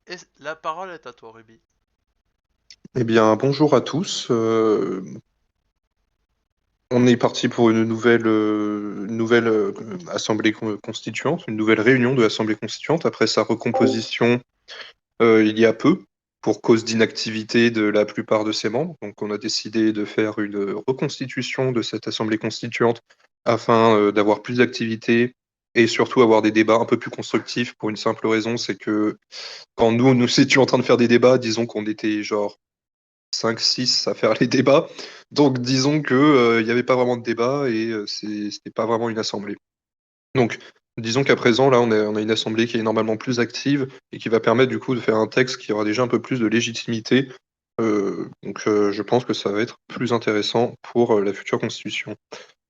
Et la parole est à toi, Ruby. Eh bien, bonjour à tous. On est parti pour une nouvelle assemblée constituante, une nouvelle réunion de l'Assemblée constituante après sa recomposition il y a peu pour cause d'inactivité de la plupart de ses membres. Donc, on a décidé de faire une reconstitution de cette Assemblée constituante afin d'avoir plus d'activité et surtout avoir des débats un peu plus constructifs pour une simple raison, c'est que quand nous étions en train de faire des débats, disons qu'on était genre 5, 6 à faire les débats. Donc disons que il n'y avait pas vraiment de débat et c'était pas vraiment une assemblée. Donc disons qu'à présent, là, on a une assemblée qui est normalement plus active et qui va permettre du coup de faire un texte qui aura déjà un peu plus de légitimité. Donc je pense que ça va être plus intéressant pour la future constitution.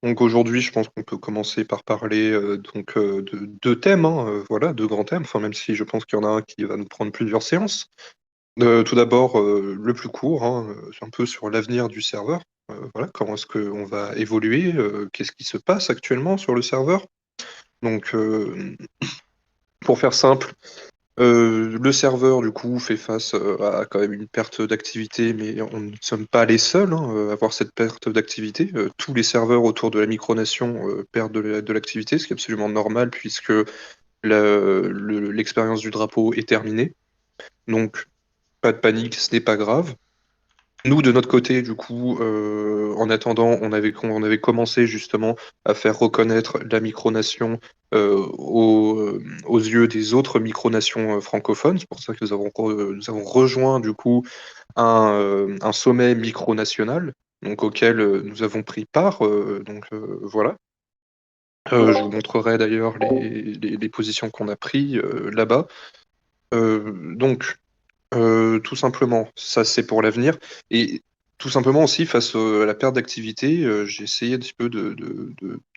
Donc aujourd'hui, je pense qu'on peut commencer par parler de deux thèmes, hein, voilà, deux grands thèmes. Enfin, même si je pense qu'il y en a un qui va nous prendre plusieurs séances. Tout d'abord, le plus court, hein, c'est un peu sur l'avenir du serveur. Voilà, comment est-ce qu'on va évoluer, qu'est-ce qui se passe actuellement sur le serveur? Donc, pour faire simple, le serveur, du coup, fait face à quand même une perte d'activité, mais on ne sommes pas les seuls, hein, à avoir cette perte d'activité. Tous les serveurs autour de la micronation perdent de l'activité, ce qui est absolument normal puisque l'expérience du drapeau est terminée. Donc, pas de panique, ce n'est pas grave. Nous, de notre côté, du coup, en attendant, on avait commencé justement à faire reconnaître la micronation aux yeux des autres micronations francophones. C'est pour ça que nous avons rejoint du coup un sommet micronational, donc auquel nous avons pris part. Voilà. Je vous montrerai d'ailleurs les positions qu'on a prises là-bas. Donc, tout simplement, ça c'est pour l'avenir. Et tout simplement aussi, face à la perte d'activité, j'ai essayé un petit peu de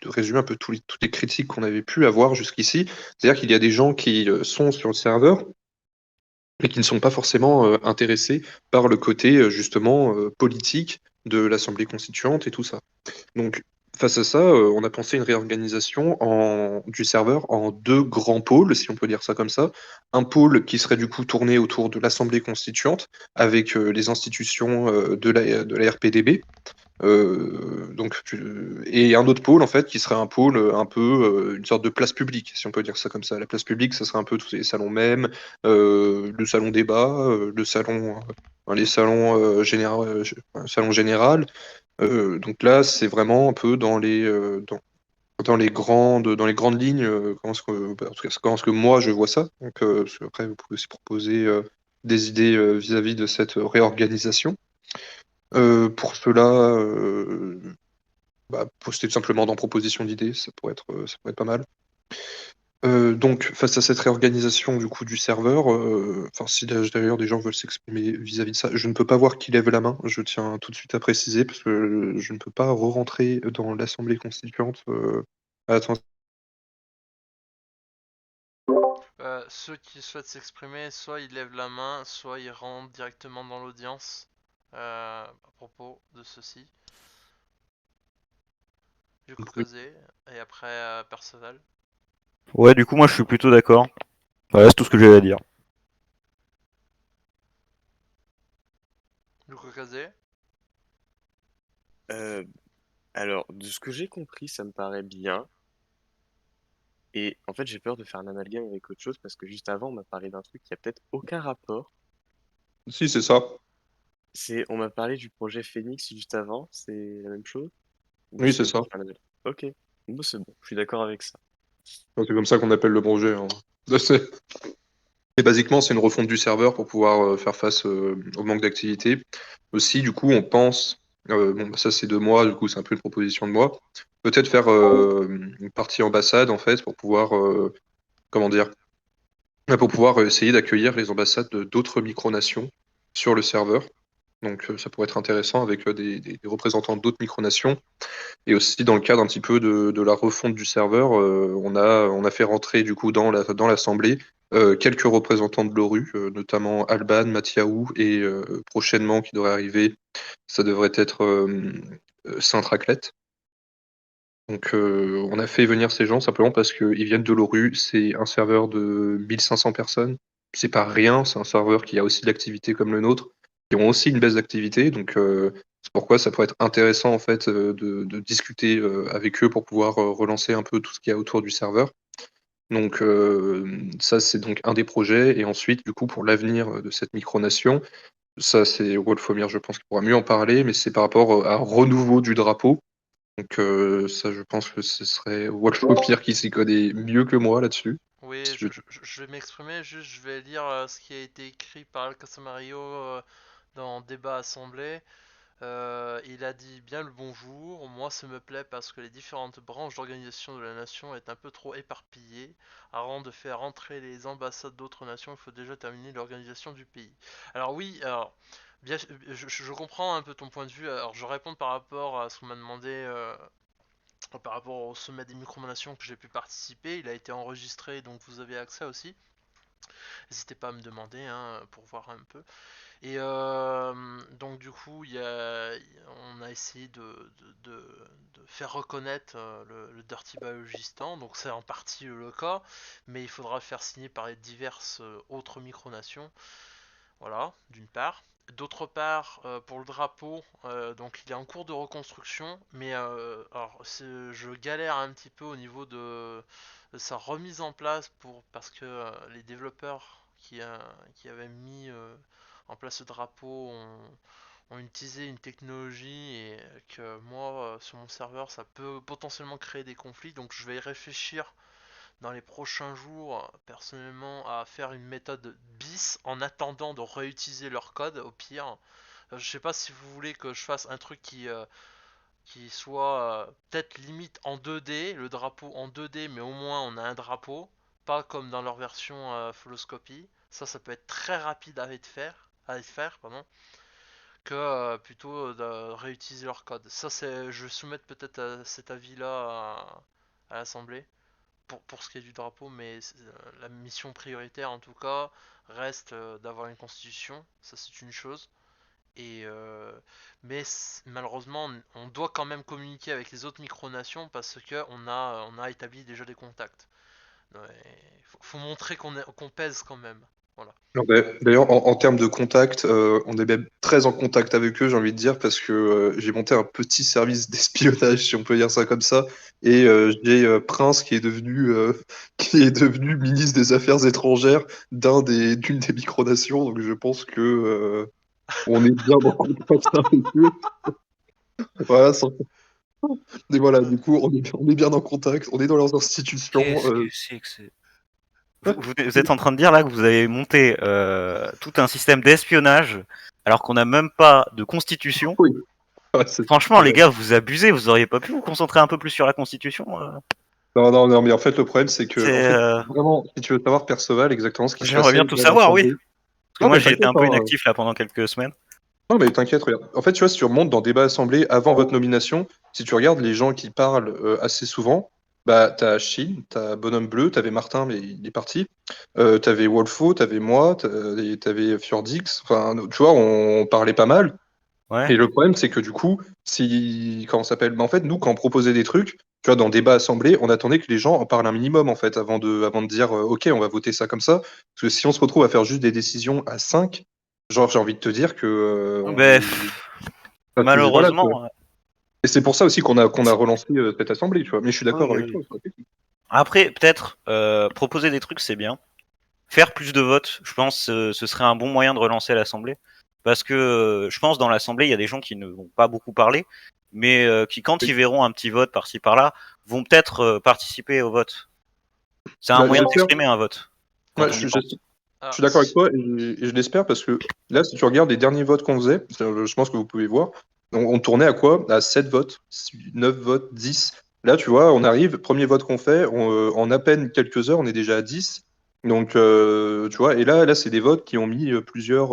résumer un peu toutes les critiques qu'on avait pu avoir jusqu'ici. C'est-à-dire qu'il y a des gens qui sont sur le serveur et qui ne sont pas forcément intéressés par le côté justement politique de l'Assemblée constituante et tout ça. Donc, face à ça, on a pensé une réorganisation du serveur en deux grands pôles, si on peut dire ça comme ça. Un pôle qui serait du coup tourné autour de l'Assemblée constituante, avec les institutions de la RPDB. Et un autre pôle, en fait, qui serait un pôle un peu une sorte de place publique, si on peut dire ça comme ça. La place publique, ça serait un peu tous les salons mêmes, le salon débat, les salons salon général. Donc là, c'est vraiment un peu dans les grandes lignes, en tout cas, comment est-ce que moi je vois ça. Donc, parce qu'après, vous pouvez aussi proposer des idées vis-à-vis de cette réorganisation. Pour cela, poster tout simplement dans proposition d'idées, ça pourrait être pas mal. Donc, face à cette réorganisation du coup du serveur, enfin, si d'ailleurs des gens veulent s'exprimer vis-à-vis de ça, je ne peux pas voir qui lève la main. Je tiens tout de suite à préciser parce que je ne peux pas re-rentrer dans l'Assemblée constituante. Attends, Ceux qui souhaitent s'exprimer, soit ils lèvent la main, soit ils rentrent directement dans l'audience à propos de ceci. Du coup, Kazé, et après Perceval. Ouais, du coup, moi, je suis plutôt d'accord. Voilà, c'est tout ce que j'avais à dire. Du coup, Kazé. Euh, alors, de ce que j'ai compris, ça me paraît bien. Et en fait, j'ai peur de faire un amalgame avec autre chose parce que juste avant, on m'a parlé d'un truc qui a peut-être aucun rapport. si c'est ça. On m'a parlé du projet Phoenix juste avant. C'est la même chose? Ou Oui, c'est c'est ça. un amalgame. Ok. Bon, c'est bon. Je suis d'accord avec ça. C'est comme ça qu'on appelle le projet, hein. Et basiquement, c'est une refonte du serveur pour pouvoir faire face au manque d'activité. Aussi, du coup, on pense, bon, ça c'est de moi, du coup, c'est un peu une proposition de moi, peut-être faire une partie ambassade, en fait, pour pouvoir, comment dire, pour pouvoir essayer d'accueillir les ambassades d'autres micronations sur le serveur. Donc, ça pourrait être intéressant avec des représentants d'autres micronations. Et aussi, dans le cadre un petit peu de la refonte du serveur, on a fait rentrer du coup dans l'Assemblée quelques représentants de l'ORU, notamment Alban, Mathiaou et prochainement qui devrait arriver, ça devrait être Saint-Raclette. Donc on a fait venir ces gens simplement parce qu'ils viennent de l'ORU, c'est un serveur de 1500 personnes. c'est pas rien, c'est un serveur qui a aussi de l'activité comme le nôtre, qui ont aussi une baisse d'activité, donc c'est pourquoi ça pourrait être intéressant en fait de discuter avec eux pour pouvoir relancer un peu tout ce qu'il y a autour du serveur. Donc ça c'est donc un des projets, et ensuite du coup pour l'avenir de cette micronation, ça c'est Wolfomir je pense qu'il pourra mieux en parler, mais c'est par rapport à un renouveau du drapeau. Donc ça je pense que ce serait Wolfomir qui s'y connaît mieux que moi là-dessus. Oui, Si je- je vais m'exprimer, juste je vais lire ce qui a été écrit par Al Casamario dans Débat Assemblée. Il a dit bien le bonjour, moi ça me plaît parce que les différentes branches d'organisation de la nation est un peu trop éparpillées. Avant de faire entrer les ambassades d'autres nations, il faut déjà terminer l'organisation du pays. Alors oui, alors bien, je comprends un peu ton point de vue. Alors je réponds par rapport à ce qu'on m'a demandé par rapport au sommet des micronations que j'ai pu participer. Il a été enregistré, donc vous avez accès aussi. N'hésitez pas à me demander pour voir un peu. Et donc du coup, on a essayé de faire reconnaître le Dirty Biologistan, donc c'est en partie le cas, mais il faudra le faire signer par les diverses autres micronations, voilà, d'une part. D'autre part, pour le drapeau, donc il est en cours de reconstruction, mais alors je galère un petit peu au niveau de sa remise en place parce que les développeurs qui avaient mis en place ce drapeau ont utilisé une technologie et que moi sur mon serveur ça peut potentiellement créer des conflits, donc je vais y réfléchir dans les prochains jours personnellement à faire une méthode bis en attendant de réutiliser leur code au pire. Je sais pas si vous voulez que je fasse un truc qui soit peut-être limite en 2D, le drapeau en 2D, mais au moins on a un drapeau, pas comme dans leur version Foloscopy. Ça peut être très rapide à faire, pardon, que plutôt de réutiliser leur code. Ça, je vais soumettre peut-être cet avis-là à l'Assemblée pour ce qui est du drapeau, mais la mission prioritaire en tout cas reste d'avoir une constitution, ça c'est une chose. Et mais malheureusement, on doit quand même communiquer avec les autres micronations parce que on a établi déjà des contacts. Il faut montrer qu'on pèse quand même. Voilà. Non, d'ailleurs, en termes de contact, on est même très en contact avec eux, j'ai envie de dire, parce que j'ai monté un petit service d'espionnage, si on peut dire ça comme ça, et j'ai Prince qui est devenu qui est devenu ministre des Affaires étrangères d'une des micronations, donc je pense que on est bien en contact avec eux. Voilà, et voilà, du coup, on est bien en contact, on est dans leurs institutions. Qu'est-ce que c'est que c'est vous êtes en train de dire là que vous avez monté tout un système d'espionnage alors qu'on n'a même pas de constitution. Oui. Ouais, Franchement, les gars, vous abusez. Vous auriez pas pu vous concentrer un peu plus sur la constitution non, mais en fait, le problème, c'est que, C'est, en fait, vraiment, si tu veux savoir, Perceval, exactement ce qui se j'aimerais bien passait tout dans savoir, oui. l'Assemblée. Parce que Non, moi, mais j'ai été t'inquiète, un peu hein. inactif là pendant quelques semaines. Non, mais t'inquiète, regarde. En fait, tu vois, si tu remontes dans débat assemblée avant votre nomination, si tu regardes les gens qui parlent assez souvent, bah, t'as Chine, t'as Bonhomme Bleu, t'avais Martin, mais il est parti. T'avais Wolfo, t'avais moi, t'avais Fjordix. Enfin, tu vois, on parlait pas mal. Ouais. Et le problème, c'est que du coup, si, comment ça s'appelle? Bah, en fait, nous, quand on proposait des trucs, tu vois, dans débat assemblée, on attendait que les gens en parlent un minimum, en fait, avant de dire, OK, on va voter ça comme ça. Parce que si on se retrouve à faire juste des décisions à 5, genre, j'ai envie de te dire que, on Ben, est, enfin, voilà, quoi. malheureusement. Et c'est pour ça aussi qu'on a relancé cette assemblée, tu vois. Mais je suis d'accord Oui, avec oui. toi. Après, peut-être proposer des trucs, c'est bien. Faire plus de votes, je pense, ce serait un bon moyen de relancer l'Assemblée. Parce que je pense dans l'Assemblée, il y a des gens qui ne vont pas beaucoup parler, mais qui, quand ils verront un petit vote par-ci par-là, vont peut-être participer au vote. C'est un Bah, moyen j'espère. d'exprimer un vote, Ouais, quand on y pense. je Alors, suis d'accord avec toi et je l'espère parce que là, si tu regardes les derniers votes qu'on faisait, je pense que vous pouvez voir, on tournait à quoi? À 7 votes, 9 votes, 10. Là, tu vois, on arrive, premier vote qu'on fait, en à peine quelques heures, on est déjà à 10. Donc, tu vois, et là c'est des votes qui ont mis plusieurs,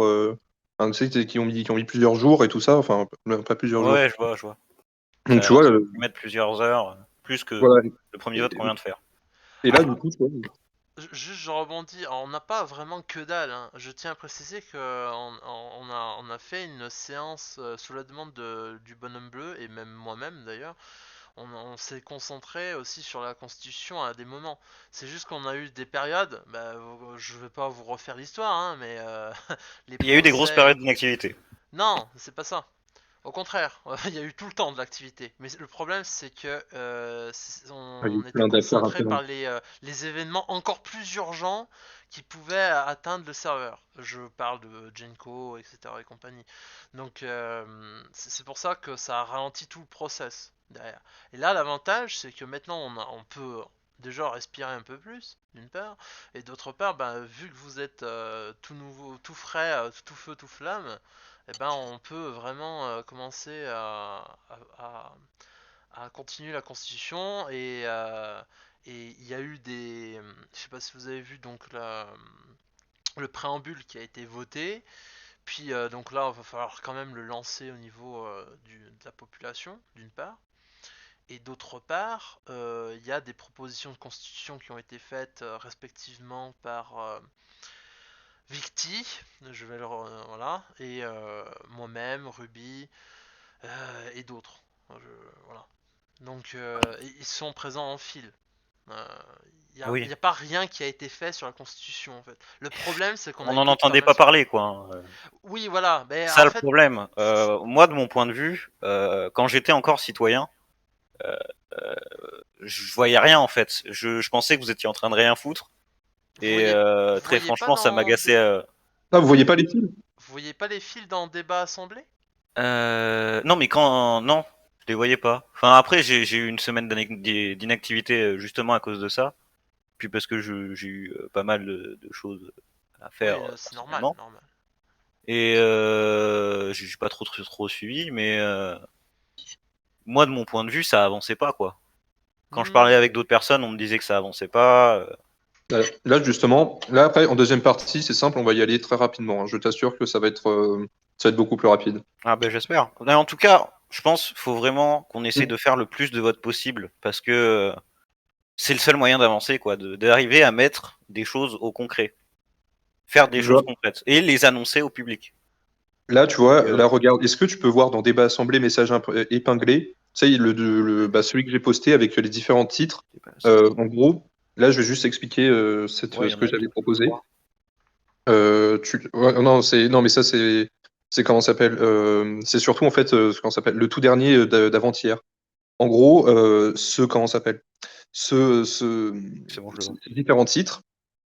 enfin, tu sais, qui ont mis plusieurs jours et tout ça, enfin, pas plusieurs jours. Ouais, je vois, je vois. Donc, tu vois, Ça peut mettre plusieurs heures, plus que voilà. le premier Et, vote qu'on vient de faire. et là, du coup, tu vois, juste je rebondis, alors, on n'a pas vraiment que dalle, hein. Je tiens à préciser que on a fait une séance sous la demande du bonhomme bleu et même moi-même d'ailleurs. on s'est concentré aussi sur la Constitution à des moments. C'est juste qu'on a eu des périodes, je vais pas vous refaire l'histoire, hein, mais les Il y a eu des grosses procès... périodes d'inactivité. Non, c'est pas ça. Au contraire, il y a eu tout le temps de l'activité. Mais le problème, c'est que Il y a eu on était plein d'affaires à concentré faire. par les événements encore plus urgents qui pouvaient atteindre le serveur. Je parle de Genko, etc. et compagnie. Donc c'est pour ça que ça a ralenti tout le process derrière. Et là, l'avantage, c'est que maintenant, on peut déjà respirer un peu plus, d'une part, et d'autre part, vu que vous êtes tout nouveau, tout frais, tout feu, tout flamme, eh ben, on peut vraiment commencer à continuer la constitution et il y a eu des, je sais pas si vous avez vu donc le préambule qui a été voté, puis donc là il va falloir quand même le lancer au niveau de la population d'une part. Et d'autre part, il y a des propositions de constitution qui ont été faites respectivement par Victi, je vais le voilà, et moi-même, Ruby, et d'autres. Voilà. Donc ils sont présents en fil. Il Oui. n'y a pas rien qui a été fait sur la Constitution en fait. Le problème c'est qu'on On a n'en été quand entendait même pas sur... parler, quoi. Oui voilà, mais C'est en ça le fait... problème. Moi, de mon point de vue, quand j'étais encore citoyen, je voyais rien en fait. Je pensais que vous étiez en train de rien foutre. Et Vous très voyez pas franchement, ça dans m'agaçait. Ah, vous voyez pas les fils? vous voyez pas les fils dans le débat assemblée? Non, mais quand. Non, je les voyais pas. Enfin, après, j'ai eu une semaine d'inactivité justement à cause de ça. Puis parce que j'ai eu pas mal de choses à faire Oui, c'est normal, personnellement. normal. Et j'ai pas trop suivi, mais moi, de mon point de vue, ça avançait pas, quoi. Quand je parlais Hmm. avec d'autres personnes, on me disait que ça avançait pas. Là, justement, là, après, en deuxième partie, c'est simple, on va y aller très rapidement, hein. Je t'assure que ça va être beaucoup plus rapide. Ah ben j'espère. Mais en tout cas, je pense qu'il faut vraiment qu'on essaie Mm. de faire le plus de votes possible parce que c'est le seul moyen d'avancer, quoi, d'arriver à mettre des choses au concret, faire des Je choses vois. concrètes et les annoncer au public. Là, tu vois, Euh, là, regarde, est-ce que tu peux voir dans débat assemblée, message épinglé, tu sais, celui que j'ai posté avec les différents titres. En gros, là, je vais juste expliquer Ouais, il y ce en que a j'avais deux, proposé. trois. Ouais, non, mais ça, c'est comment ça s'appelle c'est surtout, en fait, comment ça s'appelle le tout dernier d'avant-hier. En gros, comment ça s'appelle ce, C'est bon, je le vois. ces différents titres,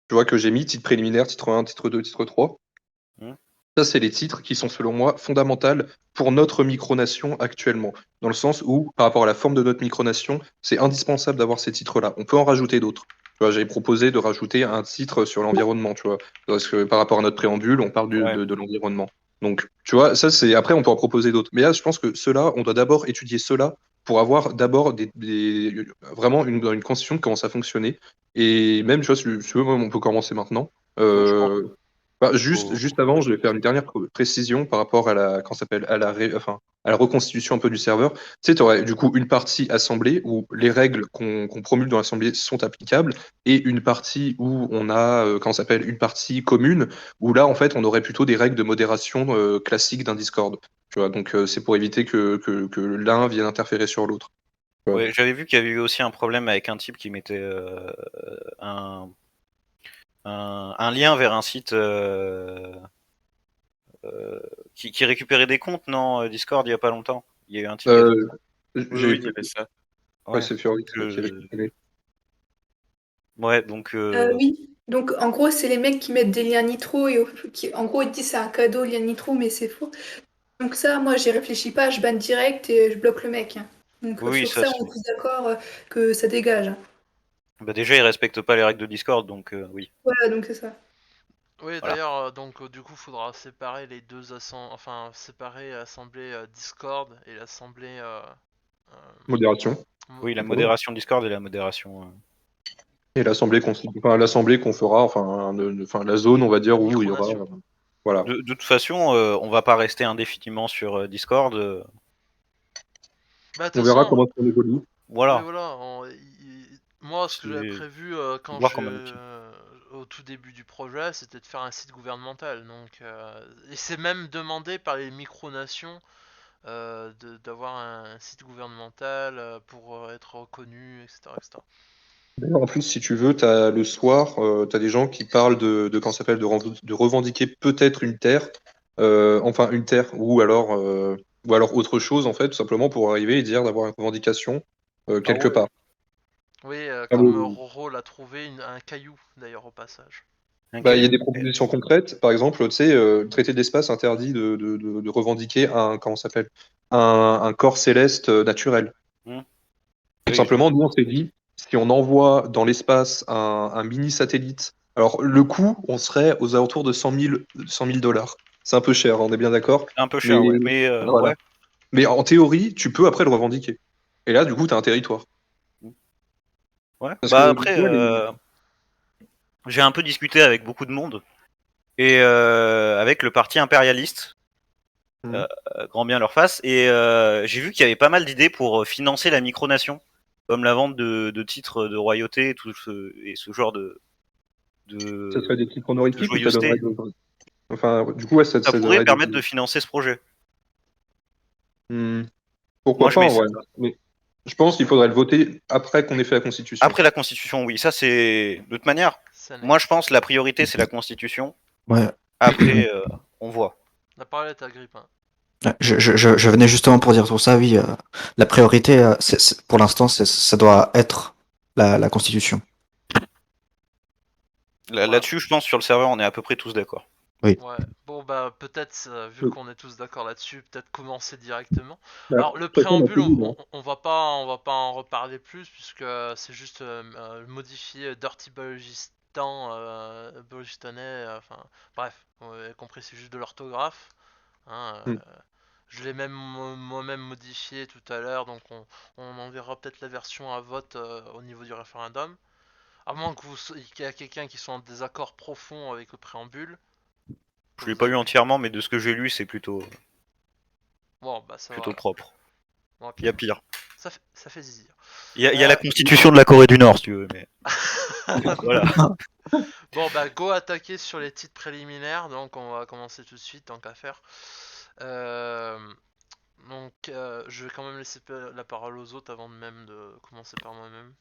tu vois, que j'ai mis, titre préliminaire, titre 1, titre 2, titre 3. Hmm. Ça, c'est les titres qui sont, selon moi, fondamentaux pour notre micronation actuellement. Dans le sens où, par rapport à la forme de notre micronation, c'est indispensable d'avoir ces titres-là. On peut en rajouter d'autres. Tu vois, j'avais proposé de rajouter un titre sur l'environnement, tu vois. Parce que par rapport à notre préambule, on parle Ouais. de l'environnement. Donc, tu vois, ça, c'est. Après, on peut en proposer d'autres. Mais là, je pense que ceux-là, on doit d'abord étudier ceux-là pour avoir d'abord vraiment une constitution qui commence à fonctionner. Et même, tu vois, si tu veux, même, on peut commencer maintenant. Moi, je pense Euh, faut, juste faut avant, je vais faire commencer. une dernière précision par rapport à la, comment ça s'appelle, enfin, à la reconstitution un peu du serveur. Tu sais, tu aurais du coup une partie assemblée où les règles qu'on promulgue dans l'assemblée sont applicables et une partie où on a, comment ça s'appelle, une partie commune où là, en fait, on aurait plutôt des règles de modération classiques d'un Discord. Tu vois, donc c'est pour éviter que l'un vienne interférer sur l'autre. Tu vois. Ouais, j'avais vu qu'il y avait eu aussi un problème avec un type qui mettait un, un lien vers un site qui récupérait des comptes, non, Discord, il y a pas longtemps. Il y a eu un type qui a fait Euh, ça. Oui, oui, j'ai, il y avait ça. ouais, Ouais. c'est Fiori Donc, qui avait récupéré. ouais, donc Oui, donc en gros, c'est les mecs qui mettent des liens nitro et en gros, ils disent c'est un cadeau, lien nitro, mais c'est faux. Donc ça, moi, j'y réfléchis pas, je banne direct et je bloque le mec, hein. Donc oui, oui, sur ça, ça, on est tous d'accord que ça dégage, hein. bah déjà, ils respectent pas les règles de Discord, donc oui. Voilà, donc c'est ça. Oui, Voilà. d'ailleurs, donc du coup, faudra séparer les deux enfin séparer l'assemblée Discord et l'assemblée Modération. Oui, la Plutôt. modération Discord et la modération Et l'assemblée qu'on fera, enfin, la zone, on va dire, où il y aura. micronation. Voilà. de toute façon, on va pas rester indéfiniment sur Discord. Bah de On toute verra façon, comment ça évolue. oui Voilà. voilà, moi ce que j'avais C'est prévu faut quand voir comment on utilise. au tout début du projet, c'était de faire un site gouvernemental. Donc et c'est même demandé par les micronations d'avoir un site gouvernemental pour être reconnu, etc., etc. D'ailleurs, en plus, si tu veux, t'as le soir, t'as des gens qui parlent de comment ça s'appelle, de revendiquer peut-être une terre, enfin une terre, ou alors autre chose, en fait, tout simplement pour arriver et dire d'avoir une revendication Ah quelque ouais. part. Oui, Ah, comme oui. Roro l'a trouvé un caillou, d'ailleurs, au passage. Un Bah, il y a caillou. des propositions concrètes. Par exemple, tu sais, le traité de l'espace interdit de revendiquer comment ça s'appelle, un corps céleste naturel. Hmm. Tout Oui, je me simplement, doute. nous, on s'est dit, si on envoie dans l'espace un mini satellite, alors le coût, on serait aux alentours de 100 000 dollars. C'est un peu cher, on est bien d'accord. Un peu cher, Mais ouais. Mais voilà. ouais. Mais en théorie, tu peux après le revendiquer. Et là, du coup, tu as un territoire. Ouais. Parce Bah que, après, tu vois, j'ai un peu discuté avec beaucoup de monde et avec le parti impérialiste, Mhm. grand bien leur face, et j'ai vu qu'il y avait pas mal d'idées pour financer la micronation, comme la vente de titres de royauté et ce genre Ça serait des titres de honorifiques ou ça donnerait joyeuseté. Enfin, du coup, ouais, Ça ça pourrait donnerait permettre de financer ce projet. Hmm. Moi, Pourquoi je pas, mets en ça. vrai. Mais je pense qu'il faudrait le voter après qu'on ait fait la Constitution. Après la Constitution, oui, ça c'est de toute manière. C'est Moi, je annexe. pense la priorité c'est la Constitution. Ouais. Après, on voit. La parole est à Grippin. Je venais justement pour dire tout ça, oui. La priorité, pour l'instant, ça doit être la Constitution. Voilà. Là-dessus, je pense sur le serveur, on est à peu près tous d'accord. Ouais. Bon, bah, peut-être, vu Oui. qu'on est tous d'accord là-dessus, peut-être commencer directement. Bah, Alors, le de toute façon, on a préambule, tout dit, hein. on va pas en reparler plus, puisque c'est juste modifier Dirty Balochistanais, enfin, bref, vous avez compris, c'est juste de l'orthographe. Hein, Hmm. je l'ai même moi-même modifié tout à l'heure, donc on enverra peut-être la version à vote au niveau du référendum. À moins qu'il y ait quelqu'un qui soit en désaccord profond avec le préambule. Je l'ai pas lu entièrement, mais de ce que j'ai lu, c'est plutôt, Bon, bah ça va plutôt alors. propre. Ok. Il y a pire. Ça fait zizir. Il y a la constitution de la Corée du Nord, si tu veux, mais voilà. Bon, bah go attaquer sur les titres préliminaires, donc on va commencer tout de suite, tant qu'à faire. Euh, je vais quand même laisser la parole aux autres avant de même de commencer par moi-même.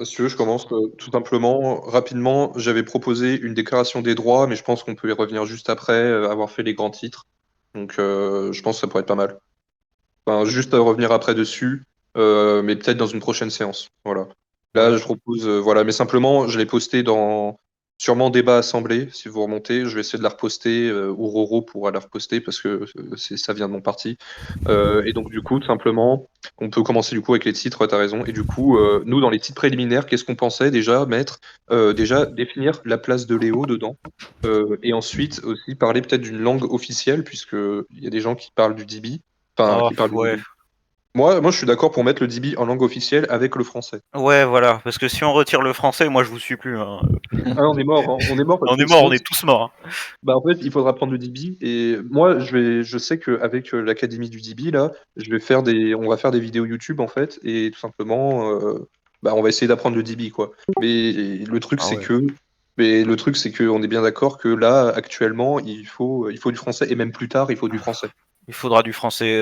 Si tu veux, je Parce que commence tout simplement, rapidement. J'avais proposé une déclaration des droits, mais je pense qu'on peut y revenir juste après avoir fait les grands titres. Donc, je pense que ça pourrait être pas mal. Enfin, juste revenir après dessus, mais peut-être dans une prochaine séance. Voilà. Là, Ouais. je propose, voilà, mais simplement, je l'ai posté dans sûrement débat assemblée. Si vous remontez, je vais essayer de la reposter ou Roro pourra la reposter parce que ça vient de mon parti. Et donc, du coup, tout simplement, on peut commencer du coup avec les titres. T'as raison. Et du coup, nous, dans les titres préliminaires, qu'est-ce qu'on pensait déjà mettre? Déjà définir la place de Léo dedans. Et ensuite aussi parler peut-être d'une langue officielle, puisque il y a des gens qui parlent du DB. Enfin, Oh, qui parlent du ouais. DB. Moi, je suis d'accord pour mettre le DB en langue officielle avec le français. Ouais, voilà. Parce que si on retire le français, moi, je vous suis plus. Hein. Ah, on est mort, hein. On est mort parce On est que mort, on sinon, est tous morts. Hein. bah, en fait, il faudra prendre le DB. Et moi, je sais qu'avec l'académie du DB, là, on va faire des vidéos YouTube, en fait, et tout simplement, bah, on va essayer d'apprendre le DB, quoi. Mais le truc, Ah c'est ouais. que, mais le truc, c'est qu'on est bien d'accord que là, actuellement, il faut du français, et même plus tard, il faut du français. Il faudra du français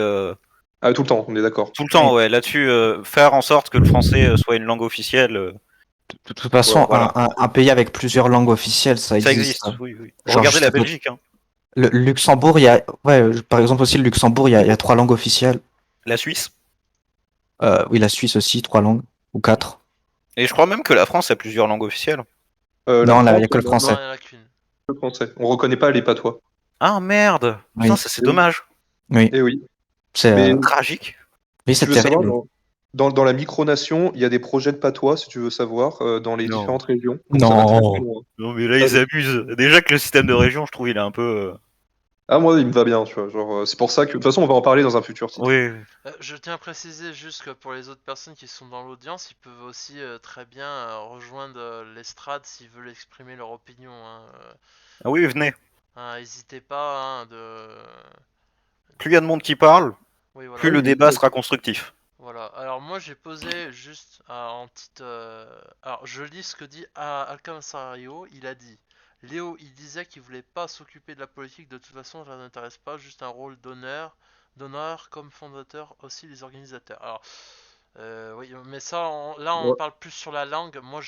Ah, tout le temps, on est d'accord. tout le temps, ouais. Là-dessus, faire en sorte que le français soit une langue officielle, De toute façon, voilà. un pays avec plusieurs langues officielles, ça Ça existe. existe, oui, oui. Genre, je Regardez la sais pas. Belgique, hein. Le Luxembourg, par exemple aussi le Luxembourg, il y a 3 langues officielles. La Suisse. Oui, la Suisse aussi, 3 langues ou 4. Et je crois même que la France a plusieurs langues officielles. La Non, là, il France, y a que le Non, français. il y en a qu'une. le français. On reconnaît pas les patois. Ah merde. Putain, Oui, ça c'est Eh oui. dommage. oui, Eh oui. c'est, Mais Tragique. oui, si tu c'est veux savoir, terrible. dans la micronation, il y a des projets de patois, si tu veux savoir, dans les Non. différentes régions. Donc ça va très très Non. loin. Non mais là Ah, ils abusent. Déjà que le système de région, je trouve, il est un peu. ah, moi, il me va bien, tu vois. Genre, c'est pour ça que, de toute façon, on va en parler dans un futur titre. Oui. Je tiens à préciser juste que pour les autres personnes qui sont dans l'audience, ils peuvent aussi très bien rejoindre l'estrade s'ils veulent exprimer leur opinion. Hein. Ah oui, venez. N'hésitez pas Plus il y a de monde qui parle, Oui, voilà. plus Ah le oui, mais débat sera constructif. Voilà. Alors moi j'ai posé juste en petite. Alors je lis ce que dit Alcansario. Il a dit. Léo, il disait qu'il voulait pas s'occuper de la politique. De toute façon, ça n'intéresse pas. Juste un rôle d'honneur d'honneur comme fondateur aussi les organisateurs. Alors, oui, mais ça, là, on Ouais. parle plus sur la langue. Moi,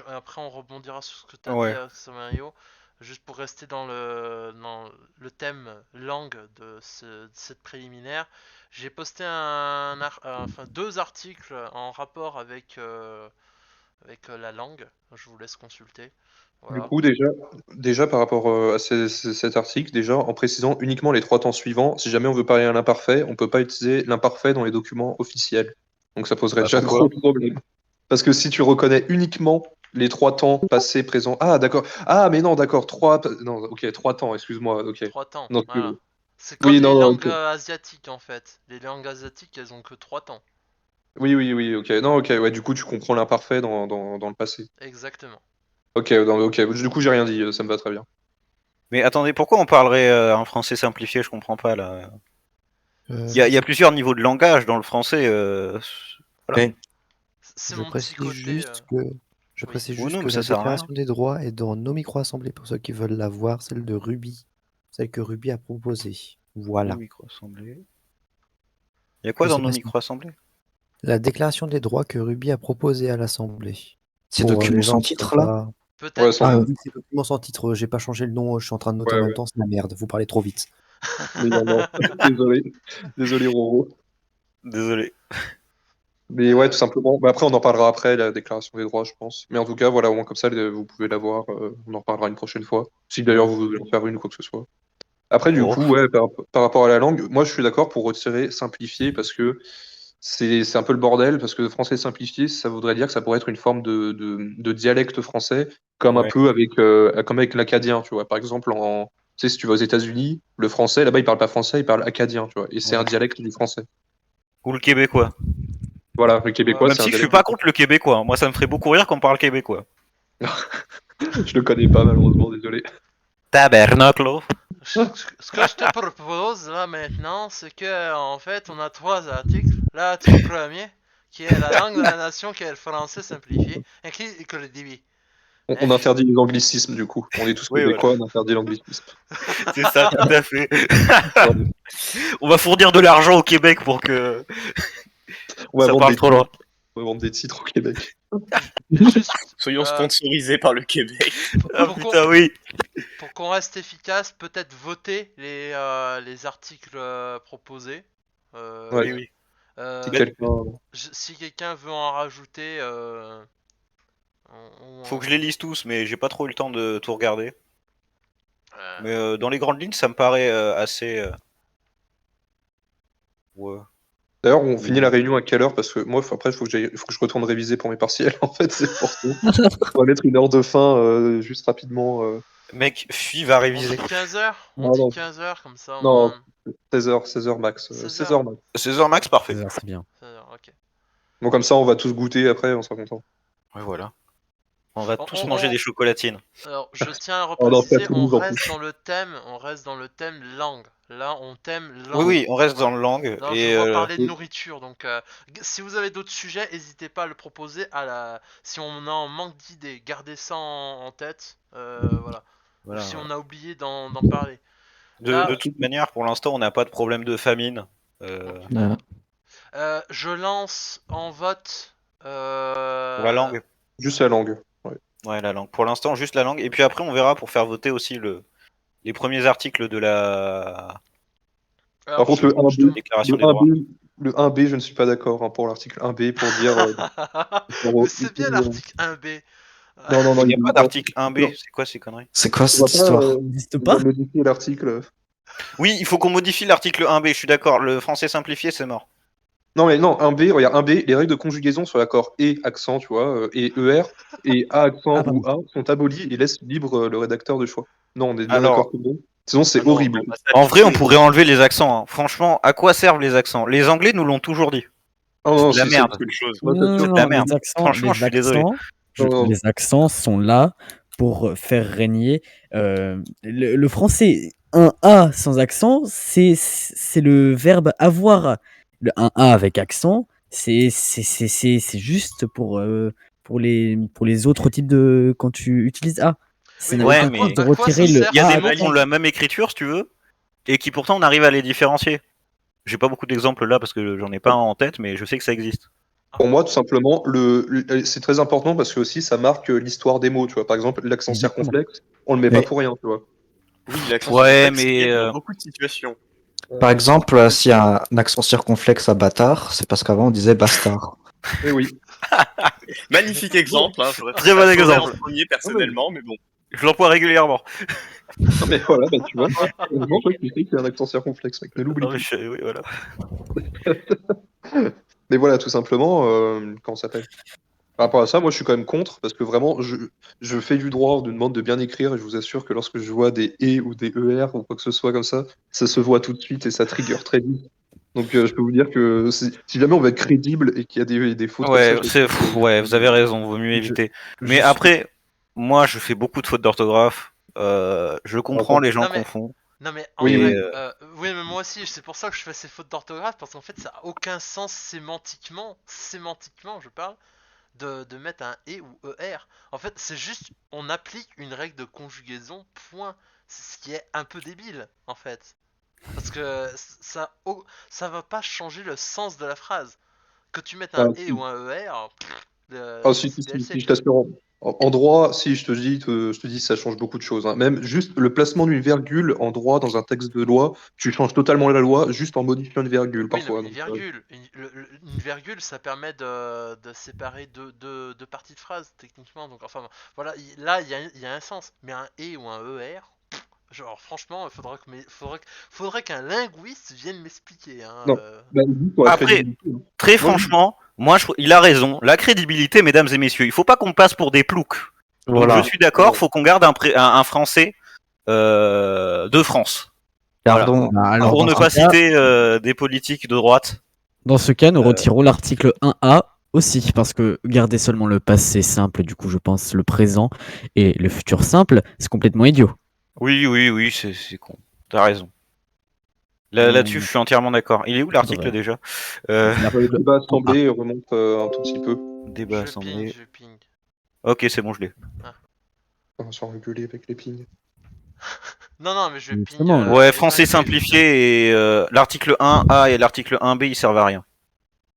après, on rebondira sur ce que tu as Ouais. dit, Mario. Juste pour rester dans le thème langue de cette préliminaire, j'ai posté enfin, 2 articles en rapport avec la langue. Je vous laisse consulter. Du Voilà. coup, déjà par rapport à cet article, déjà en précisant uniquement les 3 temps suivants, si jamais on veut parler à l'imparfait, on peut pas utiliser l'imparfait dans les documents officiels. Donc ça poserait Bah, déjà pourquoi gros problème. Parce que si tu reconnais uniquement les 3 temps passé, présent. Ah, d'accord. Ah, mais non, d'accord. Non, ok, 3 temps, excuse-moi. Ok. 3 temps, Non, voilà. C'est comme oui, les non, non, langues ok. asiatiques en fait. Les langues asiatiques, elles ont que 3 temps. Oui, oui, oui, ok. Non, ok, ouais, du coup, tu comprends l'imparfait dans le passé. Exactement. Ok, ok. Du coup, j'ai rien dit, ça me va très bien. Mais attendez, pourquoi on parlerait un français simplifié? Je comprends pas là. Euh, Il y a plusieurs niveaux de langage dans le français. Voilà. Ok. C'est je mon petit précise côté. juste que je Oui. précise Oh juste non, que mais ça la sert à rien. déclaration des droits est dans nos micro-assemblées pour ceux qui veulent la voir, celle de Ruby, celle que Ruby a proposée. Voilà. Nos micro-assemblées. Il y a quoi Je dans sais nos pas si micro-assemblées? la déclaration des droits que Ruby a proposée à l'Assemblée. Ces Pour documents les sans gens qui sont titre là? pas. Ouais, Peut-être sans Ah, Oui, c'est document sans titre. J'ai pas changé le nom. Je suis en train de noter en Ouais, même ouais. temps. C'est la merde. Vous parlez trop vite. Mais non, non. Désolé. Désolé, Roro. Désolé. Mais ouais, tout simplement. Bah, après, on en parlera après, la déclaration des droits, je pense. Mais en tout cas, voilà, au moins comme ça, vous pouvez la voir. On en reparlera une prochaine fois. Si d'ailleurs vous voulez en faire une ou quoi que ce soit. Après, du Oh. coup, ouais, par rapport à la langue, moi je suis d'accord pour retirer simplifié parce que c'est un peu le bordel. Parce que français simplifié, ça voudrait dire que ça pourrait être une forme de dialecte français, comme un Ouais. peu comme avec l'acadien, tu vois. Par exemple, tu sais, si tu vas aux États-Unis, le français, là-bas, ils parlent pas français, ils parlent acadien, tu vois. Et c'est un Ouais. dialecte du français. Ou le québécois. Voilà, le québécois, Ouais. Même c'est un si je suis dialecte. pas contre le québécois. Moi, ça me ferait beaucoup rire qu'on parle québécois. Je le connais pas, malheureusement, désolé. Tabernacle. Ce que je te propose là maintenant, c'est que en fait, on a 3 articles. L'article premier, qui est la langue de la nation, qui est le français simplifié, écrit que le débit. On interdit les anglicismes, du coup. On est tous Oui, voilà. québécois, on interdit l'anglicisme. C'est ça, tout à fait. Voilà. On va fournir de l'argent au Québec pour que On va ça vendre parle des trop loin. On va vendre des titres au Québec. Juste Soyons euh, sponsorisés par le Québec. Ah pour putain, oui. pour qu'on reste efficace, peut-être voter les articles proposés. Ouais. Oui, oui. Si Euh, quelqu'un. si quelqu'un veut en rajouter, Faut que je les lise tous, mais j'ai pas trop eu le temps de tout regarder. euh, Mais dans les grandes lignes, ça me paraît assez. Ouais. D'ailleurs, on finit la réunion à quelle heure? Parce que moi, après, faut que je retourne réviser pour mes partiels. En fait, c'est pour ça. On va mettre une heure de fin juste rapidement. Mec, Fui va on réviser. dit 15h. On Non, dit non, 15h comme ça au non, moins. 16h max. 16 16h. heures max. 16h max, parfait. C'est bien. 16h, ok. Bon, comme ça, on va tous goûter après, on sera content. Ouais, voilà. On va On- tous on- manger on- des chocolatines. Alors, je tiens à Oh non, c'est à repréciser, Toulouse en plus. on reste dans le thème langue. Là, on thème Oui, langue. oui, on reste Voilà. dans le langue. Non, je Et veux parler de nourriture, donc si vous avez d'autres sujets, n'hésitez pas à le proposer si on en manque d'idées, gardez ça en tête, voilà. Ou voilà. si on a oublié d'en parler. De Là, toute manière, pour l'instant, on n'a pas de problème de famine. je lance en vote. Pour la langue. Juste la langue. Ouais. Ouais, la langue. Pour l'instant, juste la langue. Et puis après, on verra pour faire voter aussi les premiers articles de la Alors, Par contre, le je 1B, déclaration des droits. le 1B, je ne suis pas d'accord pour l'article 1B pour dire. Mais c'est bien l'article 1B. Non, non, non, Il n'y a il pas d'article non, 1B. C'est quoi ces conneries? C'est quoi on va cette histoire? pas n'existe pas. modifier l'article. Oui, il faut qu'on modifie l'article 1B. Je suis d'accord. Le français simplifié, c'est mort. Non, mais non, 1B, regarde, 1B, les règles de conjugaison sur l'accord et accent, tu vois, et ER, et A accent Ah, pardon. ou A sont abolies et laissent libre le rédacteur de choix. Non, on est bien Alors- d'accord que non. Sinon, c'est Ah non, horrible. En vrai, on pourrait enlever les accents. Hein. Franchement, à quoi servent les accents? Les Anglais nous l'ont toujours dit. Oh, non, de la si, merde. c'est une chose. Non, Moi, ça, non, c'est de la non, merde. les accents, Franchement, je suis désolé. je Non, trouve non. les accents sont là pour faire régner le français. Un A sans accent, c'est le verbe avoir. Le un A avec accent, c'est juste pour les autres types de quand tu utilises A. Ça Oui, n'a Ouais, aucun mais- sens de à quoi ça retirer le sert Il y a A des à mots qui ont accent. la même écriture, si tu veux. et qui pourtant on arrive à les différencier. J'ai pas beaucoup d'exemples là parce que j'en ai pas un en tête, mais je sais que ça existe. Pour moi, tout simplement, c'est très important parce que aussi ça marque l'histoire des mots. Tu vois, par exemple, l'accent Exactement. circonflexe, on le met Mais- pas pour rien. Tu vois. Oui, l'accent Ouais, circonflexe, mais, il y a dans beaucoup de situations. Par exemple, s'il y a un accent circonflexe à bâtard, c'est parce qu'avant on disait bastard. Et oui. Magnifique exemple, hein, j'aurais Très pris bon ça exemple. en premier personnellement, mais bon. Je l'emploie régulièrement. Non, mais voilà, bah, tu vois. Heureusement, toi, tu sais qu'il y a un accent circonflexe, mec. Ne l'oublie Non, mais pas. oui, voilà. Mais voilà, tout simplement, comment ça s'appelle? Par rapport à ça, moi, je suis quand même contre parce que vraiment, je fais du droit, on nous demande de bien écrire et je vous assure que lorsque je vois des et ou des er ou quoi que ce soit comme ça se voit tout de suite et ça trigger très vite. Donc, je peux vous dire que si jamais on veut être crédible et qu'il y a des fautes Ouais, comme ça, ouais, vous avez raison, vaut mieux Je- éviter. je Mais suis- après, moi, je fais beaucoup de fautes d'orthographe. Je comprends, les gens Non, mais- confondent. Non mais en Oui, vrai, oui. oui mais moi aussi, c'est pour ça que je fais ces fautes d'orthographe, parce qu'en fait ça a aucun sens sémantiquement je parle, de mettre un E ou ER. En fait c'est juste, on applique une règle de conjugaison, point. C'est ce qui est un peu débile, en fait. Parce que ça va pas changer le sens de la phrase. Que tu mettes un Ah, E ou un ER, Ah, si, c'est si, DLC. je t'assure. En droit, si je te dis, ça change beaucoup de choses. Hein. Même juste le placement d'une virgule en droit dans un texte de loi, tu changes totalement la loi juste en modifiant une virgule Oui, non, parfois. mais une Donc, virgule. Une virgule, ça permet de séparer deux parties de phrase, techniquement. Donc, enfin, voilà, là, il y a un sens. Mais un E ou un ER, genre, franchement, faudrait qu'un linguiste vienne m'expliquer. Hein, non. Bah, juste pour la Après, crédibilité, hein. Très Moi, franchement, il a raison. La crédibilité, mesdames et messieurs, il faut pas qu'on passe pour des ploucs. Donc Voilà. je suis d'accord, faut qu'on garde un français de France. Gardons. Bah, alors, Pour dans ne ce pas cas- citer des politiques de droite. Dans ce cas, nous retirons l'article 1A aussi, parce que garder seulement le passé simple, du coup, je pense, le présent et le futur simple, c'est complètement idiot. Oui, c'est con. T'as raison. Là-dessus, je suis entièrement d'accord. Il est où l'article Ouais. déjà le débat assemblée remonte un tout petit peu. Débat je assemblée. ping, je ping. Ok, c'est bon, je l'ai. On va s'en rigoler avec les pings. Non, mais je ping. Justement, Ouais, français simplifié et l'article 1A et l'article 1B, ils servent à rien.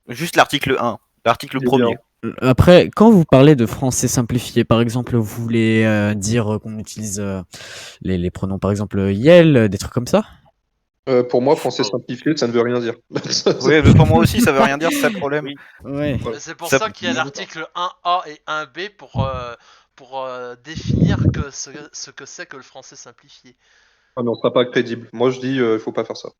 Juste l'article 1, l'article Il est premier. bien. Après, quand vous parlez de français simplifié, par exemple, vous voulez dire qu'on utilise les pronoms, par exemple, yel, des trucs comme ça? Pour moi, français simplifié, ça ne veut rien dire. Oui, mais pour moi aussi, ça veut rien dire, c'est ça le problème. Oui. Ouais. Voilà. C'est pour Ça- ça qu'il y a l'article 1A et 1B pour définir ce que c'est que le français simplifié. Ah, mais on sera pas crédible. Moi, je dis, il faut pas faire ça.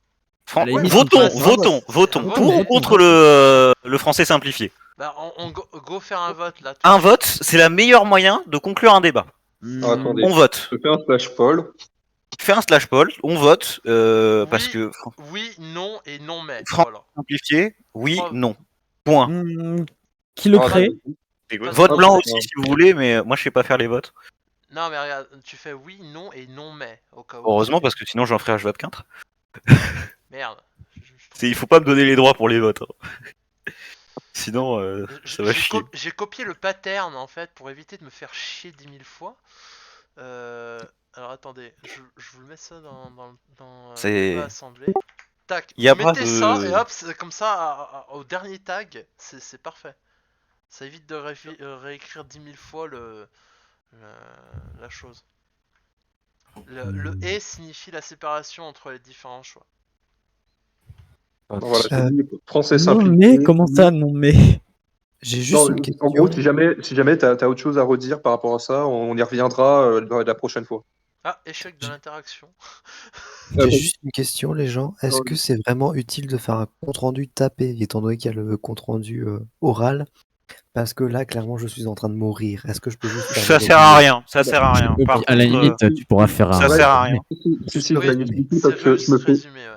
À la limite, Votons, ouais, votons, votons. ouais, Pour ouais, ou contre le français simplifié. Bah, on go faire un vote là. Un vote, c'est le meilleur moyen de conclure un débat. Ah, attendez. On vote. Je fais un slash poll. Fais un slash poll, on vote, parce que Oui, non et non mais. Français Voilà. simplifié, oui, Oh. non. Point. Qui le Ah, crée? Des gosses. Vote Ah, blanc c'est aussi si vous voulez, mais moi je sais pas faire les votes. Non mais regarde, tu fais oui, non et non mais au cas où. Heureusement, parce que sinon j'en ferai H24. Merde. Il faut pas me donner les droits pour les votes. Hein. Sinon, ça va chier. J'ai copié le pattern en fait pour éviter de me faire chier 10 000 fois. Alors attendez, je vous le mets ça dans C'est- l'assemblée. Tac, Y a vous pas mettez de- ça et hop, comme ça au dernier tag, c'est parfait. Ça évite de réécrire 10 000 fois la chose. Le et signifie la séparation entre les différents choix. Voilà, je dis, français Non simplifié. mais, comment ça, non mais? J'ai juste Non, une question. en gros, si jamais tu as autre chose à redire par rapport à ça, on y reviendra la prochaine fois. Ah, échec de l'interaction. J'ai juste une question, les gens. Est-ce que c'est vraiment utile de faire un compte-rendu tapé, étant donné qu'il y a le compte-rendu oral? Parce que là, clairement, je suis en train de mourir. Est-ce que je peux juste faire Ça le sert à rien, ça sert à rien. Ok, Par à la contre, limite, tu pourras faire ça un. sert à rien. Si, je Oui, vais m'expliquer parce c'est que je me fais. résumé, ouais.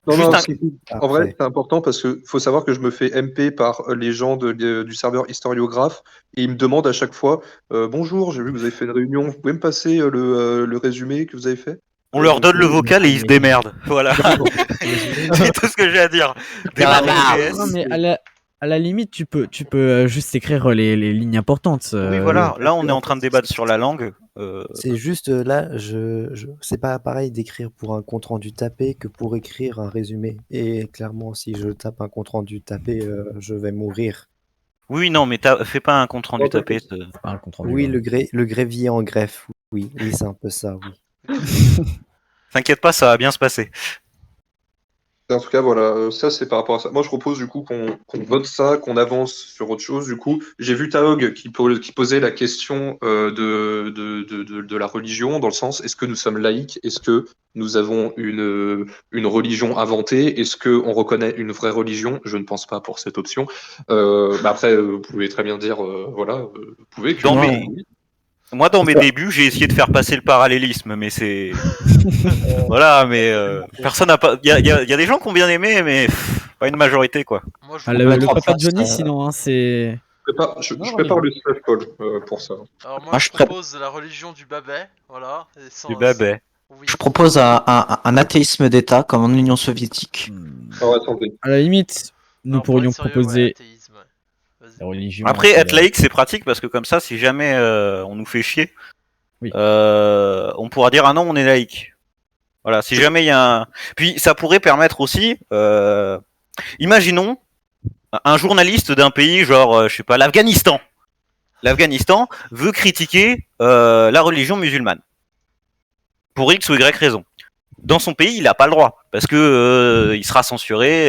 Non, Juste non, un- en vrai, c'est important parce que faut savoir que je me fais MP par les gens du serveur historiographe et ils me demandent à chaque fois bonjour, j'ai vu que vous avez fait une réunion, vous pouvez me passer le résumé que vous avez fait? On leur donne le vocal et ils se démerdent. Voilà. C'est tout ce que j'ai à dire. Démarre le Non PS. mais à la limite, tu peux juste écrire les lignes importantes. Oui, voilà. Là, on est en train de débattre sur la langue. C'est juste là, c'est pas pareil d'écrire pour un compte rendu tapé que pour écrire un résumé. Et clairement, si je tape un compte rendu tapé, je vais mourir. Oui, non, mais fais pas un compte rendu tapé. Pas un compte rendu, Oui, ouais. le grévier en greffe. Oui, c'est un peu ça, oui. T'inquiète pas, ça va bien se passer. En tout cas, voilà, ça c'est par rapport à ça. Moi, je propose du coup qu'on vote ça, qu'on avance sur autre chose. Du coup, j'ai vu Taog qui posait la question de la religion, dans le sens, est-ce que nous sommes laïcs? Est-ce que nous avons une religion inventée? Est-ce qu'on reconnaît une vraie religion? Je ne pense pas pour cette option. Après, vous pouvez très bien dire, voilà, vous pouvez que... Dans Non, mes- Moi, dans mes débuts, j'ai essayé de faire passer le parallélisme, mais c'est. Voilà, mais personne n'a pas. Il y a des gens qui ont bien aimé, mais pas une majorité, quoi. Moi, je Ah, vous le mettre en papa de place, Johnny, sinon, hein, c'est. Je Non, prépare religion. le slash call pour ça. Alors moi, Moi, je je pré- propose la religion du Babet, voilà. Et Du babet. Oui. je propose un athéisme d'État comme en Union soviétique. Alors, attendez. À la limite, nous Alors, pour être pourrions sérieux, ouais, proposer athéisme, ouais. Vas-y. la religion. Après, c'est être laïque, c'est pratique parce que comme ça, si jamais on nous fait chier, Oui. on pourra dire ah non, on est laïque. Voilà, si jamais il y a un. Puis ça pourrait permettre aussi, imaginons un journaliste d'un pays genre, je sais pas, l'Afghanistan. L'Afghanistan veut critiquer la religion musulmane pour X ou Y raison. Dans son pays, il n'a pas le droit parce que il sera censuré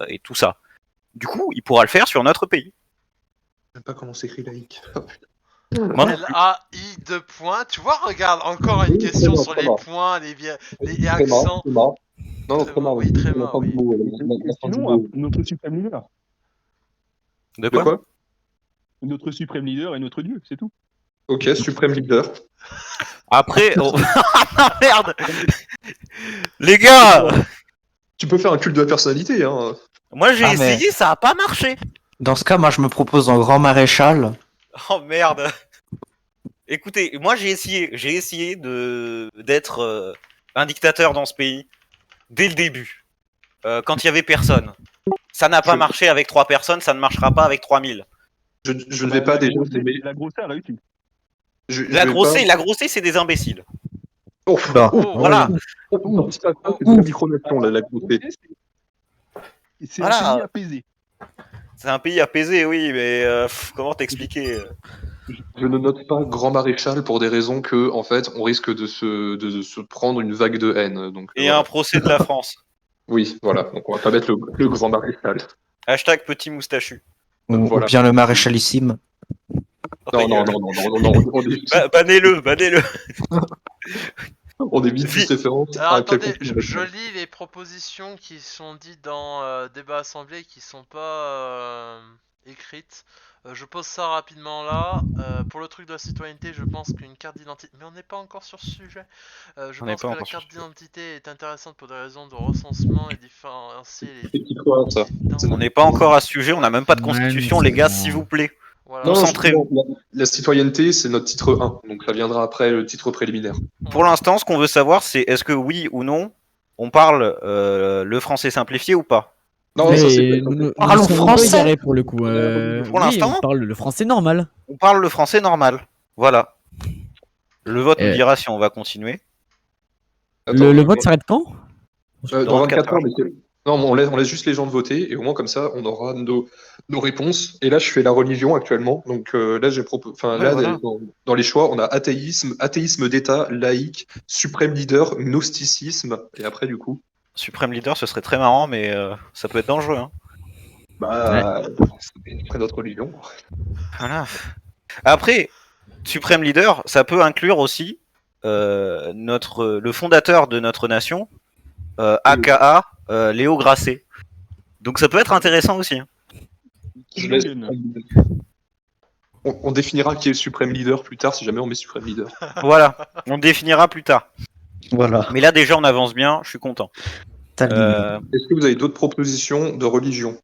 et tout ça. Du coup, il pourra le faire sur notre pays. Je sais pas comment s'écrit laïque. Moi non plus. L-A-I de points. Tu vois, regarde, encore une Oui, question très sur bien, les très bien. points, les Très marrant, accents. très marrant. Non, très marrant. Oui, très marrant, oui. Sinon, notre suprême leader. De De quoi quoi? Notre suprême leader est notre dieu, c'est tout. Ok, suprême leader. Après, merde, les gars, Tu peux faire un culte de la personnalité, hein. moi j'ai Ah, mais- essayé, ça a pas marché. Dans ce cas, moi, je me propose un grand maréchal. Oh merde. Écoutez, moi j'ai essayé d'être un dictateur dans ce pays dès le début, quand il y avait personne. Ça n'a pas marché avec 3 personnes, ça ne marchera pas avec 3000. Je ne vais pas déjà nommer. La grossesse réussit. Je La vais grossesse, c'est des imbéciles. pas... Oh, Bah, Oh, Voilà. c'est de la micronation, la grossesse. C'est Voilà. un pays apaisé. C'est un pays apaisé, oui, mais comment t'expliquer Je ne note pas grand maréchal pour des raisons que, en fait, on risque de se prendre une vague de haine. Donc, Et voilà. un procès de la France. Oui, voilà. Donc, on va pas mettre le grand maréchal. Hashtag petit moustachu. ou Voilà. bien le maréchalissime. Non, non, non, non, non, non, Bannez-le. on est vite plus référence Alors à attendez, quelqu'un qui je lis les propositions qui sont dites dans débat assemblée et qui sont pas écrites. Je pose ça rapidement là. Pour le truc de la citoyenneté, je pense qu'une carte d'identité... Mais on n'est pas encore sur ce sujet. Je On n'est pense pas que la encore sur carte ce sujet. d'identité est intéressante pour des raisons de recensement et différencier les C'est qui quoi, ça? militants. On n'est pas encore à ce sujet, on n'a même pas de constitution, Ouais, les gars, c'est s'il bon. vous plaît. Voilà. Non, Concentrez-vous. la citoyenneté, c'est notre titre 1, donc ça viendra après le titre préliminaire. Pour l'instant, ce qu'on veut savoir, c'est est-ce que oui ou non, on parle le français simplifié ou pas. Non, Mais ça c'est nous Parlons sommes un peu français. égarés pour le coup. Pour Oui, l'instant on parle le français normal. On parle le français normal. Voilà. Le vote nous Eh. dira si on va continuer. Le vote s'arrête quand Dans 24 heures. heures, mais non, on laisse juste les gens de voter et au moins comme ça, on aura nos réponses. Et là, je fais la religion actuellement. Donc là, voilà. dans les choix, on a athéisme d'État, laïque, suprême leader, gnosticisme. Et après, du coup, Suprême leader, ce serait très marrant, mais ça peut être dangereux. Hein. c'est après notre religion. Voilà. Après, suprême leader, ça peut inclure aussi le fondateur de notre nation, aka Léo Grasset. Donc ça peut être intéressant aussi. Hein. Je laisse- On définira qui est le suprême leader plus tard si jamais on met suprême leader. Voilà, on le définira plus tard. Voilà. Mais là déjà on avance bien, je suis content. T'as le Est-ce que vous avez d'autres propositions de religion?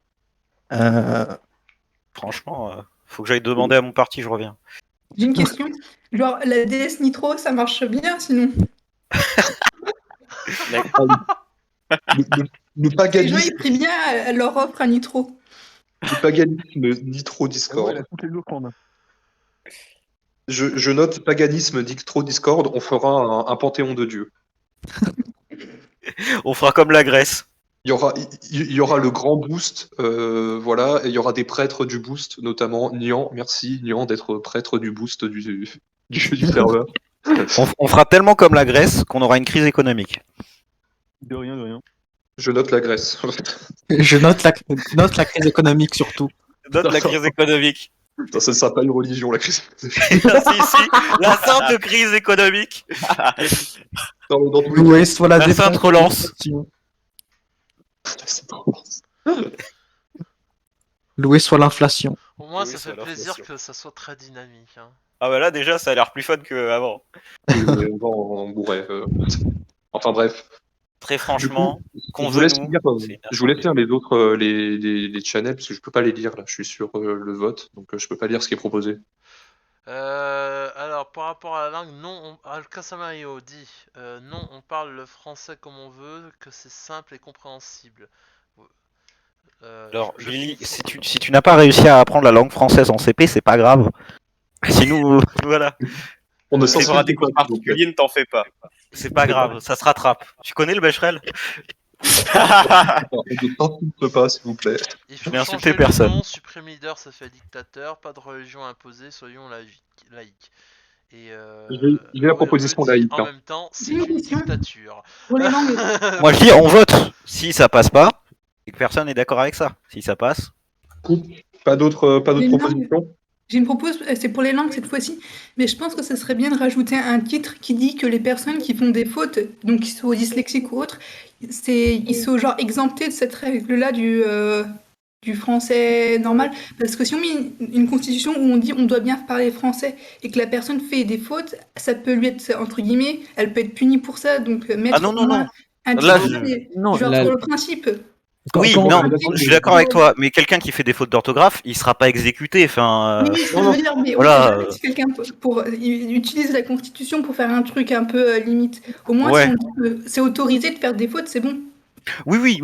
Franchement, faut que j'aille demander à mon parti, je reviens. J'ai une question. Genre, la DS Nitro, ça marche bien sinon. Le Les gens, paganisme, ils prient bien à leur offre à Nitro. le paganisme nitro Ah ouais, Discord. elle a toutes les offrandes. Je note paganisme, trop discorde, on fera un panthéon de dieux. On fera comme la Grèce. Il y aura le grand boost, voilà, et il y aura des prêtres du boost, notamment Nian. Merci Nian d'être prêtre du boost du serveur. On fera tellement comme la Grèce qu'on aura une crise économique. De rien, de rien. Je note la Grèce. Je note la crise économique surtout. Note la crise économique. Putain, ça ne sera pas une religion, la crise. Si, la sainte crise économique. Dans tous les Loué soit la La défense. sainte relance. Loué soit l'inflation. Au moins, Oui, ça c'est fait la plaisir inflation. que ça soit très dynamique. Hein. Ah bah là déjà ça a l'air plus fun qu'avant. Oui, mais on mourrait. Enfin bref. Très franchement, qu'on Je vous laisse veut nous. lire, c'est une je vous laisse assemblée. lire les autres les channels parce que je peux pas les lire là. Je suis sur le vote, donc je peux pas lire ce qui est proposé. Alors, par rapport à la langue, non, Alcasamayo dit non, on parle le français comme on veut, que c'est simple et compréhensible. Alors Lily, si tu n'as pas réussi à apprendre la langue française en CP, c'est pas grave. Si nous, voilà, On ne C'est s'en pas des cours particulier, ne t'en fais pas. c'est pas grave, ça se rattrape. Tu connais le Becherel? On ne t'insulte pas, s'il vous plaît. Il faut n'ai insulté changer personne. le nom, Supreme Leader, ça fait dictateur, pas de religion imposée, soyons laïcs. Et J'ai la proposition Aurélie dit laïque. en Hein. même temps, c'est une dictature. Pour les langues, Moi je dis on vote. Si ça passe pas, et que personne n'est d'accord avec ça. Si ça passe, Pas d'autres Les langues. propositions. j'ai une propose, c'est pour les langues cette fois-ci, mais je pense que ce serait bien de rajouter un titre qui dit que les personnes qui font des fautes, donc qui soient dyslexiques ou autres, ils sont genre exemptés de cette règle-là du français normal. Parce que si on met une constitution où on dit on doit bien parler français et que la personne fait des fautes, ça peut lui être, entre guillemets, elle peut être punie pour ça. Donc mettre non, non, au moins non. un Là, titre, non, genre la- sur le principe. oui, Quand- non, quand- je suis d'accord avec toi, mais quelqu'un qui fait des fautes d'orthographe, il sera pas exécuté. Enfin, Oui, ce que je veux dire, mais voilà, on sait jamais si quelqu'un il utilise la Constitution pour faire un truc un peu limite. Au moins, Ouais. si on dit que c'est autorisé de faire des fautes, c'est bon. oui.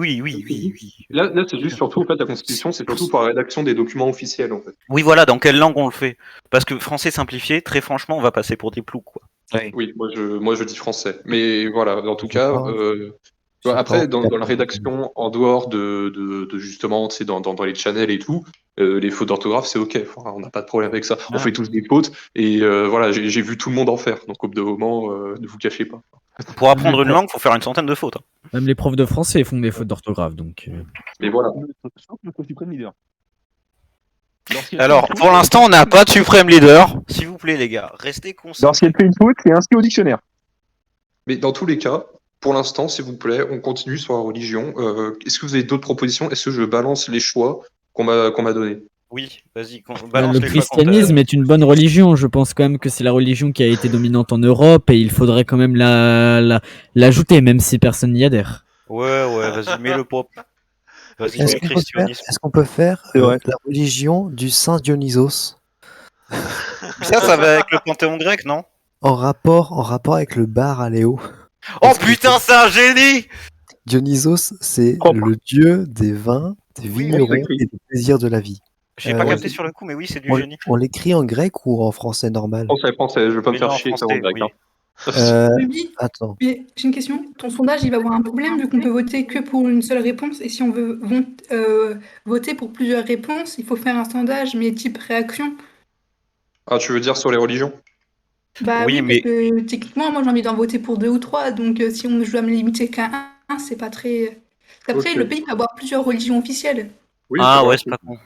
Là c'est juste surtout, en fait, la Constitution, c'est surtout pour la rédaction des documents officiels, en fait. Oui, voilà, dans quelle langue on le fait? Parce que français simplifié, très franchement, on va passer pour des ploucs, quoi. Oui, moi je dis français. Mais voilà, en tout cas, après, dans la rédaction, en dehors de justement, tu sais, dans les channels et tout, les fautes d'orthographe, c'est ok. Enfin, on n'a pas de problème avec ça. On Ah. fait tous des fautes et voilà, j'ai vu tout le monde en faire. Donc au bout d'un moment, ne vous cachez pas. Pour apprendre une langue, faut faire une centaine de fautes. Hein. Même les profs de français font des fautes d'orthographe, donc. Mais voilà. Sauf notre Supreme Leader. Alors, pour l'instant, on n'a pas de suprême leader. S'il vous plaît, les gars, restez concentrés. Lorsqu'elle fait une faute, c'est inscrit au dictionnaire. Mais dans tous les cas, pour l'instant, s'il vous plaît, on continue sur la religion. Est-ce que vous avez d'autres propositions? Est-ce que je balance les choix qu'on m'a donnés? Oui, vas-y, Le balance les choix christianisme est une bonne religion. Je pense quand même que c'est la religion qui a été dominante en Europe et il faudrait quand même l'ajouter, même si personne n'y adhère. Ouais, vas-y, mets le pop. Vas-y, mets Est-ce le qu'on peut faire, christianisme. est-ce qu'on peut faire C'est vrai. la religion du Saint Dionysos Ça va avec le panthéon grec, non? en rapport avec le bar à Léo? Oh putain, c'est un génie! Dionysos, c'est Propre. le dieu des vins, des Oui, vignerons oui, oui. et des plaisirs de la vie. J'ai pas Ouais. capté sur le coup, mais oui, c'est du On, génie. on l'écrit en grec ou en français normal? Français, je veux pas me Oui, faire non, chier avec ça en français, grec. oui. Hein. Oui, Attends. mais j'ai une question. Ton sondage, il va avoir un problème vu qu'on peut voter que pour une seule réponse. Et si on veut voter pour plusieurs réponses, il faut faire un sondage, mais type réaction. Ah, tu veux dire sur les religions? Bah Oui, oui, mais- parce que techniquement, moi j'ai envie d'en voter pour 2 ou 3. Donc si je dois me limiter qu'à un, c'est pas très. Après, Ok. le pays peut avoir plusieurs religions officielles. Oui, Ah c'est ouais, vrai. c'est pas con.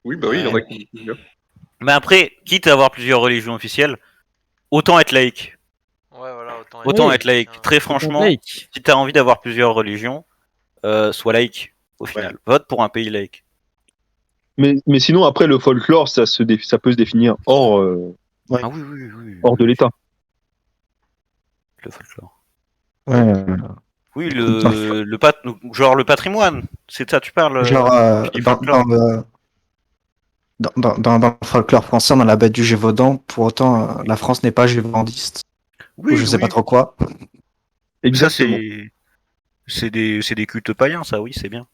Oui, bah oui, il y en a Ouais. qui. Mais après, quitte à avoir plusieurs religions officielles, autant être laïque. Ouais, voilà, Autant Oui. être laïque. Hein. Très franchement, Laïque. si t'as envie d'avoir plusieurs religions, sois laïque, au final. Vote pour un pays laïque. Mais sinon, après, le folklore, ça peut se définir hors Ah oui. hors de l'État. Le folklore. Ouais. Oui, genre le patrimoine. C'est ça, tu parles. Genre, tu dis dans, folklore. dans le folklore français, on a la bête du Gévaudan. Pour autant, la France n'est pas gévaudaniste. Oui, Ou je sais pas trop quoi. Ça, Exactement. c'est des cultes païens, ça, oui, c'est bien.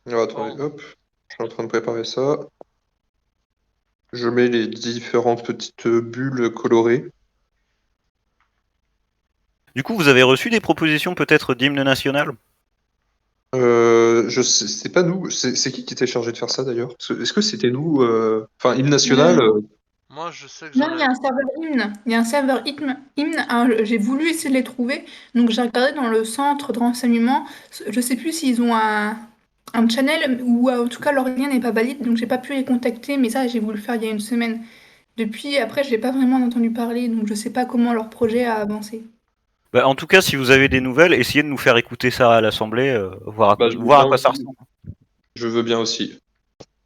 Alors, attendez, hop. Je suis en train de préparer ça. Je mets les différentes petites bulles colorées. Du coup, vous avez reçu des propositions peut-être d'hymne national? C'est pas nous. C'est qui était chargé de faire ça d'ailleurs? Est-ce que c'était nous? Enfin, hymne national. Moi, je sais que Non, j'en il y a ai. un serveur hymne. Il y a un serveur hymne. J'ai voulu essayer de les trouver. Donc j'ai regardé dans le centre de renseignement. Je sais plus s'ils ont un channel ou en tout cas leur lien n'est pas valide. Donc j'ai pas pu les contacter. Mais ça, j'ai voulu le faire il y a une semaine. Depuis, après, je n'ai pas vraiment entendu parler. Donc je sais pas comment leur projet a avancé. Bah, en tout cas, si vous avez des nouvelles, essayez de nous faire écouter ça à l'Assemblée, voir Bah, je veux voir à bien quoi ça aussi. ressemble. Je veux bien aussi.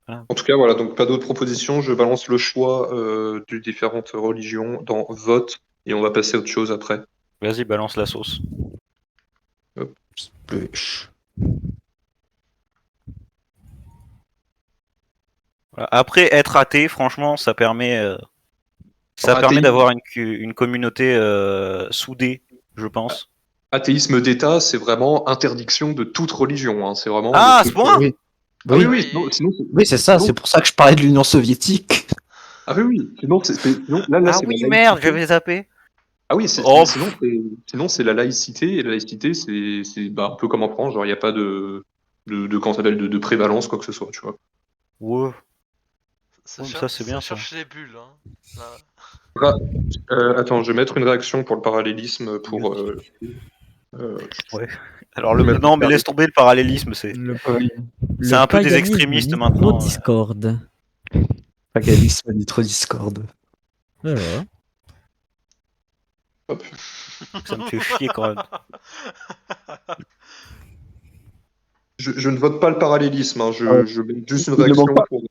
Voilà. En tout cas, voilà, donc pas d'autres propositions. Je balance le choix des différentes religions dans vote et on va passer à autre chose après. Vas-y, balance la sauce. Sploosh. Voilà. Après, être athée, franchement, ça permet Athéisme, d'avoir une communauté soudée, je pense. athéisme d'État, c'est vraiment interdiction de toute religion. Hein. C'est vraiment Ah, à le ce truc. point? Oui. Ah oui, Oui, oui, sinon, oui, c'est ça, sinon- c'est pour ça que je parlais de l'Union soviétique. ah oui, oui, sinon, là, Ah c'est la oui, merde, laïcité. j'avais zappé. Ah oui, Oh, sinon, c'est la laïcité, et la laïcité, c'est un peu comme en France, genre, il n'y a pas comment ça s'appelle, de prévalence, quoi que ce soit, tu vois. ouais. Ça, Ouais, mais ça, c'est bien, ça. cherche les bulles. Hein. Là. Ah, attends, je vais mettre une réaction pour le parallélisme, pour... Ouais. Alors, je vais mettre- non, mais laisse tomber le parallélisme, c'est Le un peu des paganisme extrémistes nitro maintenant. Discord. Paganisme, nitro Discord. Voilà. Hop. Ça me fait chier quand même. Je ne vote pas le parallélisme, hein, Ouais. je mets juste une Il ne réaction demande pas, pour...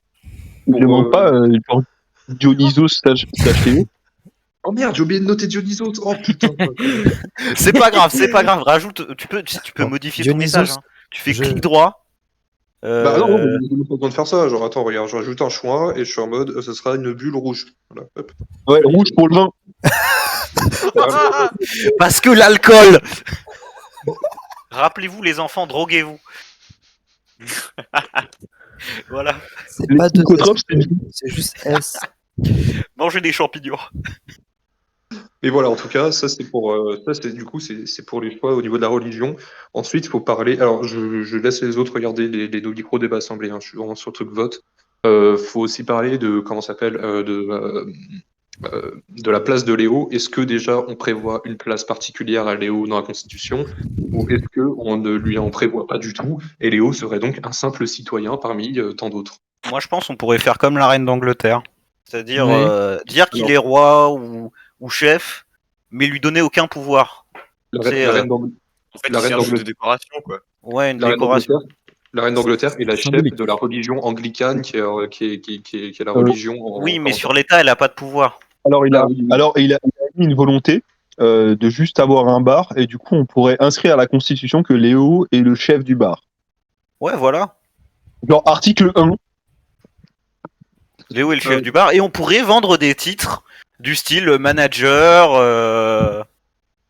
il ne demande pas genre Dionysos slash Théo. Oh merde, j'ai oublié de noter Dionysos. Oh putain. Quoi. C'est pas grave, c'est pas grave. Rajoute, tu peux Bon, modifier ton Dionysos, message. Hein. Tu fais je- clic droit. Bah non, mais j'ai pas besoin de faire ça. Genre, attends, regarde, je rajoute un choix et je suis en mode, ce sera une bulle rouge. Voilà, hop. Ouais, rouge pour le vin. Voilà. Parce que l'alcool. Rappelez-vous les enfants, droguez-vous. Voilà. c'est Les pas de psychotropes, S, c'est bien. c'est juste S. Mangez des champignons. Et voilà, en tout cas, ça c'est pour ça c'est du coup c'est pour les choix au niveau de la religion. Ensuite, il faut parler. Alors, je laisse les autres regarder les micro débats assemblés. Hein, je suis vraiment sur le truc vote. Faut aussi parler de comment ça s'appelle de la place de Léo. Est-ce que déjà on prévoit une place particulière à Léo dans la Constitution ou est-ce que on ne lui en prévoit pas du tout et Léo serait donc un simple citoyen parmi tant d'autres? Moi, je pense qu'on pourrait faire comme la reine d'Angleterre. C'est-à-dire Ouais. dire qu'il Alors- est roi ou chef, mais lui donner aucun pouvoir. La, C'est, la reine d'Ang- En fait, La il reine sert juste de d'Angleterre. décoration, quoi. Ouais, une La reine décoration. d'Angleterre. La reine d'Angleterre est la chef Symbolique. de la religion anglicane qui est la Euh, religion Oui, mais comment sur l'État, elle a pas de pouvoir. Alors, Ah oui, oui. il a mis une volonté de juste avoir un bar, et du coup, on pourrait inscrire à la Constitution que Léo est le chef du bar. Ouais, voilà. Genre, article 1. Léo est le chef du bar. Et on pourrait vendre des titres du style manager.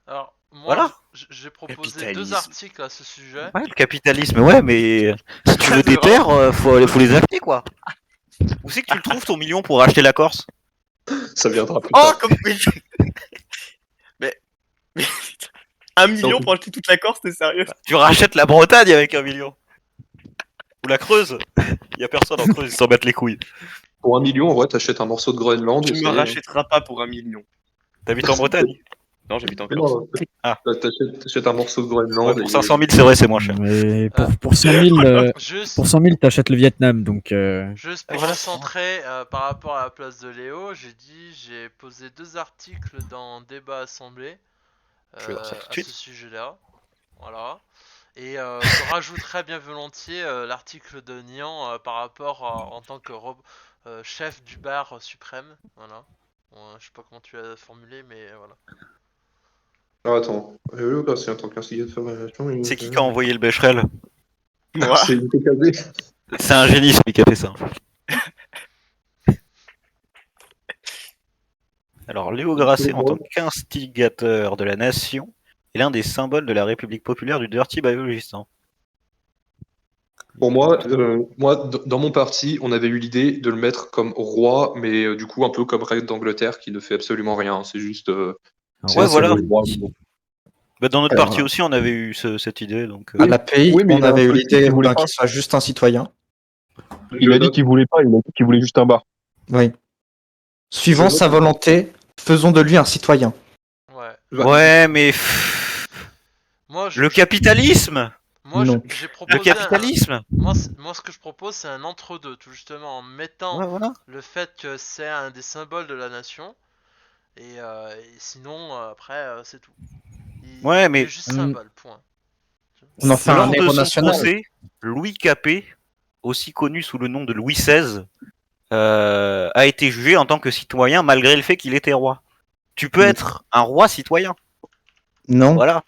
Alors, moi, Voilà. j'ai proposé deux Capitalisme. articles à ce sujet. Ouais, le capitalisme, ouais, mais si tu veux des terres, faut les acheter, quoi. Où c'est que tu le trouves ton million pour acheter la Corse? Ça viendra plus Oh, tard. comme. Mais. 1 million pour acheter toute la Corse, t'es sérieux? Tu rachètes la Bretagne avec 1 million. Ou la Creuse. Y a personne en Creuse, ils s'en battent les couilles. Pour 1 million, en vrai, t'achètes un morceau de Groenland. Tu et ne me rachèteras pas pour 1 million. T'habites en Bretagne? Non, j'habite en Mais Corse. non, Ah. t'achètes un morceau de Groenland. Ouais, pour et- 500 000, c'est vrai, c'est moins cher. Mais pour 100 000, Juste, pour 100 000, t'achètes le Vietnam, donc juste pour Voilà. recentrer par rapport à la place de Léo, j'ai posé deux articles dans Débat Assemblée Je vais voir ça tout de à suite. ce sujet-là. Voilà. Et je rajouterais bien volontiers l'article de Nian par rapport en tant que chef du bar suprême. Voilà. Je sais pas comment tu l'as formulé, mais voilà. Alors attends. C'est en tant qu'instigateur de la relation. C'est qui a envoyé le Becherel? Moi. C'est UTKB. C'est un génie, celui qui a fait ça. Alors, Léo Grasset, en tant qu'instigateur de la nation, est l'un des symboles de la République populaire du Dirty Biologist. Hein. Pour moi, dans mon parti, on avait eu l'idée de le mettre comme roi, mais du coup un peu comme reine d'Angleterre qui ne fait absolument rien. C'est juste. Ouais, voilà. le roi. Bah, dans notre Alors, parti aussi, on avait eu cette idée. Donc, À la pays, Oui, mais on il a avait eu insisté l'idée qu'il voulait pas. qu'il soit juste un citoyen. Il a dit qu'il voulait pas, il a dit qu'il voulait juste un bar. Oui. Suivant Je sa note. volonté, faisons de lui un citoyen. Ouais. ouais, mais Moi, le capitalisme, Non. j'ai le proposé capitalisme. moi, ce que je propose, c'est un entre-deux, tout justement, en mettant Ouais, voilà. le fait que c'est un des symboles de la nation, et sinon, après, c'est tout. Ouais, Il est mais juste symbole, point. On en fait un lors de héros son national. procès, Louis Capet, aussi connu sous le nom de Louis XVI, a été jugé en tant que citoyen malgré le fait qu'il était roi. Tu peux être un roi citoyen. Non. Voilà.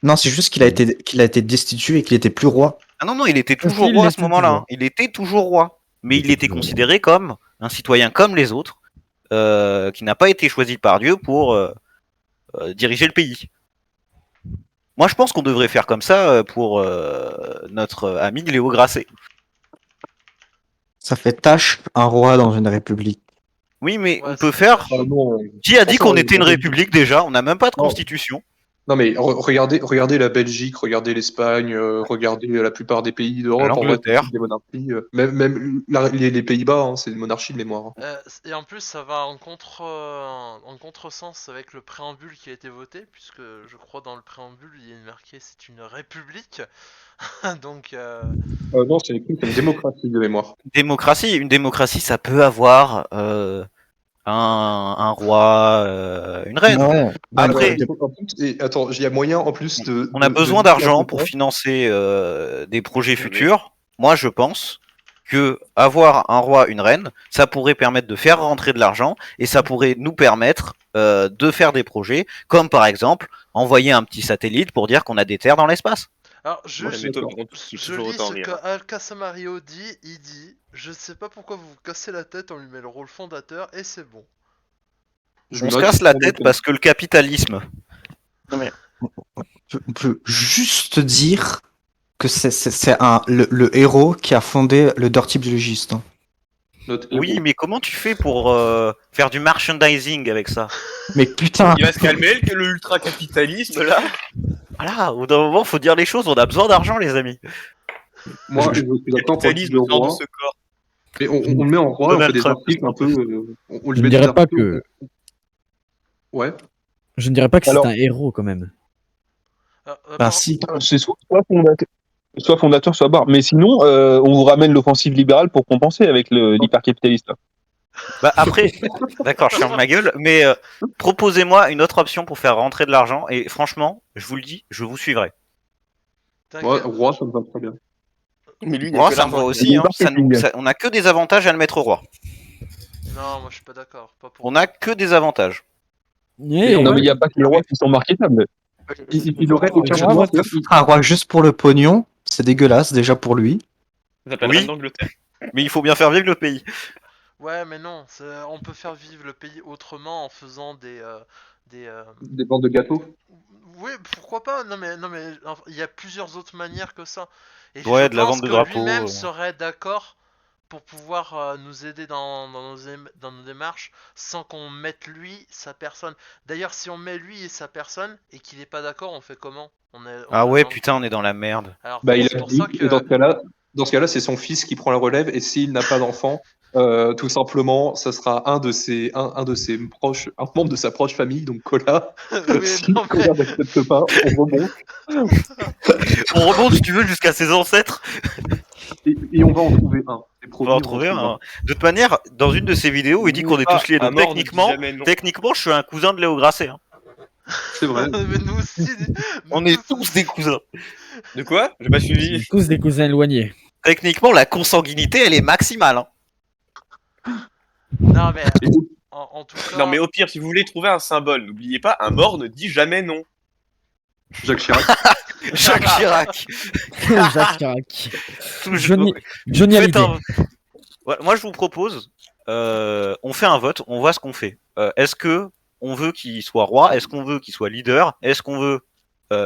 Non, c'est juste qu'il a été destitué et qu'il était plus roi. Ah non, il était Parce toujours qu'il roi à l'était ce moment-là. toujours. Hein. Il était toujours roi. Mais il était toujours considéré comme un citoyen comme les autres, qui n'a pas été choisi par Dieu pour diriger le pays. Moi, je pense qu'on devrait faire comme ça pour notre ami Léo Grasset. Ça fait tâche un roi dans une république. Oui, mais Ouais, on peut c'est faire. dommage. Qui a dit qu'on Franchement, était une république déjà? On n'a même pas de Non. constitution. Non mais regardez la Belgique, regardez l'Espagne, regardez la plupart des pays d'Europe. En vrai, c'est L'Angleterre. toutes des monarchies. Même les Pays-Bas, hein, c'est une monarchie de mémoire. Et en plus, ça va en contresens avec le préambule qui a été voté, puisque je crois dans le préambule, il est marqué c'est une république. Donc, Non, c'est écrit comme démocratie de mémoire. Une démocratie, ça peut avoir un roi, une reine. Ouais. Après, Attends, il y a moyen en plus de. on a de besoin dire d'argent que pour ça. financer des projets futurs. Moi, je pense que avoir un roi, une reine, ça pourrait permettre de faire rentrer de l'argent et ça pourrait nous permettre de faire des projets, comme par exemple envoyer un petit satellite pour dire qu'on a des terres dans l'espace. alors, Moi, La je suis méthode d'accord. rend tout ce qui est je toujours lis autant ce que rire. Al-Casamario dit. Il dit je sais pas pourquoi vous vous cassez la tête, on lui met le rôle fondateur et c'est bon. Je On se note. casse la tête parce que le capitalisme. On peut juste dire que c'est le héros qui a fondé le Dirty Biologist. Hein. Notre Oui, héros. mais comment tu fais pour faire du merchandising avec ça? Mais putain, Il va se calmer, le ultra-capitalisme, là. Voilà, au bout d'un moment, faut dire les choses, on a besoin d'argent, les amis. Moi, je suis d'accord pour le Capitalisme le sort de roi. ce corps. Et on le met en roi, on fait Donald des Trump, articles un peu. On lui Je met ne des dirais pas articles. que, Ouais. je ne dirais pas que c'est Alors- un héros quand même. bah si. C'est soit fondateur, soit bar. Mais sinon, on vous ramène l'offensive libérale pour compenser avec l'hypercapitaliste. là. Bah après, d'accord, je ferme ma gueule, mais proposez-moi une autre option pour faire rentrer de l'argent, et franchement, je vous le dis, je vous suivrai. Moi, T'inquiète. roi, ça me va très bien. Mais lui, il a Moi, que ça me va l'argent. aussi, hein, marketing. on a que des avantages à le mettre roi. Non, moi je suis pas d'accord. Pas pour. On a que des avantages. Eh, Non, ouais. mais il n'y a pas que les rois qui sont marketables. Il aurait aucun Ouais, droit. ouais. Un roi juste pour le pognon, c'est dégueulasse déjà pour lui. Ça s'appelle Oui. Reine d'Angleterre. Mais il faut bien faire vivre le pays. Ouais, mais non, on peut faire vivre le pays autrement en faisant des. Des bandes de gâteaux. Oui, pourquoi pas? Non mais il y a plusieurs autres manières que ça. Et je Ouais, de la pense vente de que drapeaux. lui-même serait d'accord pour pouvoir nous aider dans nos démarches sans qu'on mette lui, sa personne. D'ailleurs, si on met lui et sa personne et qu'il est pas d'accord, on fait comment? Ah est ouais, dans le putain, trou. on est dans la merde. Alors, Bah, il c'est a pour dit, ça et dans que. ce cas-là, c'est son fils qui prend la relève, et s'il n'a pas d'enfant, tout simplement, ça sera un de ses proches, un membre de sa proche famille, donc Cola. Mais Si non, Cola n'accepte pas, on remonte, On remonte, si tu veux, jusqu'à ses ancêtres. et on va en trouver un. C'est On promis, va en on trouver trouve un. De toute manière, dans une de ses vidéos, il dit qu'on est tous liés. Un Donc mort ne dit techniquement, jamais non. je suis un cousin de Léo Grasset. Hein. C'est vrai. mais nous aussi. On est tous des cousins. De quoi? J'ai pas suivi. Tous des cousins éloignés. Techniquement, la consanguinité, elle est maximale. Hein. Non, mais en tout cas. Non, mais au pire, si vous voulez trouver un symbole, n'oubliez pas, un mort ne dit jamais non. Jacques Chirac. Jacques Chirac. Jacques Chirac. Toujours. Johnny Faites Hallyday. Ouais, moi, je vous propose, on fait un vote, on voit ce qu'on fait. Est-ce que on veut qu'il soit roi? Est-ce qu'on veut qu'il soit leader? Est-ce qu'on veut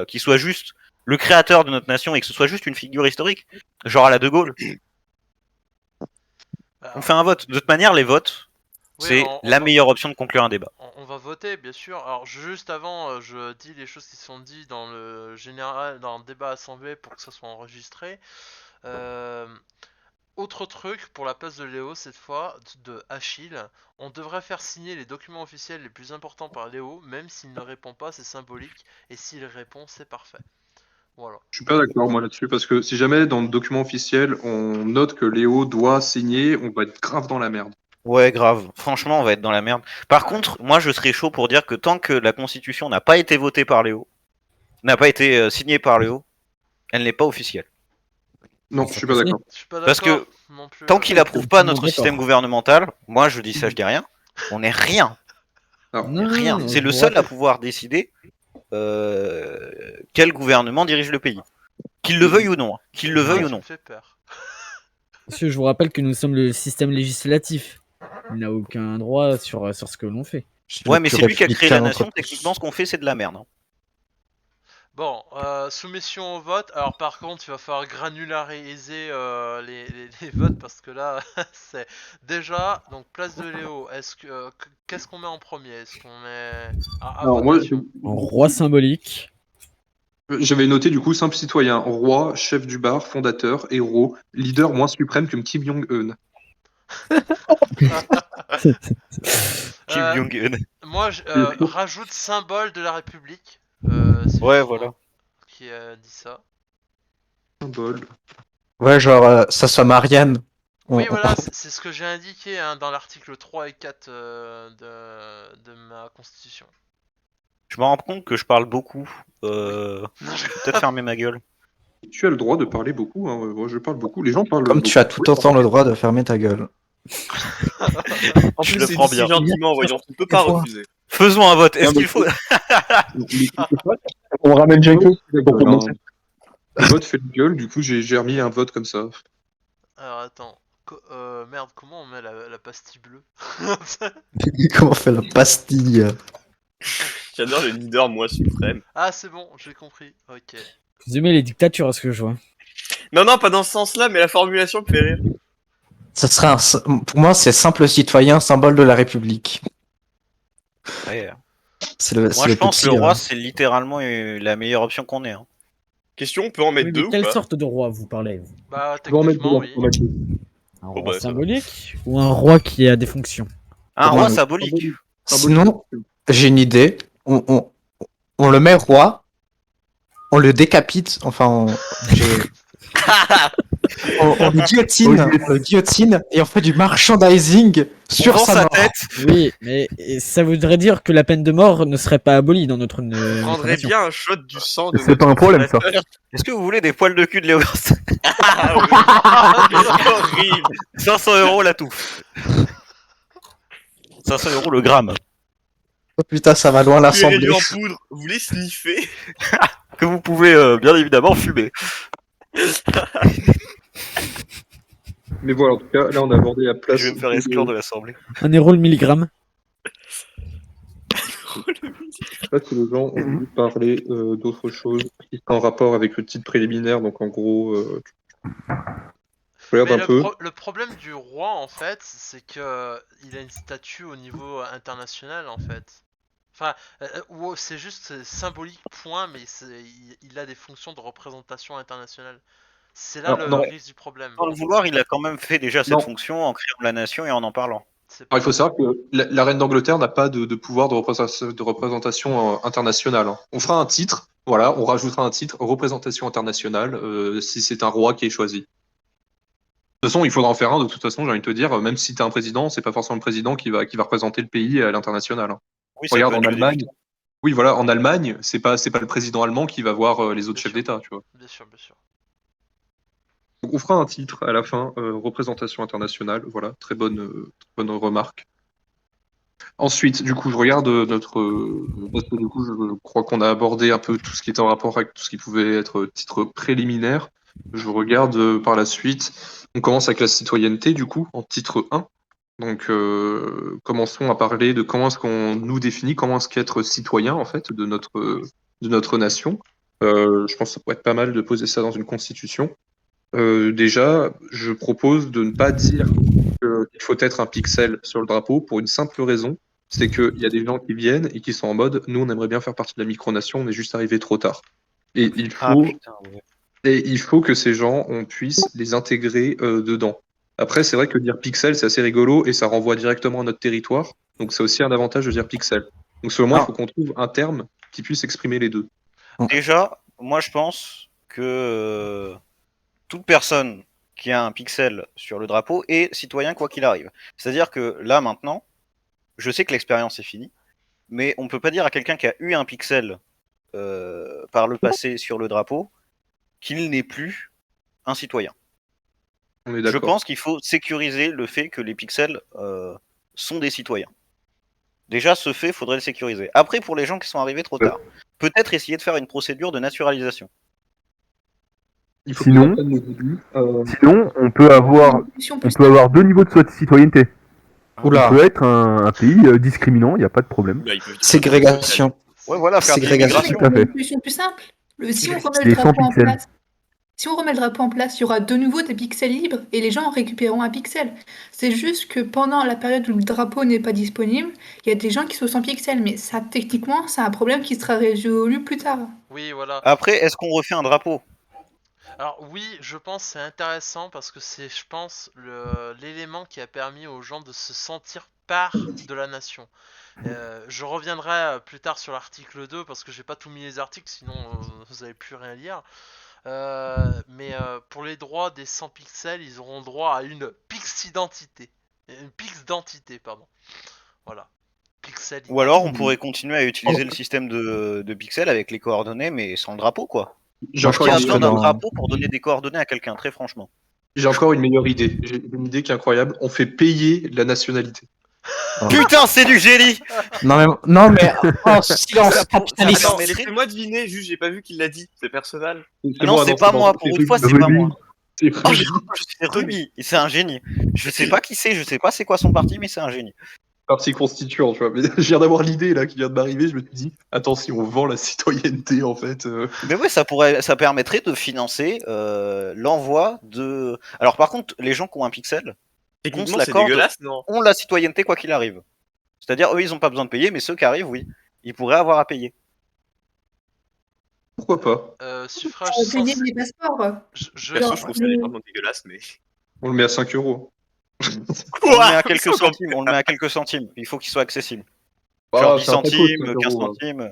qu'il soit juste le créateur de notre nation et que ce soit juste une figure historique, genre à la De Gaulle. On fait un vote. De toute manière, les votes, c'est la meilleure option de conclure un débat. On va voter, bien sûr. Alors, juste avant, je dis les choses qui sont dites dans le général, dans le débat assemblée pour que ça soit enregistré. Autre truc pour la place de Léo, cette fois, de Achille, on devrait faire signer les documents officiels les plus importants par Léo, même s'il ne répond pas, c'est symbolique, et s'il répond, c'est parfait. Voilà. Je suis pas d'accord moi là-dessus parce que si jamais dans le document officiel on note que Léo doit signer, on va être grave dans la merde. Ouais, grave. Franchement, on va être dans la merde. Par contre, moi, je serais chaud pour dire que tant que la Constitution n'a pas été votée par Léo, n'a pas été signée par Léo, elle n'est pas officielle. Non, je suis pas d'accord. Parce que tant qu'il approuve pas notre système gouvernemental, moi je dis ça, je dis rien, on est rien. Rien. C'est le seul à pouvoir décider quel gouvernement dirige le pays. Qu'il le veuille ou non. Qu'il le veuille ou non. Monsieur, je vous rappelle que nous sommes le système législatif. Il n'a aucun droit sur ce que l'on fait. Ouais, mais c'est lui qui a créé la nation. Techniquement, ce qu'on fait, c'est de la merde. Hein. Bon, soumission au vote. Alors par contre, il va falloir granulariser les votes parce que là, c'est déjà donc place de Léo. Est-ce que qu'est-ce qu'on met en premier? Est-ce qu'on met Alors moi, roi symbolique. J'avais noté du coup simple citoyen, roi, chef du bar, fondateur, héros, leader moins suprême que Kim Jong-un. Kim Jong-un. Moi, rajoute symbole de la République. Ouais, voilà. Qui a dit ça. Symbole. Ouais, genre, ça soit Marianne. Oui, voilà, c'est ce que j'ai indiqué hein, dans l'article 3 et 4 de ma constitution. Je me rends compte que je parle beaucoup. Je vais peut-être fermer ma gueule. Tu as le droit de parler beaucoup, hein. Moi je parle beaucoup, les gens parlent Comme beaucoup. tu as tout autant le droit de fermer ta gueule. En plus, c'est dit si gentiment, voyons, tu ne peux pas refuser. Faisons un vote, est-ce qu'il faut... On ramène Jacob pour commencer. Le vote fait le gueule, du coup j'ai remis un vote comme ça. Alors attends, merde, comment on met la pastille bleue? Comment on fait la pastille? J'adore le leader, moi, suprême. Ah, c'est bon, j'ai compris, ok. Vous aimez les dictatures, à ce que je vois. Non, non, pas dans ce sens-là, mais la formulation me fait rire. Ça serait pour moi, c'est simple citoyen, symbole de la République. Ouais. Moi, je pense que le roi, c'est littéralement la meilleure option qu'on ait. Hein. Question, on peut en mettre deux ou quelle pas? sorte de roi vous parlez? Bah, techniquement, oui. Un roi symbolique ou un roi qui a des fonctions? Un roi symbolique. Sinon, j'ai une idée. On le met roi, on le décapite, enfin, on le guillotine et on fait du merchandising sur sa mort. tête. Oui, mais ça voudrait dire que la peine de mort ne serait pas abolie dans notre. Je prendrais bien un shot du sang de. C'est pas un problème ça. Est-ce que vous voulez des poils de cul de Léo? Ah oui, horrible. 500 € la touffe. 500 € le gramme. Oh putain, ça va loin l'assemblée. En poudre, vous voulez sniffer? Que vous pouvez bien évidemment fumer. Mais voilà, en tout cas, là on a abordé la place. Je vais me faire exclure de l'assemblée. Un héros le milligramme. Je sais pas si les gens ont voulu parler d'autres choses qui sont en rapport avec le titre préliminaire, donc en gros, regarde un peu. Le problème du roi, en fait, c'est que il a une statue au niveau international, en fait. Enfin, c'est juste symbolique, point, mais il a des fonctions de représentation internationale. C'est là le risque du problème. Sans le vouloir, il a quand même fait déjà cette fonction en créant la nation et en parlant. Alors, il faut savoir que la reine d'Angleterre n'a pas de pouvoir de représentation internationale. Hein. On fera un titre, voilà, on rajoutera un titre, représentation internationale, si c'est un roi qui est choisi. De toute façon, il faudra en faire un, de toute façon, j'ai envie de te dire, même si tu es un président, c'est pas forcément le président qui va représenter le pays à l'international. Hein. Oui, regarde en Allemagne. Oui, voilà, en Allemagne, c'est pas le président allemand qui va voir les autres chefs d'État, tu vois. Bien sûr, bien sûr. Donc, on fera un titre à la fin, représentation internationale, voilà, très bonne remarque. Ensuite, du coup, je regarde parce que du coup, je crois qu'on a abordé un peu tout ce qui était en rapport avec tout ce qui pouvait être titre préliminaire. Je regarde par la suite. On commence avec la citoyenneté, du coup, en titre 1. Donc, commençons à parler de comment est-ce qu'on nous définit, comment est-ce qu'être citoyen, en fait, de notre nation. Je pense que ça pourrait être pas mal de poser ça dans une constitution. Déjà, je propose de ne pas dire qu'il faut être un pixel sur le drapeau pour une simple raison, c'est qu'il y a des gens qui viennent et qui sont en mode, nous on aimerait bien faire partie de la micronation, on est juste arrivé trop tard. Et Ah putain, ouais. il faut que ces gens, on puisse les intégrer dedans. Après, c'est vrai que dire pixel, c'est assez rigolo et ça renvoie directement à notre territoire. Donc c'est aussi un avantage de dire pixel. Donc selon moi, il Ah. faut qu'on trouve un terme qui puisse exprimer les deux. Déjà, moi je pense que toute personne qui a un pixel sur le drapeau est citoyen quoi qu'il arrive. C'est-à-dire que là maintenant, je sais que l'expérience est finie, mais on peut pas dire à quelqu'un qui a eu un pixel par le passé sur le drapeau qu'il n'est plus un citoyen. On est Je d'accord. pense qu'il faut sécuriser le fait que les pixels sont des citoyens. Déjà, ce fait, faudrait le sécuriser. Après, pour les gens qui sont arrivés trop tard, peut-être essayer de faire une procédure de naturalisation. Il faut Sinon- qu'ils apprennent le début. Sinon, on peut avoir 2 niveaux de citoyenneté. Oula. On peut être un pays discriminant, il n'y a pas de problème. Bah, ils peuvent dire Ségrégation. Ouais, voilà, faire des Ségrégation. migrations. Tout à fait. Une solution plus simple. Si on remet Les le drapeau 100 en pixels. place, si on remet le drapeau en place, il y aura de nouveau des pixels libres et les gens récupéreront un pixel. C'est juste que pendant la période où le drapeau n'est pas disponible, il y a des gens qui sont sans pixels, mais ça, techniquement, c'est un problème qui sera résolu plus tard. Oui, voilà. Après, est-ce qu'on refait un drapeau? Alors oui, je pense que c'est intéressant parce que c'est, je pense, l'élément qui a permis aux gens de se sentir part de la nation. Je reviendrai plus tard sur l'article 2 parce que j'ai pas tout mis les articles, sinon vous avez plus rien à lire. Mais pour les droits des 100 pixels, ils auront droit à une pix-identité. Une pix-d'entité, pardon. Voilà. Pixel. Ou alors, on pourrait continuer à utiliser le système de pixels avec les coordonnées, mais sans le drapeau, quoi. J'ai encore, Qui a une besoin meilleure- d'un drapeau pour donner des coordonnées à quelqu'un, très franchement. j'ai encore une meilleure idée. J'ai une idée qui est incroyable. On fait payer la nationalité. Putain, c'est du génie! Non mais oh, silence capitaliste. Attends, Mais mais laissez-moi deviner, juste j'ai pas vu qu'il l'a dit, c'est personnel. Non, c'est pas moi, pour une fois, c'est pas moi. C'est Non, c'est Ruby, c'est un génie. Je sais pas qui c'est, je sais pas c'est quoi son parti, mais c'est un génie. parti constituant, tu vois. Mais je viens d'avoir l'idée là qui vient de m'arriver. Je me suis dit, attends, si on vend la citoyenneté en fait. Mais ouais, ça permettrait de financer l'envoi de. Alors par contre, les gens qui ont un pixel Techniquement, la c'est corde. dégueulasse, non? ont la citoyenneté quoi qu'il arrive. C'est-à-dire, eux, ils ont pas besoin de payer, mais ceux qui arrivent, oui. Ils pourraient avoir à payer. Pourquoi pas? Suffrage Payer sans... les passeports. Perso, je trouve ça vraiment dégueulasse, mais. On le met à 5 euros. On le met à quelques centimes, on le met à quelques centimes. Il faut qu'il soit accessible. Genre 10 c'est un peu centimes, cool, 15 5 euros, centimes.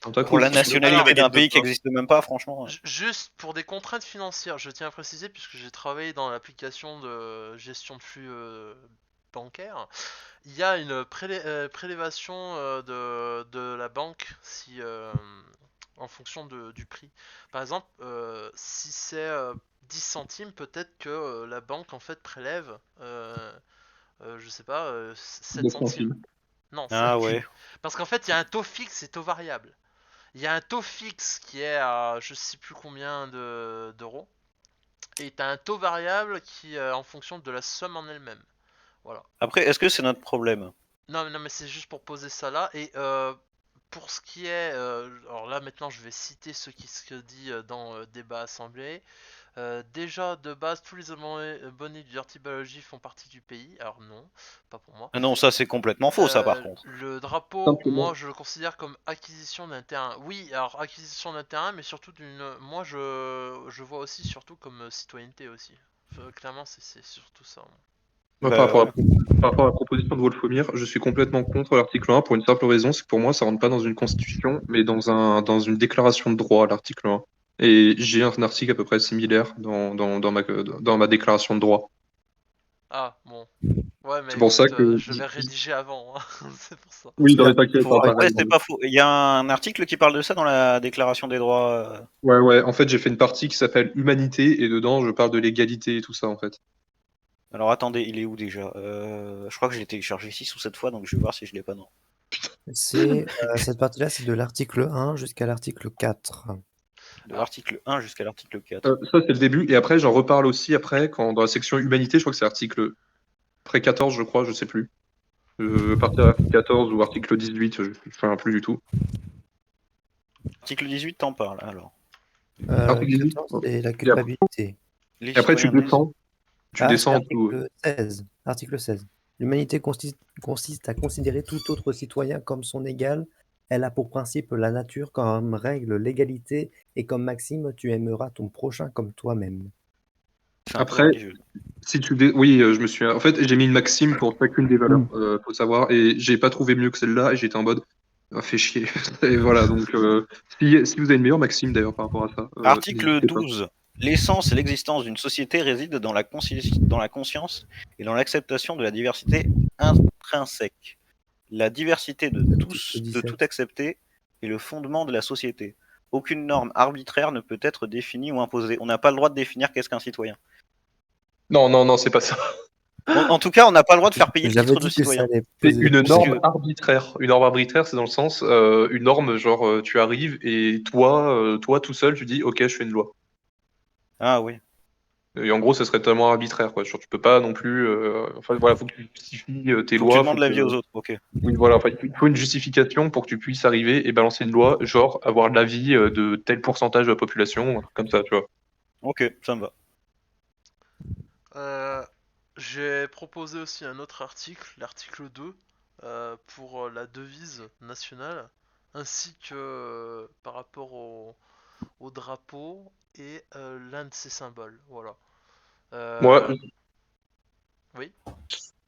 Un taco, Pour la c'est- nationalité Alors, d'un pays qui n'existe même pas, franchement. Juste pour des contraintes financières, je tiens à préciser, puisque j'ai travaillé dans l'application de gestion de flux bancaire, il y a une prélévation de la banque si, en fonction du prix. Par exemple, si c'est 10 centimes, peut-être que la banque en fait prélève, je sais pas, 7 9 centimes. centimes. Non, Ah 7. ouais. Parce qu'en fait, il y a un taux fixe et taux variable. Il y a un taux fixe qui est à je sais plus combien d'euros. Et tu as un taux variable qui est en fonction de la somme en elle-même. Voilà. Après, est-ce que c'est notre problème? Non, mais c'est juste pour poser ça là. Et pour ce qui est... alors là, maintenant, je vais citer ce qui se dit dans débat assemblée. Déjà, de base, tous les abonnés du Dirty Biology font partie du pays. Alors non, pas pour moi. Ah non, ça c'est complètement faux, ça par contre. Le drapeau, Simplement. moi je le considère comme acquisition d'un terrain. Oui, alors acquisition d'un terrain, mais surtout d'une. Moi je vois aussi surtout comme citoyenneté aussi. Enfin, clairement, c'est surtout ça. Moi, Bah, par rapport à la proposition de Wolfomir, je suis complètement contre l'article 1 pour une simple raison, c'est que pour moi, ça rentre pas dans une constitution, mais dans une déclaration de droit, l'article 1. Et j'ai un article à peu près similaire dans ma déclaration de droit. Ah, bon. Ouais, mais C'est pour ça écoute, que- je vais rédiger avant. Hein. C'est pour ça. Oui, dans les paquets. Ouais, c'est pas faux. Il y a un article qui parle de ça dans la déclaration des droits. Ouais, en fait, j'ai fait une partie qui s'appelle Humanité, et dedans, je parle de l'égalité et tout ça, en fait. Alors attendez, il est où déjà? Je crois que je l'ai téléchargé 6 ou 7 fois, donc je vais voir si je l'ai pas, non. C'est cette partie-là, c'est de l'article 1 jusqu'à l'article 4. De l'article 1 jusqu'à l'article 4. Ça, c'est le début, et après, j'en reparle aussi après, dans la section Humanité, je crois que c'est l'article près 14, je crois, je sais plus. À partir de l'article 14 ou article 18, je ne me souviens plus du tout. Article 18 t'en parle alors. Article 18. 14, c'est la Et culpabilité. Les et après, tu citoyens descends. Tu Ah, c'est descends en dessous. article 16. Article 16. L'humanité consiste à considérer tout autre citoyen comme son égal. Elle a pour principe la nature, comme règle l'égalité, et comme maxime, tu aimeras ton prochain comme toi-même. C'est un peu Après, religieux. si tu oui, je me suis. En fait, j'ai mis une maxime pour chacune des valeurs, faut savoir, et j'ai pas trouvé mieux que celle-là, et j'étais en mode, ah, fait chier. Et voilà, donc si vous avez une meilleure maxime d'ailleurs par rapport à ça, Article n'hésitez pas. 12. L'essence et l'existence d'une société résident dans la conscience et dans l'acceptation de la diversité intrinsèque. La diversité de tous, de 17. tout accepter, est le fondement de la société. Aucune norme arbitraire ne peut être définie ou imposée. On n'a pas le droit de définir qu'est-ce qu'un citoyen. Non, c'est pas ça. En tout cas, on n'a pas le droit de faire payer le J'avais titre de dit que ça citoyen. allait C'est poser une Parce norme que- arbitraire. Une norme arbitraire, c'est dans le sens, une norme, genre, tu arrives et toi tout seul, tu dis, ok, je fais une loi. Ah oui. Et en gros, ça serait totalement arbitraire, quoi. Genre, tu peux pas non plus. Enfin, voilà, faut que tu justifies tes Faut que tu lois. demandes Faut l'avis que... aux autres. Ok. Oui, voilà. Enfin, il faut une justification pour que tu puisses arriver et balancer une loi, genre avoir l'avis de tel pourcentage de la population, un truc comme ça, tu vois. Ok, ça me va. J'ai proposé aussi un autre article, l'article 2, pour la devise nationale, ainsi que par rapport au drapeau et l'un de ses symboles. Voilà. Moi, Oui.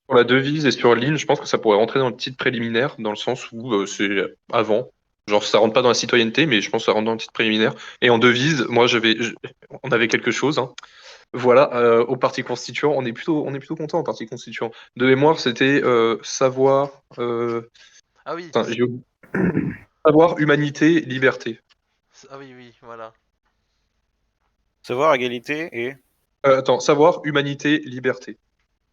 pour la devise et sur l'île, je pense que ça pourrait rentrer dans le titre préliminaire, dans le sens où c'est avant. Genre, ça rentre pas dans la citoyenneté, mais je pense que ça rentre dans le titre préliminaire. Et en devise, moi, on avait quelque chose, hein. Voilà, au parti constituant, on est plutôt content au parti constituant. De mémoire, c'était savoir, Ah oui. putain, savoir, humanité, liberté. Ah oui, oui, voilà. Savoir, égalité Attends, savoir, humanité, liberté.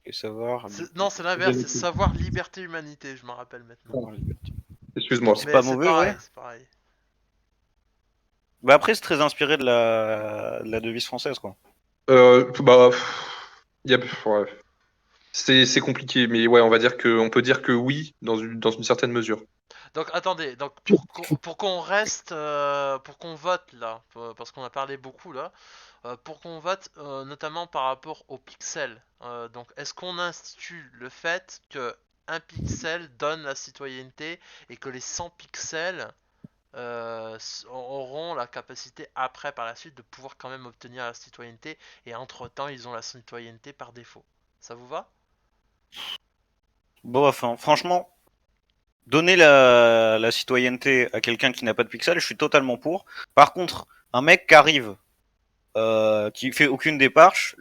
et savoir. Non, c'est l'inverse, c'est savoir, liberté, humanité, je m'en rappelle maintenant. Excuse-moi. C'est Mais pas c'est mauvais, pareil, ouais. c'est pareil. Bah après, c'est très inspiré de la devise française, quoi. Bah, ouais. C'est compliqué, mais ouais, on va dire on peut dire que oui, dans une certaine mesure. Donc attendez, donc pour qu'on reste, pour qu'on vote là, parce qu'on a parlé beaucoup là, pour qu'on vote notamment par rapport aux pixels. Donc est-ce qu'on institue le fait que un pixel donne la citoyenneté et que les 100 pixels auront la capacité après par la suite de pouvoir quand même obtenir la citoyenneté et entre temps ils ont la citoyenneté par défaut. Ça vous va? Bon, enfin, franchement, donner la citoyenneté à quelqu'un qui n'a pas de pixels, je suis totalement pour. Par contre, un mec qui arrive, qui fait aucune démarche,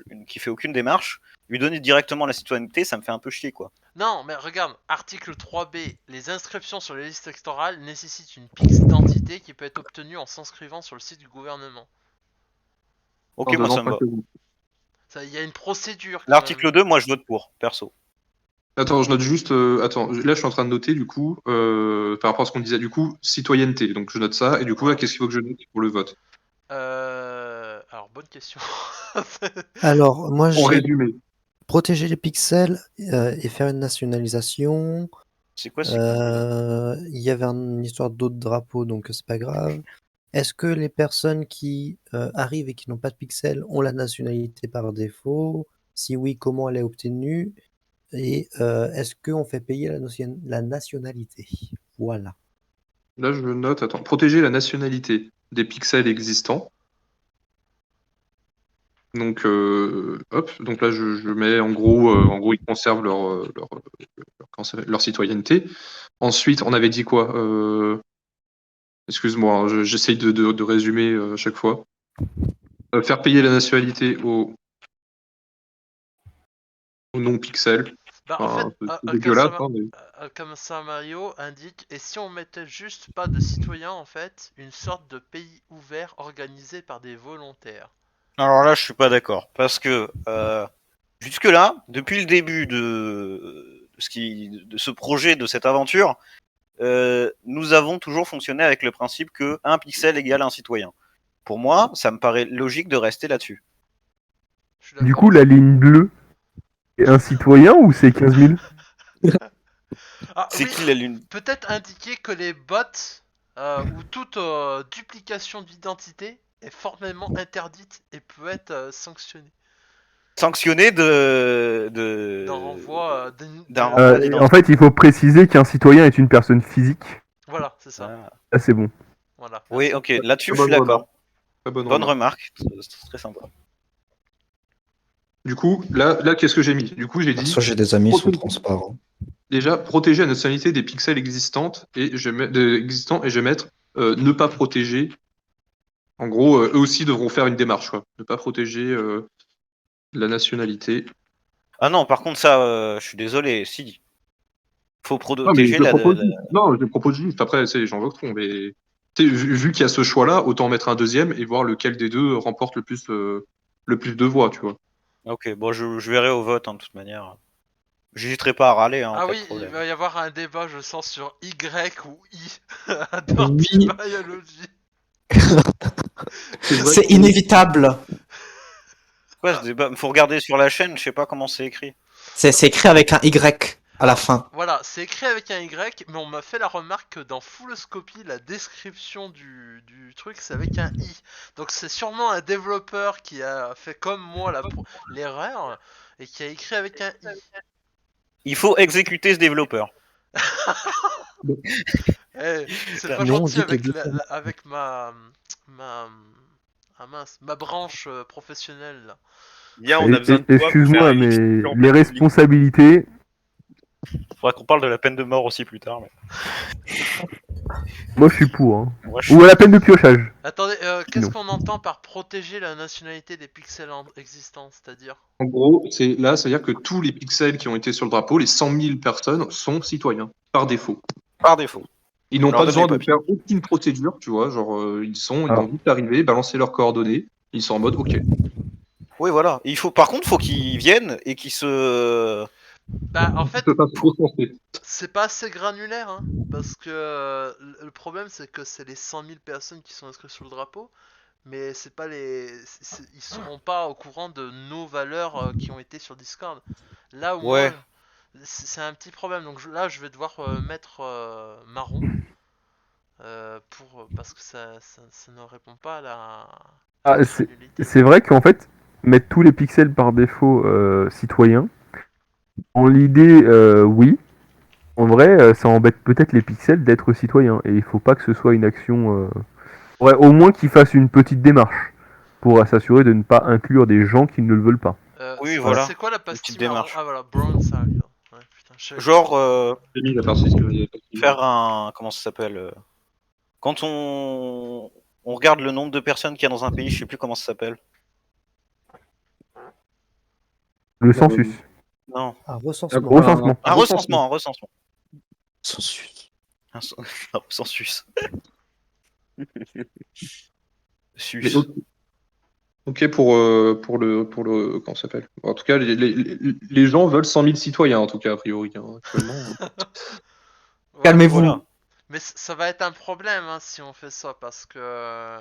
lui donner directement la citoyenneté, ça me fait un peu chier, quoi. Non, mais regarde, article 3b, les inscriptions sur les listes électorales nécessitent une pixe d'identité qui peut être obtenue en s'inscrivant sur le site du gouvernement. Ok, moi ça me va. Il y a une procédure. L'article 2, moi je vote pour, perso. Attends, je note juste. Attends, là je suis en train de noter du coup, par rapport à ce qu'on disait, du coup, citoyenneté. Donc je note ça, et du coup, là, qu'est-ce qu'il faut que je note pour le vote? Alors, bonne question. Alors, moi, En j'ai résumé. protégé les pixels et faire une nationalisation. C'est quoi Il y avait une histoire d'autres drapeaux, donc c'est pas grave. Est-ce que les personnes qui arrivent et qui n'ont pas de pixels ont la nationalité par défaut? Si oui, comment elle est obtenue? Et est-ce qu'on fait payer la nationalité? Voilà. Là, je note, attends, protéger la nationalité des pixels existants. Donc, hop, donc là, je mets en gros, ils conservent leur citoyenneté. Ensuite, on avait dit quoi? Excuse-moi, hein, j'essaye de résumer à chaque fois. Faire payer la nationalité aux non-pixels. Bah, en Enfin, fait, c'est dégueulasse, hein, mais... Alcamsa Mario indique, et si on mettait juste pas de citoyens en fait, une sorte de pays ouvert organisé par des volontaires. Alors là, je suis pas d'accord, parce que jusque-là, depuis le début de ce projet, de cette aventure, nous avons toujours fonctionné avec le principe que un pixel égale un citoyen. Pour moi, ça me paraît logique de rester là-dessus. Du coup, la ligne bleue, c'est un citoyen ou c'est 15 000? Ah, C'est oui, qui la lune? peut-être indiquer que les bots où toute duplication d'identité est formellement interdite et peut être sanctionnée. Sanctionné D'un renvoi d'un renvoi En d'identité. fait, il faut préciser qu'un citoyen est une personne physique. Voilà, c'est ça. Ah. Ah, c'est bon. Voilà. Oui, merci. ok, là-dessus, Très je suis bonne d'accord. Très bonne Bonne remarque. remarque, c'est très sympa. Du coup, là qu'est-ce que j'ai mis? Du coup, j'ai dit Soit j'ai des amis, sont protéger- transparents. déjà protéger la nationalité des pixels existantes et existants et je vais mettre ne pas protéger. En gros, eux aussi devront faire une démarche, quoi. Ne pas protéger la nationalité. Ah non, par contre, ça, je suis désolé, si. Faut Non, mais protéger je le la. propose juste. Non, je le propose juste. Après, les gens voteront, mais tu sais, vu qu'il y a ce choix-là, autant mettre un deuxième et voir lequel des deux remporte le plus de voix, tu vois. Ok, bon, je verrai au vote, hein, de toute manière. J'hésiterai pas à râler, hein, en Ah cas oui, de il problème. va y avoir un débat, je sens, sur Y ou I. Oui. Dirty Biology. C'est vrai C'est que- inévitable. Quoi, ce débat? Faut regarder sur la chaîne, je sais pas comment c'est écrit. C'est écrit avec un Y à la Alors, fin. Voilà, c'est écrit avec un Y, mais on m'a fait la remarque que dans Fulloscopy, la description du truc, c'est avec un I. Donc c'est sûrement un développeur qui a fait comme moi l'erreur et qui a écrit avec un I. Il faut exécuter ce développeur. Eh, c'est pas Non, on gentil dit que avec, les deux avec ma, ah mince, ma branche professionnelle là. Bien, on a besoin de toi pour faire Excuse-moi, une mais discussion en les public. responsabilités. Faudra qu'on parle de la peine de mort aussi plus tard. Mais... Moi, je suis pour. Hein. Moi, je suis- Ou à la peine de piochage. Attendez, qu'est-ce Non. qu'on entend par protéger la nationalité des pixels existants, c'est-à-dire? En gros, là, ça veut dire que tous les pixels qui ont été sur le drapeau, les 100 000 personnes, sont citoyens, par défaut. Par défaut. Ils n'ont Leur pas donner besoin les de papiers. faire aucune procédure, tu vois. Genre, ils Alors. vont vite arriver, balancer leurs coordonnées, ils sont en mode OK. Oui, voilà. Il faut, par contre, faut qu'ils viennent et qu'ils se. Bah, en fait, Je peux pas se concentrer. c'est pas assez granulaire, hein, parce que le problème c'est que c'est les 100 000 personnes qui sont inscrites sur le drapeau, mais c'est pas ils seront pas au courant de nos valeurs qui ont été sur Discord. Là au Ouais. moins, c'est un petit problème, donc là je vais devoir mettre marron, parce que ça ne répond pas à la Ah, granulité. c'est vrai qu'en fait, mettre tous les pixels par défaut citoyens, en l'idée, oui. En vrai, ça embête peut-être les pixels d'être citoyens. Et il faut pas que ce soit une action. Ouais, au moins qu'ils fassent une petite démarche pour s'assurer de ne pas inclure des gens qui ne le veulent pas. Oui, voilà. C'est quoi la Une pastille petite marron? démarche. Ah voilà, brown ça arrive. Ouais, putain, Genre, J'ai mis la partie sécurité. faire un. Comment ça s'appelle quand on regarde le nombre de personnes qu'il y a dans un pays, je sais plus comment ça s'appelle. Le census. Non. Un recensement. Recensement. Un recensement, un recensement. Census. Un census. Sus. Mais OK pour le comment ça s'appelle? En tout cas, les gens veulent 100 000 citoyens, en tout cas, a priori, hein, actuellement. Ouais, Calmez-vous. Voilà. mais ça va être un problème hein, si on fait ça, parce que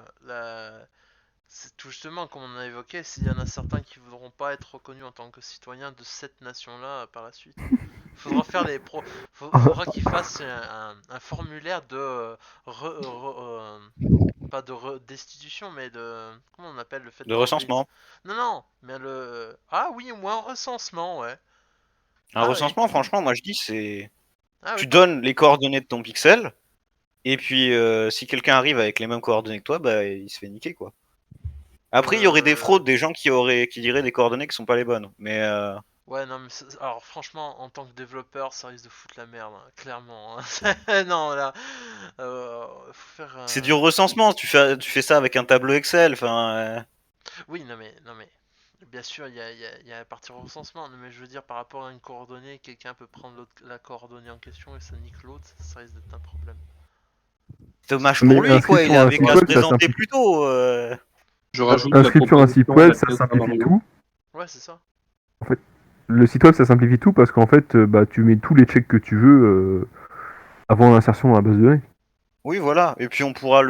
c'est tout justement comme on a évoqué, s'il y en a certains qui voudront pas être reconnus en tant que citoyens de cette nation-là par la suite. Faudra faire faudra qu'ils fassent un formulaire de pas de destitution, mais de comment on appelle le fait De recensement. Non, mais ah oui, ou un recensement, ouais. Un Ah oui. recensement, franchement, moi je dis c'est. Ah Tu oui. donnes les coordonnées de ton pixel, et puis si quelqu'un arrive avec les mêmes coordonnées que toi, bah il se fait niquer quoi. Après, il y aurait des fraudes, des gens qui diraient des coordonnées qui sont pas les bonnes. Mais Ouais, non, mais alors franchement, en tant que développeur, ça risque de foutre la merde, hein, clairement. Hein. Non, là, faut faire. c'est du recensement. Tu fais ça avec un tableau Excel. Enfin. Oui, non, mais bien sûr, il y a la partie recensement, mais je veux dire, par rapport à une coordonnée, quelqu'un peut prendre la coordonnée en question et ça nique l'autre, ça risque d'être un problème. Dommage Mais pour lui, quoi. Il inscription à un avait site qu'à se web, ça présenter simplifie. plus tôt. Je rajoute Inscription à un site web, ça de simplifie Mario. tout. Ouais, c'est ça. Le site web, ça simplifie tout parce qu'en fait, bah, tu mets tous les checks que tu veux avant l'insertion dans la base de données. Oui, voilà. Et puis on pourra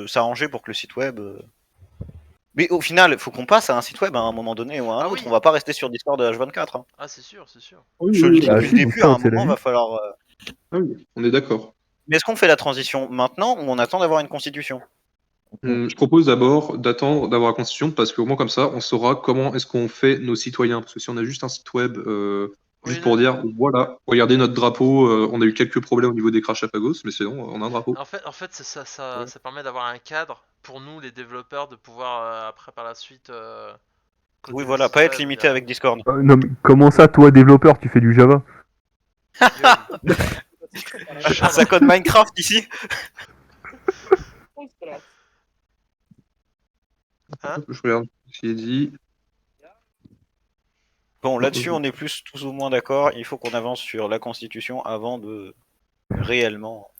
s'arranger pour que le site web. Mais au final, il faut qu'on passe à un site web à un moment donné ou à un Ah autre. oui. On va pas rester sur Discord H24. Hein. Ah, c'est sûr, c'est sûr. Oui, Je le dis Ah, depuis si, le début, Discord, à un c'est la moment, vie. va falloir. Ah oui, on est d'accord. Mais est-ce qu'on fait la transition maintenant ou on attend d'avoir une constitution? Je propose d'abord d'attendre d'avoir la constitution parce qu'au moins comme ça, on saura comment est-ce qu'on fait nos citoyens. Parce que si on a juste un site web juste Oui, pour non, dire voilà, regardez notre drapeau, on a eu quelques problèmes au niveau des crashs à Pagos, mais sinon on a un drapeau. En fait, c'est ça permet d'avoir un cadre pour nous, les développeurs, de pouvoir après par la suite coder Oui, des voilà, sites pas être web limité derrière. avec Discord. Non, mais comment ça, toi, développeur, tu fais du Java? Gueule. Ça code Minecraft ici? Hein? Je regarde ce qui est dit. Bon, là-dessus, on est plus ou moins d'accord. Il faut qu'on avance sur la constitution avant de réellement.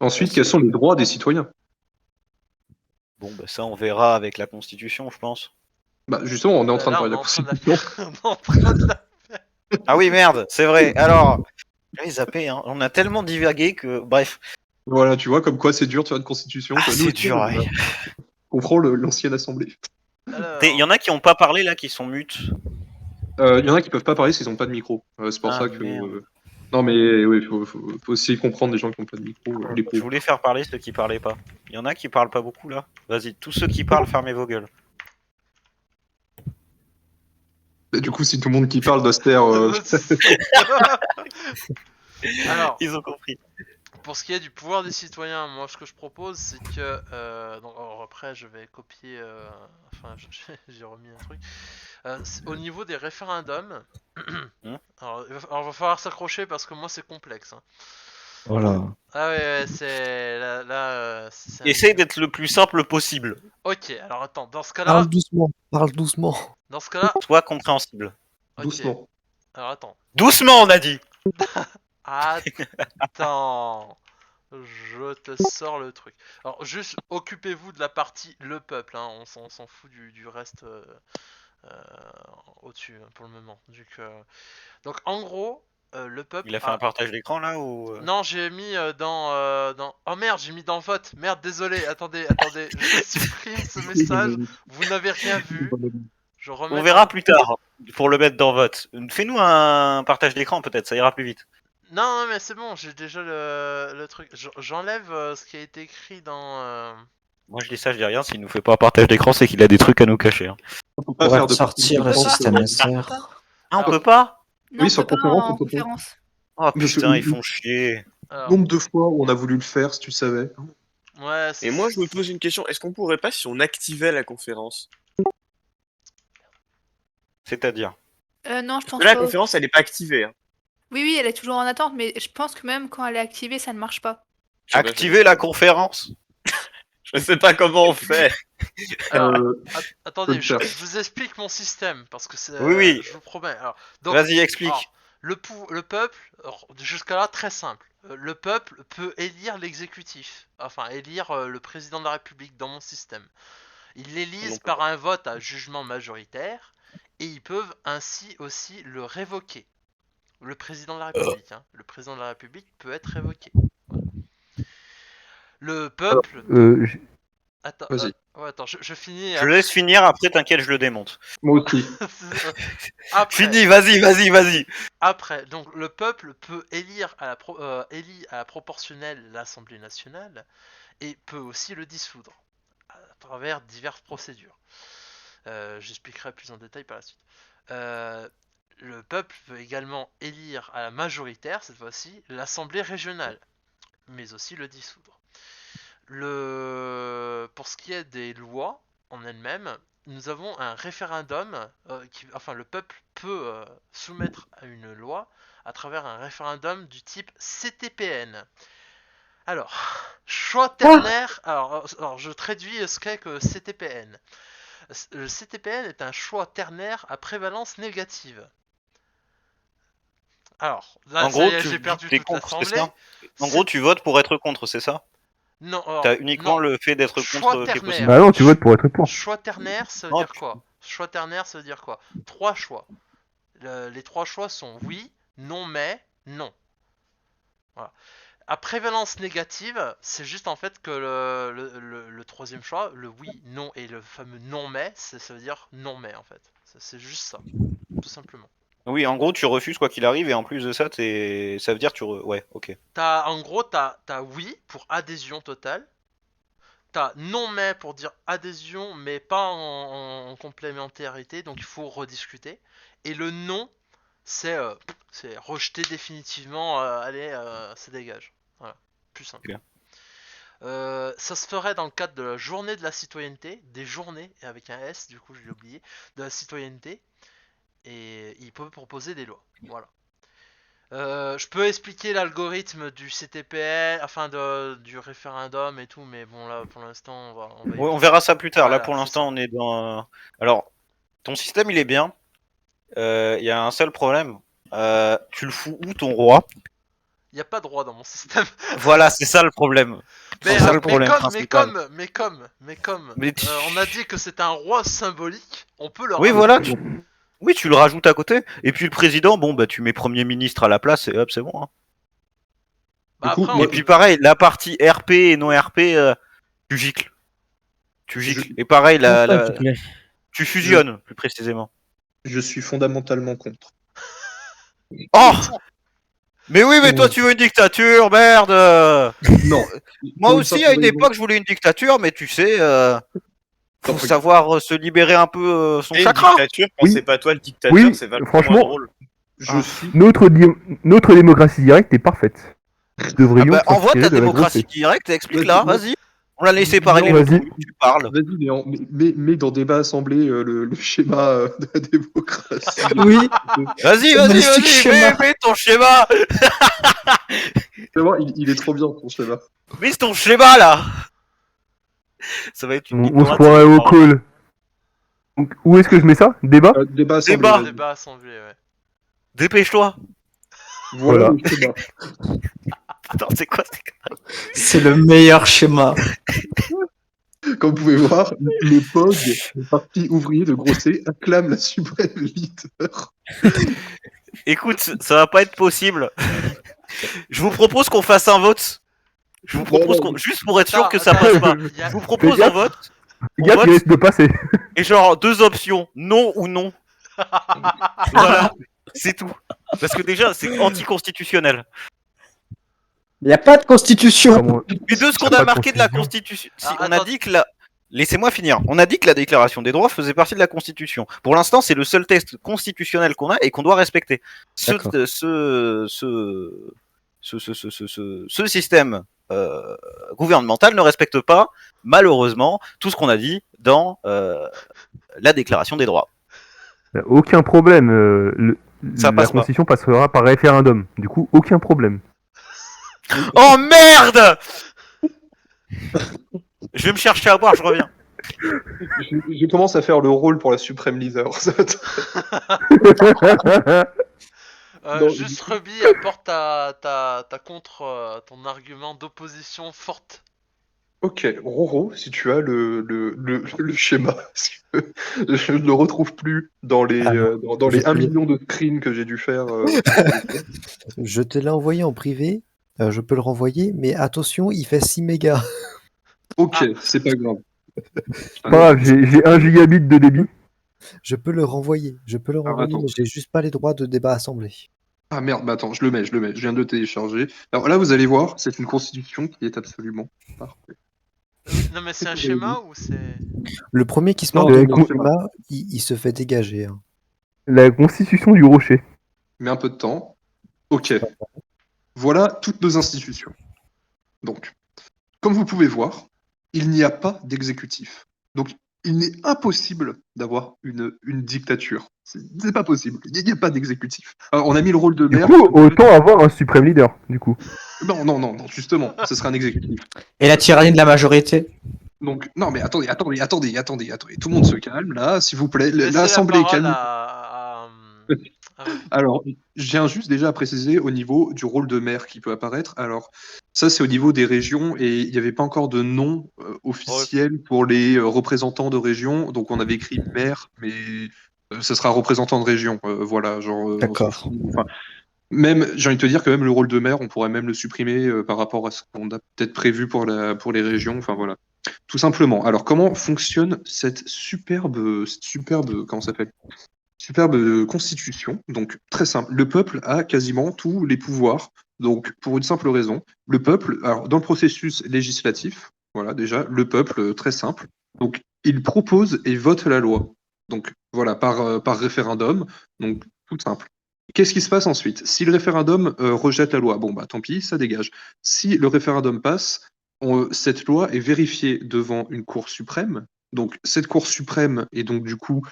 Ensuite, quels sont les droits des citoyens? Bon, bah ça, on verra avec la constitution, je pense. Bah justement, on est en train de Là, parler on est de la en train de la constitution. faire. On est en train de la- Ah oui, merde, c'est vrai. Alors, j'avais zappé, hein. On a tellement divagué que, bref. Voilà, tu vois, comme quoi c'est dur de faire une constitution. Ah, Nous c'est aussi, dur, on ouais. comprend l'ancienne assemblée. Alors, Il y en a qui ont pas parlé là, qui sont mutes. Il y en a qui peuvent pas parler s'ils n'ont pas de micro. C'est pour Ah, ça que. merde. Non, mais oui, faut aussi comprendre les gens qui n'ont pas de micro. Les Je pauvres. voulais faire parler ceux qui parlaient pas. Il y en a qui parlent pas beaucoup là. Vas-y, tous ceux qui parlent, fermez vos gueules. Et du coup, si tout le monde qui parle doit se taire. Alors, Ils ont compris. pour ce qui est du pouvoir des citoyens, moi ce que je propose c'est que donc alors, après je vais copier enfin j'ai remis un truc au niveau des référendums. Alors il va falloir s'accrocher parce que moi c'est complexe, hein. Voilà. Ah ouais, c'est là c'est un- Essaye d'être le plus simple possible. Ok, alors attends, dans ce cas-là, Parle doucement, parle doucement. dans ce cas-là, Sois compréhensible. ok. Doucement. Alors attends, Doucement, on a dit. attends, je te sors le truc. Alors juste occupez-vous de la partie le peuple, hein. On s'en fout du reste au-dessus, hein, pour le moment. Donc en gros, le peuple. Il a fait un partage d'écran là ou Non, j'ai mis dans. Oh merde, j'ai mis dans vote. Merde, désolé. Attendez, je supprime ce message. Vous n'avez rien vu. Je remets. On verra plus tard pour le mettre dans vote. Fais-nous un partage d'écran peut-être, ça ira plus vite. Non, mais c'est bon, j'ai déjà le truc. J'enlève ce qui a été écrit dans. Moi je dis ça, je dis rien. S'il nous fait pas un partage d'écran, c'est qu'il a des trucs à nous cacher, hein. Faut pas Pour faire de sortir le système SR. Ah, on peut pas? Oui, sur conférence, on peut pas. conférence. Oh Parce putain, que- ils font chier. Alors, Nombre de fois où on a voulu le faire, si tu savais. ouais, Et moi, je me pose une question. Est-ce qu'on pourrait pas, si on activait la conférence? C'est-à-dire? Non, je Parce pense que là, la pas. conférence, elle est pas activée, hein. Oui, elle est toujours en attente, mais je pense que même quand elle est activée, ça ne marche pas. Je sais pas, Activer la conférence. Je sais pas comment on fait. Alors, Euh, attendez, je peux le je vous explique mon système parce que c'est. Oui, oui. Je vous promets. Alors, donc, Vas-y, explique. alors, le peuple, jusqu'à là, très simple. Le peuple peut élire l'exécutif, enfin élire le président de la République dans mon système. Ils l'élisent par un vote à jugement majoritaire et ils peuvent ainsi aussi le révoquer. Le président de la République, hein. Le président de la République peut être révoqué. Voilà. Le peuple. Attends, Vas-y. ouais, attends, je finis. Je laisse finir, après t'inquiète, je le démonte. Moi aussi. Après, Fini, vas-y. Après, donc le peuple peut élire à la proportionnelle l'Assemblée nationale et peut aussi le dissoudre à travers diverses procédures. J'expliquerai plus en détail par la suite. Le peuple peut également élire à la majoritaire, cette fois-ci, l'Assemblée régionale, mais aussi le dissoudre. Pour ce qui est des lois en elles-mêmes, nous avons un référendum, enfin le peuple peut soumettre à une loi à travers un référendum du type CTPN. Alors, choix ternaire. Alors, je traduis ce qu'est que CTPN. Le CTPN est un choix ternaire à prévalence négative. Alors, là, En gros, j'ai perdu t'es toute contre, c'est l'assemblée. ça? En gros, tu votes pour être contre, c'est ça? Non, T'as uniquement non. le fait d'être Choix contre qui est ternaire. possible. Bah non, tu votes pour être pour. Choix ternaire, ça veut Non, dire quoi? Choix ternaire, ça veut dire quoi? 3 choix. Les 3 choix sont oui, non, mais, non. Voilà. À prévalence négative, c'est juste en fait que le troisième choix, le oui, non et le fameux non mais, ça veut dire non mais en fait. C'est juste ça, tout simplement. Oui, en gros, tu refuses quoi qu'il arrive, et en plus de ça, ça veut dire ouais, ok. En gros, t'as oui pour adhésion totale. T'as non mais pour dire adhésion, mais pas en complémentarité, donc il faut rediscuter. Et le non, c'est rejeter définitivement, allez, ça dégage. Voilà, plus simple. Ok. Ça se ferait dans le cadre de la journée de la citoyenneté, des journées, avec un S, du coup je l'ai oublié, de la citoyenneté, et il peut proposer des lois. Voilà. Je peux expliquer l'algorithme du CTPL, enfin du référendum et tout, mais bon là pour l'instant on va y Ouais, on venir. verra ça plus tard. Voilà, Là, pour c'est l'instant, ça. on est dans. Alors, ton système, il est bien. Il y a un seul problème. Tu le fous où, ton roi? Il n'y a pas de droit dans mon système. Voilà, c'est ça le problème. Mais, C'est ça le problème principal. Mais on a dit que c'est un roi symbolique, on peut le Oui, rajouter. voilà. Oui, tu le rajoutes à côté. Et puis le président, bon, bah, tu mets Premier ministre à la place et hop, c'est bon. Hein. Bah, Du coup, après, moi- Et puis pareil, la partie RP et non RP, tu gicles. Tu gicles. Et pareil, tu fusionnes, plus précisément. Je suis fondamentalement contre. Oh! Mais oui, mais toi, tu veux une dictature, merde! Non. Moi Pour une aussi, simple à une raison. époque, je voulais une dictature, mais tu sais, faut Non, savoir se libérer un peu son Et une chakra. dictature, quand Oui. c'est pas toi le dictateur, Oui, c'est vachement franchement, moins drôle. Je suis. Notre démocratie directe est parfaite. Nous Ah devrions bah, envoie s'inspirer ta de la démocratie grossesse. directe et explique-la, Vas-y, vas-y. On l'a laissé parler Non, les vas-y. couilles, tu parles. Vas-y, Léon, mets dans débat assemblée le schéma de la démocratie. Oui, Vas-y, Magnifique schéma. mets ton schéma. Vraiment, il est trop bien ton schéma. Mets ton schéma, là. Ça va être une ligne On se droite, croirait ça va au être call. Donc, où est-ce que je mets ça? Débat? Débat assemblée. Débat. vas-y. Débat assemblée, ouais. Dépêche-toi. Voilà Voilà. le schéma. Attends, c'est quoi? C'est le meilleur schéma. Comme vous pouvez voir, le POG, le parti ouvrier de Grosset, acclame la suprême leader. Écoute, ça va pas être possible. Je vous propose qu'on fasse un vote. Je vous propose Non, juste pour être sûr que ça Attends, passe pas. y a- Je vous propose un vote Les gars, vote. tu risques de passer. et genre deux options, non ou non. Voilà, c'est tout. Parce que déjà, c'est anticonstitutionnel. Il n'y a pas de constitution. Comment- Mais de ce qu'on Y a a pas de marqué de la confusion. Constitution, si Ah, on a attends. dit que la... Laissez-moi finir. On a dit que la Déclaration des droits faisait partie de la Constitution. Pour l'instant, c'est le seul texte constitutionnel qu'on a et qu'on doit respecter. D'accord. Ce système gouvernemental ne respecte pas, malheureusement, tout ce qu'on a dit dans la Déclaration des droits. Aucun problème. Ça La passe pas. Constitution passera par référendum. Du coup, aucun problème. Oh merde! Je vais me chercher à boire, je reviens. Je commence à faire le rôle pour la suprême leader. Ça va être- Non, Juste Ruby apporte ta contre ton argument d'opposition forte. Ok, Roro, si tu as le schéma, parce que je ne le retrouve plus dans les, dans les 1 million de screens que j'ai dû faire. Je te l'ai envoyé en privé. Je peux le renvoyer, mais attention, il fait 6 mégas. Ok, c'est pas grave. Pas grave, j'ai 1 gigabit de débit. Je peux le renvoyer. attends. Mais j'ai juste pas les droits de débat assemblée. Ah merde, bah attends, je le mets, je viens de le télécharger. Alors là, vous allez voir, c'est une constitution qui est absolument parfaite. Non mais c'est un schéma ou c'est... Le premier qui se Non, moque de mais mon con- schéma, il se fait dégager. Hein. La Constitution du Rocher. Mais un peu de temps. Ok. Voilà toutes nos institutions. Donc, comme vous pouvez voir, il n'y a pas d'exécutif. Donc, il n'est impossible d'avoir une dictature. C'est pas possible. Il n'y a pas d'exécutif. Alors, on a mis le rôle de Du maire. coup, autant avoir un suprême leader, du coup. Non, justement, ce sera un exécutif. Et la tyrannie de la majorité. Donc, non, mais attendez. Tout le monde se calme, là, s'il vous plaît. Laissez L'Assemblée la parole calme. à Ruby. Alors, je viens juste déjà à préciser au niveau du rôle de maire qui peut apparaître. Alors, ça, c'est au niveau des régions et il n'y avait pas encore de nom officiel pour les représentants de région. Donc, on avait écrit maire, mais ce sera représentant de région. Voilà, genre. D'accord. Enfin, même, j'ai envie de te dire que même le rôle de maire, on pourrait même le supprimer par rapport à ce qu'on a peut-être prévu pour les régions. Enfin, voilà. Tout simplement. Alors, comment fonctionne cette superbe, comment ça s'appelle? superbe constitution. Donc, très simple. Le peuple a quasiment tous les pouvoirs. Donc, pour une simple raison, le peuple, alors dans le processus législatif, voilà, déjà, le peuple, très simple. Donc, il propose et vote la loi. Donc, voilà, par référendum. Donc, tout simple. Qu'est-ce qui se passe ensuite? Si le référendum rejette la loi, bon, bah tant pis, ça dégage. Si le référendum passe, cette loi est vérifiée devant une cour suprême. Donc, cette cour suprême est donc du coup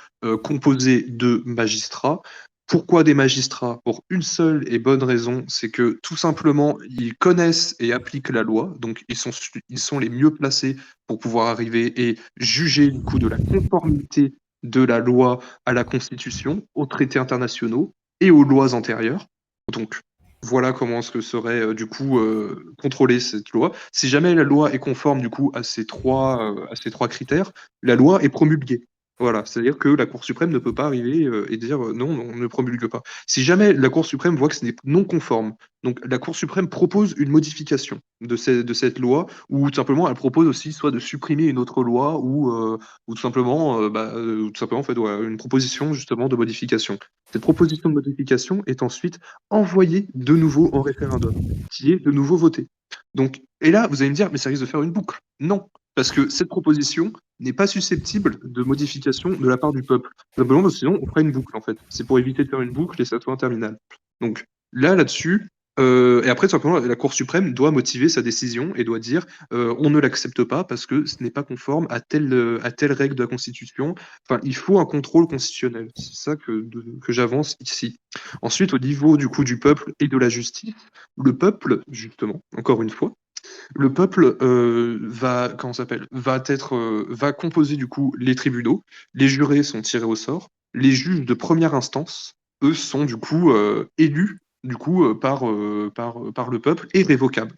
composée de magistrats. Pourquoi des magistrats? Pour une seule et bonne raison, c'est que tout simplement, ils connaissent et appliquent la loi, donc ils sont les mieux placés pour pouvoir arriver et juger du coup de la conformité de la loi à la Constitution, aux traités internationaux et aux lois antérieures. Donc, voilà comment ce que serait du coup contrôler cette loi. Si jamais la loi est conforme du coup à ces trois critères, la loi est promulguée. Voilà, c'est-à-dire que la Cour suprême ne peut pas arriver et dire non, on ne promulgue pas. Si jamais la Cour suprême voit que ce n'est non conforme, donc la Cour suprême propose une modification de cette loi, ou tout simplement elle propose aussi soit de supprimer une autre loi, ou tout simplement, en fait, ouais, une proposition justement de modification. Cette proposition de modification est ensuite envoyée de nouveau en référendum, qui est de nouveau votée. Donc, et là, vous allez me dire, mais ça risque de faire une boucle. Non, parce que cette proposition n'est pas susceptible de modification de la part du peuple. Simplement parce que sinon, on ferait une boucle, en fait. C'est pour éviter de faire une boucle et ça soit interminable. Donc, là-dessus, et après, tout simplement, la Cour suprême doit motiver sa décision et doit dire on ne l'accepte pas parce que ce n'est pas conforme à telle règle de la Constitution. Enfin, il faut un contrôle constitutionnel. C'est ça que j'avance ici. Ensuite, au niveau du coup du peuple et de la justice, le peuple, justement, encore une fois, le peuple va composer du coup les tribunaux. Les jurés sont tirés au sort. Les juges de première instance, eux, sont du coup élus du coup par le peuple et révocables.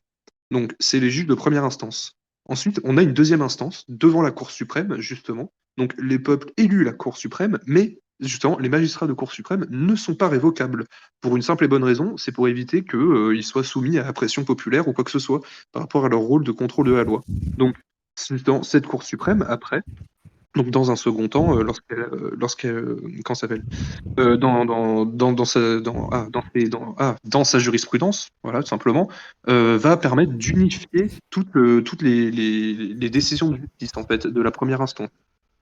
Donc, c'est les juges de première instance. Ensuite, on a une deuxième instance devant la Cour suprême, justement. Donc, les peuples élus la Cour suprême, mais justement, les magistrats de Cour suprême ne sont pas révocables. Pour une simple et bonne raison, c'est pour éviter qu'ils soient soumis à la pression populaire ou quoi que ce soit par rapport à leur rôle de contrôle de la loi. Donc, dans cette Cour suprême, après, donc dans un second temps, comment ça s'appelle dans sa jurisprudence, voilà, tout simplement, va permettre d'unifier toutes les décisions de justice en fait de la première instance.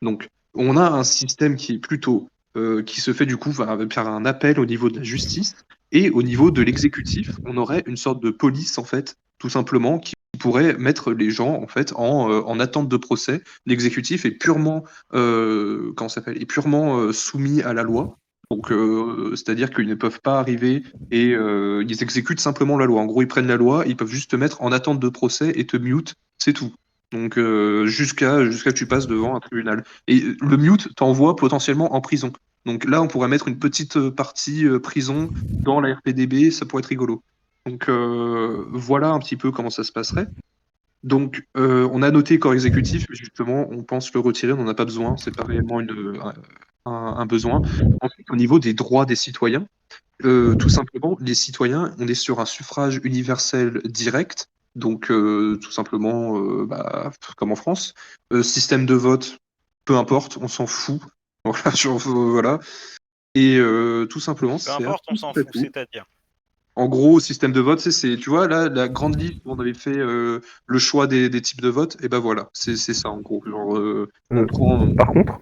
Donc, on a un système qui est plutôt qui se fait du coup par un appel au niveau de la justice et au niveau de l'exécutif, on aurait une sorte de police en fait, tout simplement, qui pourrait mettre les gens en fait en attente de procès. L'exécutif est purement soumis à la loi. Donc, c'est-à-dire qu'ils ne peuvent pas arriver et ils exécutent simplement la loi. En gros, ils prennent la loi, ils peuvent juste te mettre en attente de procès et te mute, c'est tout. Donc, jusqu'à que tu passes devant un tribunal. Et le mute t'envoie potentiellement en prison. Donc là, on pourrait mettre une petite partie prison dans la RPDB, ça pourrait être rigolo. Donc, voilà un petit peu comment ça se passerait. Donc, on a noté corps exécutif, mais justement, on pense le retirer, on n'en a pas besoin, c'est pas réellement un besoin. Ensuite, au niveau des droits des citoyens, tout simplement, les citoyens, on est sur un suffrage universel direct, donc tout simplement, comme en France. Système de vote, peu importe, on s'en fout. Voilà, voilà. Et tout simplement, Peu importe, on s'en fout, c'est-à-dire. En gros, système de vote, tu vois, là, la grande liste où on avait fait le choix des types de vote, et ben voilà, c'est ça en gros. Genre, Par contre,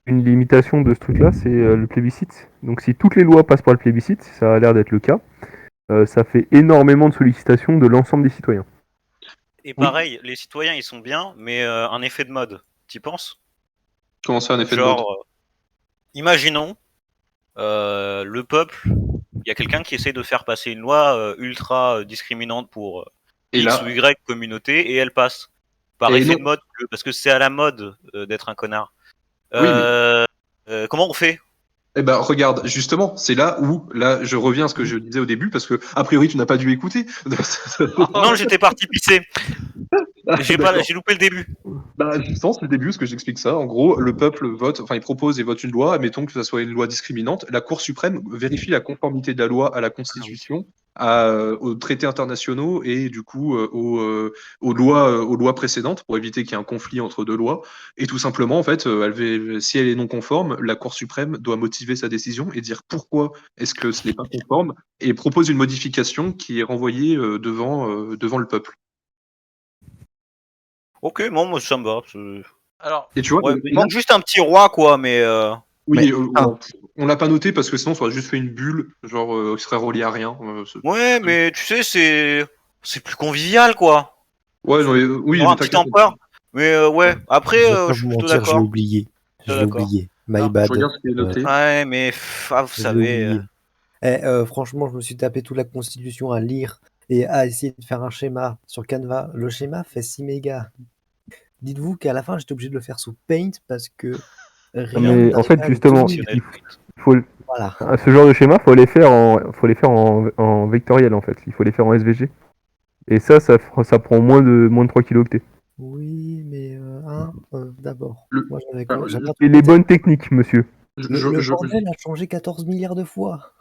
une limitation de ce truc-là, c'est le plébiscite. Donc si toutes les lois passent par le plébiscite, ça a l'air d'être le cas, ça fait énormément de sollicitations de l'ensemble des citoyens. Et pareil, les citoyens, ils sont bien, mais un effet de mode, t'y penses? Comment ça, un effet de mode? Imaginons, le peuple, il y a quelqu'un qui essaie de faire passer une loi ultra discriminante pour X ou Y communauté, et elle passe. Par effet de mode, parce que c'est à la mode d'être un connard. Comment on fait? Eh ben, regarde, justement, c'est là où, je reviens à ce que je disais au début, parce que, a priori, tu n'as pas dû écouter. Non, j'étais parti pisser. J'ai loupé le début. Justement, c'est le début, ce que j'explique ça. En gros, le peuple vote, enfin, il propose et vote une loi, admettons que ça soit une loi discriminante. La Cour suprême vérifie la conformité de la loi à la Constitution, aux traités internationaux et du coup aux lois précédentes pour éviter qu'il y ait un conflit entre deux lois. Et tout simplement, en fait, si elle est non conforme, la Cour suprême doit motiver sa décision et dire pourquoi est-ce que ce n'est pas conforme et propose une modification qui est renvoyée devant le peuple. Ok, bon, moi ça me va. Alors, Et tu vois, Ouais, il manque juste un petit roi, quoi, mais. oui, Mais- on l'a pas noté parce que sinon, ça aurait juste fait une bulle, genre, qui serait reliée à rien. Ouais, mais tu sais, c'est plus convivial, quoi. Ouais, non, Il oui, y aura mais un petit t'inquiète. empereur. Mais ouais, après, Je vais pas je suis vous plutôt mentir, je l'ai d'accord. oublié. Je l'ai D'accord. oublié. My Alors, bad. Je regarde ce qui est noté. Ouais, mais vous Je l'ai savez. oublié. Franchement, je me suis tapé toute la constitution à lire et à essayer de faire un schéma sur Canva. Le schéma fait 6 mégas. Dites-vous qu'à la fin, j'étais obligé de le faire sous Paint parce que rien Mais ne en fait, n'arrivait à le justement, tenir. il faut, Voilà. ce genre de schéma, faut les faire en vectoriel en fait. Il faut les faire en SVG. Et ça prend moins de 3 kilooctets. Oui, mais d'abord. Le- Moi, j'avais Alors, pas Et les bonnes techniques, monsieur. Le bordel a changé 14 milliards de fois.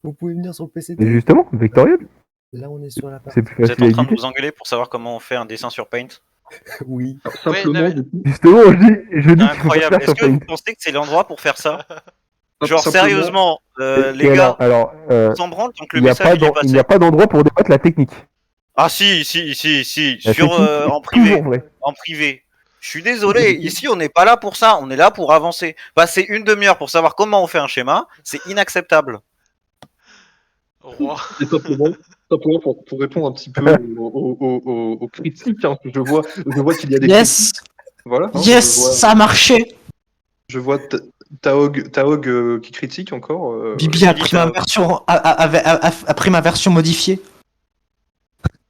Vous pouvez venir sur le PCT. Mais justement, vectoriel, Là, on est sur la c'est partie. plus Vous êtes facile en à train de éditer. vous engueuler pour savoir comment on fait un dessin sur Paint. Oui. Simplement, mais- du coup, Justement, je dis C'est qu'il faut pas incroyable. faire Est-ce sur que vous Paint. pensez que c'est l'endroit pour faire ça? Genre, simplement- sérieusement, Et les gars, alors, on s'en branle tant que il le n'y a message pas il est il n'y passé. a pas d'endroit pour débattre la technique. Ah si. La Sur, technique est en privé. toujours vraie. En privé. Je suis désolé, ici on n'est pas là pour ça, on est là pour avancer. Passer une demi-heure pour savoir comment on fait un schéma, c'est inacceptable. roi. Et simplement pour répondre un petit peu aux critiques, hein, je vois qu'il y a des Yes, critiques. Voilà. hein, yes, ça a marché. Je vois Taog qui critique encore. Bibi a dis pris ça. ma version, a pris ma version modifiée.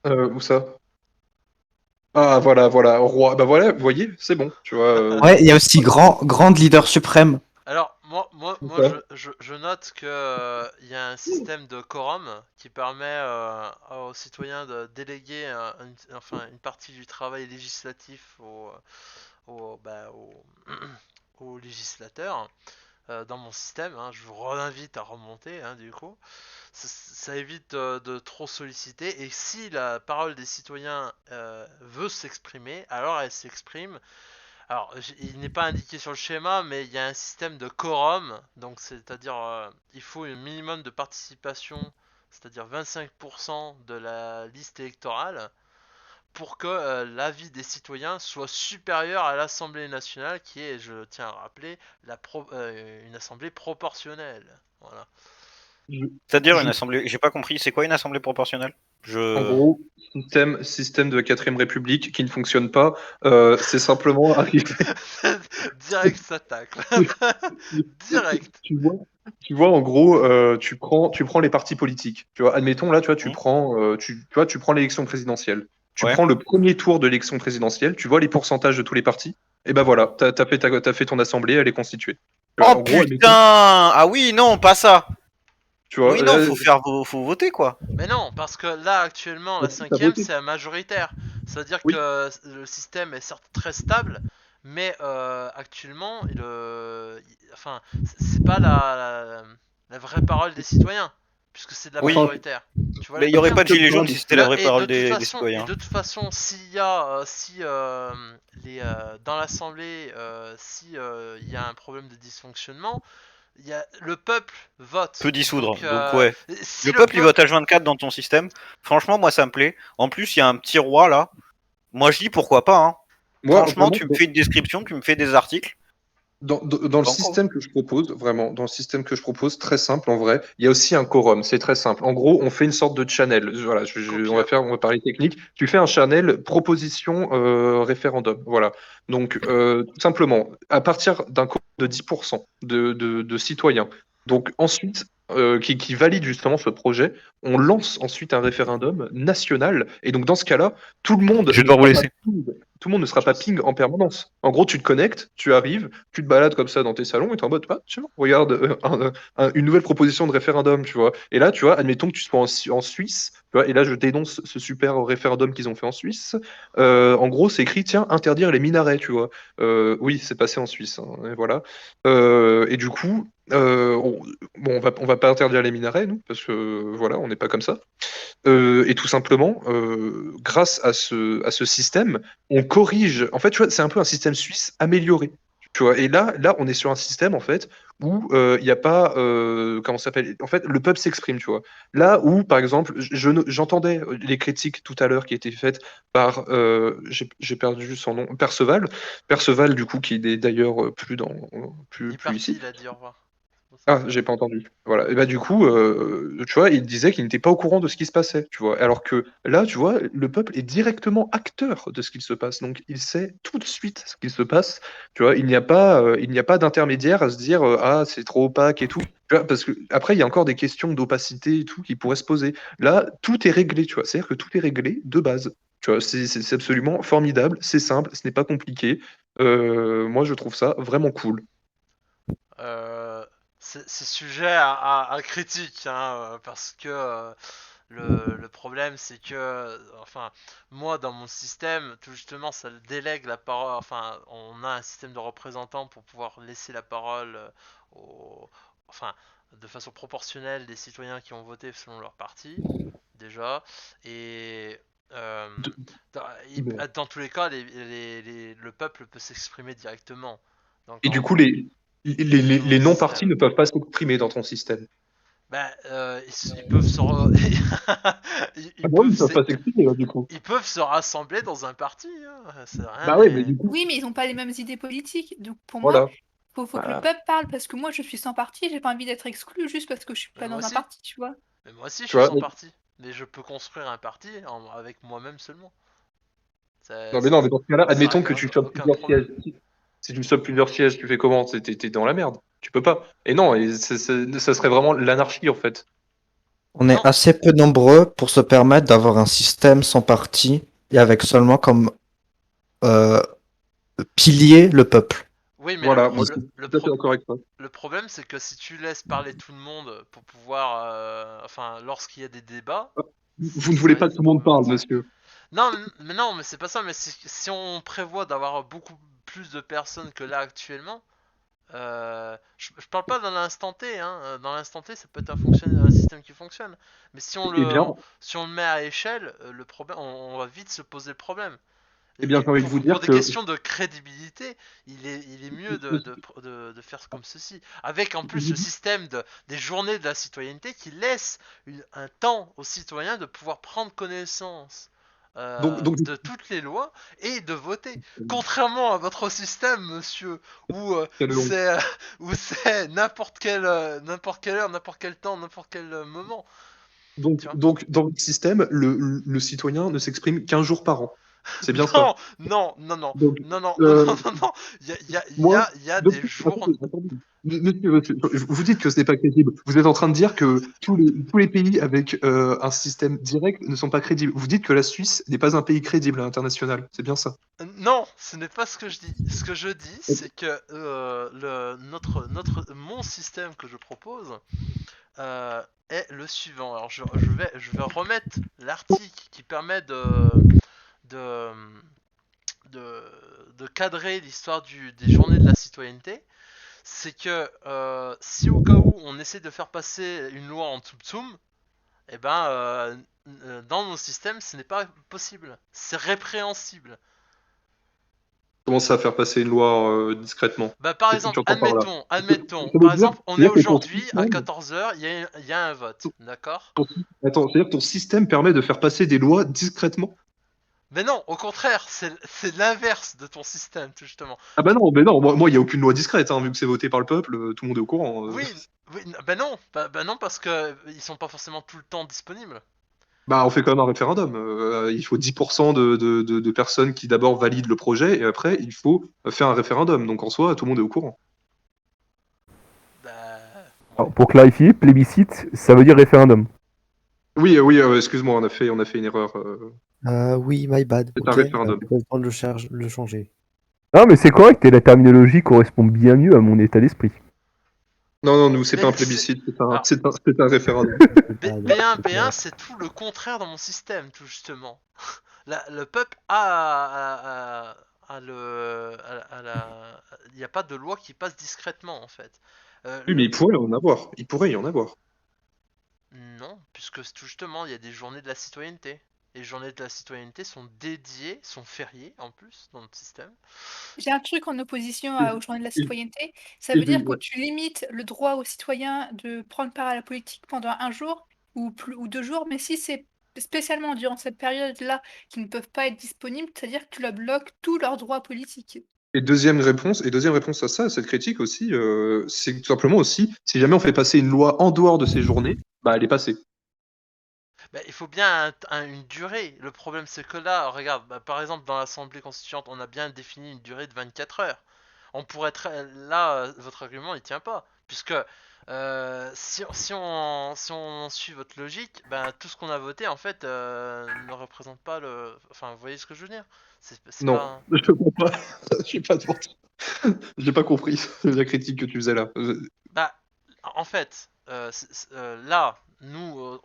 Où ça? Ah voilà, roi. Bah voilà, vous voyez, c'est bon, tu vois. Ouais, il y a aussi grande leader suprême. Alors, moi Pourquoi je note que il y a un système de quorum qui permet aux citoyens de déléguer une partie du travail législatif aux législateurs. Dans mon système, hein, je vous réinvite à remonter, hein, du coup. Ça évite de trop solliciter, et si la parole des citoyens veut s'exprimer, alors elle s'exprime. Alors, il n'est pas indiqué sur le schéma, mais il y a un système de quorum, donc c'est-à-dire il faut un minimum de participation, c'est-à-dire 25% de la liste électorale, pour que l'avis des citoyens soit supérieur à l'Assemblée nationale, qui est, je tiens à rappeler, une assemblée proportionnelle. Voilà. C'est-à-dire une assemblée. J'ai pas compris, c'est quoi une assemblée proportionnelle? En gros, système de la 4ème République qui ne fonctionne pas, c'est simplement arriver. Direct s'attaque. Direct. Tu vois, en gros, tu prends les partis politiques. Tu vois, admettons là, tu vois, tu prends l'élection présidentielle. Tu Ouais. prends le premier tour de l'élection présidentielle, tu vois les pourcentages de tous les partis, et ben voilà, t'as fait ton assemblée, elle est constituée. Tu vois, Oh en gros, putain! Ah oui, non, pas ça! tu vois, Oui, non, là, faut voter quoi. Mais non, parce que là, actuellement, la T'as 5ème, voté. c'est majoritaire. C'est-à-dire Oui. que le système est certes très stable, mais actuellement, enfin, c'est pas la vraie parole des citoyens, puisque c'est de la Oui. majoritaire. Tu vois Mais le il y aurait délire pas de gilets jaunes si c'était la vraie Et parole de toute des façon- citoyens. Et de toute façon, s'il y a, dans l'Assemblée, il y a un problème de dysfonctionnement, le peuple vote. Peut dissoudre, Donc, ouais. si Le peuple il vote H24 dans ton système. Franchement, moi ça me plaît. En plus, il y a un petit roi là. Moi je dis pourquoi pas. Hein. Moi, Franchement, vraiment, tu me fais une description, tu me fais des articles. Dans le Banco. système que je propose, vraiment, dans le système que je propose, très simple en vrai, il y a aussi un quorum, c'est très simple. En gros, on fait une sorte de channel. Voilà, on va parler technique. Tu fais un channel proposition référendum. Voilà. Donc, tout simplement, à partir d'un quorum de 10% de citoyens, donc ensuite, qui valident justement ce projet, on lance ensuite un référendum national. Et donc, dans ce cas-là, tout le monde Je vais devoir vous laisser. tout le monde ne sera pas ping en permanence. En gros, tu te connectes, tu arrives, tu te balades comme ça dans tes salons et t'es en mode, ah, tiens, regarde, une nouvelle proposition de référendum, tu vois. Et là, tu vois, admettons que tu sois en Suisse, Tu vois, et là, je dénonce ce super référendum qu'ils ont fait en Suisse. En gros, c'est écrit, tiens, interdire les minarets, tu vois. Oui, c'est passé en Suisse, hein, et voilà. Et du coup, bon, on va pas interdire les minarets, nous, parce que voilà, on n'est pas comme ça. Et tout simplement, grâce à ce système, on corrige. En fait, tu vois, c'est un peu un système suisse amélioré. Tu vois, et là, on est sur un système en fait où il n'y a pas comment ça s'appelle. En fait, le peuple s'exprime. Tu vois. Là où, par exemple, j'entendais les critiques tout à l'heure qui étaient faites par j'ai perdu son nom, Perceval. Perceval, du coup, qui est d'ailleurs Il est plus parti, ici. il a dit au revoir. Ah, j'ai pas entendu. Voilà. Et bah du coup, tu vois, il disait qu'il n'était pas au courant de ce qui se passait, tu vois. Alors que là, tu vois, le peuple est directement acteur de ce qu'il se passe. Donc, il sait tout de suite ce qu'il se passe. Tu vois, il n'y a pas d'intermédiaire à se dire ah c'est trop opaque et tout. Tu vois, parce que après, il y a encore des questions d'opacité et tout qui pourraient se poser. Là, tout est réglé, tu vois. C'est-à-dire que tout est réglé de base. Tu vois, c'est absolument formidable. C'est simple, ce n'est pas compliqué. Moi, je trouve ça vraiment cool. C'est sujet à critique, hein, parce que le problème c'est que, enfin, moi dans mon système, tout justement, ça délègue la parole, enfin, on a un système de représentants pour pouvoir laisser la parole aux, enfin, de façon proportionnelle des citoyens qui ont voté selon leur parti, déjà, et De- dans, bon. dans tous les cas, le peuple peut s'exprimer directement. Donc Et du coup, les mon non-partis système. ne peuvent pas s'exprimer dans ton système. Bah, ils peuvent Ah bon, ils ne peuvent pas s'exprimer, là, du coup. ils peuvent se rassembler dans un parti, hein. C'est rien, Bah oui, mais mais du coup, Oui, mais ils n'ont pas les mêmes idées politiques. Donc pour moi, voilà. faut que le Bah, peuple parle parce que moi je suis sans parti, j'ai pas envie d'être exclu juste parce que je suis mais pas moi dans un aussi. parti, tu vois. Mais moi aussi, je tu suis vois, sans parti. Mais je peux construire un parti avec moi-même seulement. non, mais non, mais dans ce cas-là, Ça admettons règle que tu chopes aucun plusieurs problème. sièges. Si tu chopes plusieurs sièges, tu fais comment? T'es dans la merde. Tu peux pas. Et non, ça serait vraiment l'anarchie, en fait. On est Non, assez peu nombreux pour se permettre d'avoir un système sans parti et avec seulement comme euh, pilier le peuple. oui, mais Voilà, moi, je suis tout à fait d'accord avec toi. le problème, c'est que si tu laisses parler tout le monde pour pouvoir, enfin, lorsqu'il y a des débats, Vous ne voulez pas que tout le monde parle, monsieur. non, mais c'est pas ça. Mais si on prévoit d'avoir beaucoup plus de personnes que là actuellement, je parle pas dans l'instant T, hein. Dans l'instant T, ça peut être un système qui fonctionne. Mais Eh bien, si on le met à échelle, le problème, on va vite se poser le problème. eh bien, Et j'ai envie de vous pour dire des que questions de crédibilité, il est mieux de faire comme ceci. Avec en plus le système des journées de la citoyenneté qui laisse un temps aux citoyens de pouvoir prendre connaissance donc, de toutes les lois et de voter. Contrairement à votre système, monsieur, où quel long. c'est n'importe quelle heure, n'importe quel temps, n'importe quel moment. Tu vois. Donc, dans le système, le citoyen ne s'exprime qu'un jour par an. C'est bien ça. Non, non, non, non, Donc, non, non, non, euh, non, non, non. moi, Il y a donc, des jours. attendez. Monsieur, vous dites que ce n'est pas crédible. Vous êtes en train de dire que tous les pays avec un système direct ne sont pas crédibles. Vous dites que la Suisse n'est pas un pays crédible à l'international. C'est bien ça. Non, ce n'est pas ce que je dis. Ce que je dis, c'est que mon système que je propose est le suivant. Alors, je vais remettre l'article qui permet de, de cadrer l'histoire des journées de la citoyenneté. C'est que si au cas où on essaie de faire passer une loi en tsum, eh ben, dans nos systèmes, ce n'est pas possible. C'est répréhensible. Comment ça, faire passer une loi discrètement? Bah, par Qu'est-ce que tu exemple, entends par là? admettons, Ça veut par dire, exemple, on est c'est-à-dire que ton aujourd'hui à système, 14h, il y a un vote, d'accord? attends, c'est-à-dire que ton système permet de faire passer des lois discrètement? Mais non, au contraire, c'est l'inverse de ton système, tout justement. Ah bah non, mais non, moi, il n'y a aucune loi discrète, hein, vu que c'est voté par le peuple, tout le monde est au courant. Oui, bah non, parce que ils sont pas forcément tout le temps disponibles. Bah, on fait quand même un référendum. Il faut 10% de personnes qui d'abord valident le projet, et après, il faut faire un référendum. Donc en soi, tout le monde est au courant. Bah, Alors, pour clarifier, plébiscite, ça veut dire référendum. Oui, excuse-moi, on a fait une erreur. Oui, my bad. C'est Ok, un référendum. j'ai pas le temps de le changer. Non, mais c'est correct et la terminologie correspond bien mieux à mon état d'esprit. Non, nous, c'est pas un Mais c'est- plébiscite, Alors, c'est un référendum. B1, c'est tout le contraire dans mon système, tout justement. Le peuple a le, a la, il n'y a pas de loi qui passe discrètement en fait. Oui, mais il pourrait en avoir. Il pourrait y en avoir. Non, puisque tout justement, il y a des journées de la citoyenneté. Les journées de la citoyenneté sont dédiées, sont fériées en plus dans notre système. J'ai un truc en opposition aux journées de la Et- citoyenneté. Ça et veut dire que ouais. tu limites le droit aux citoyens de prendre part à la politique pendant un jour ou 2 jours, mais si c'est spécialement durant cette période-là qu'ils ne peuvent pas être disponibles, c'est-à-dire que tu leur bloques tous leurs droits politiques. Et deuxième réponse à ça, à cette critique aussi, c'est tout simplement aussi, si jamais on fait passer une loi en dehors de ces journées, bah elle est passée. Bah, il faut bien une durée. Le problème, c'est que là, regarde, par exemple, dans l'Assemblée constituante, on a bien défini une durée de 24 heures. On pourrait là, votre argument, il tient pas, puisque si on suit votre logique, ben tout ce qu'on a voté en fait ne représente pas le. Enfin, vous voyez ce que je veux dire? C'est Non, pas. je comprends pas. Je suis pas devant toi. J'ai pas compris la critique que tu faisais là. Bah, en fait, là, nous,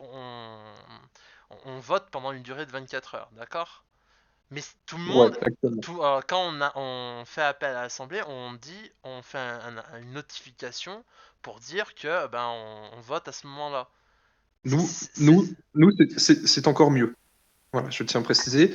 on vote pendant une durée de 24 heures, d'accord? Mais tout le Ouais, monde, exactement. quand on fait appel à l'Assemblée, on fait une notification pour dire que ben on vote à ce moment-là. Nous, C'est- nous, nous, c'est encore mieux. Voilà, je tiens à préciser.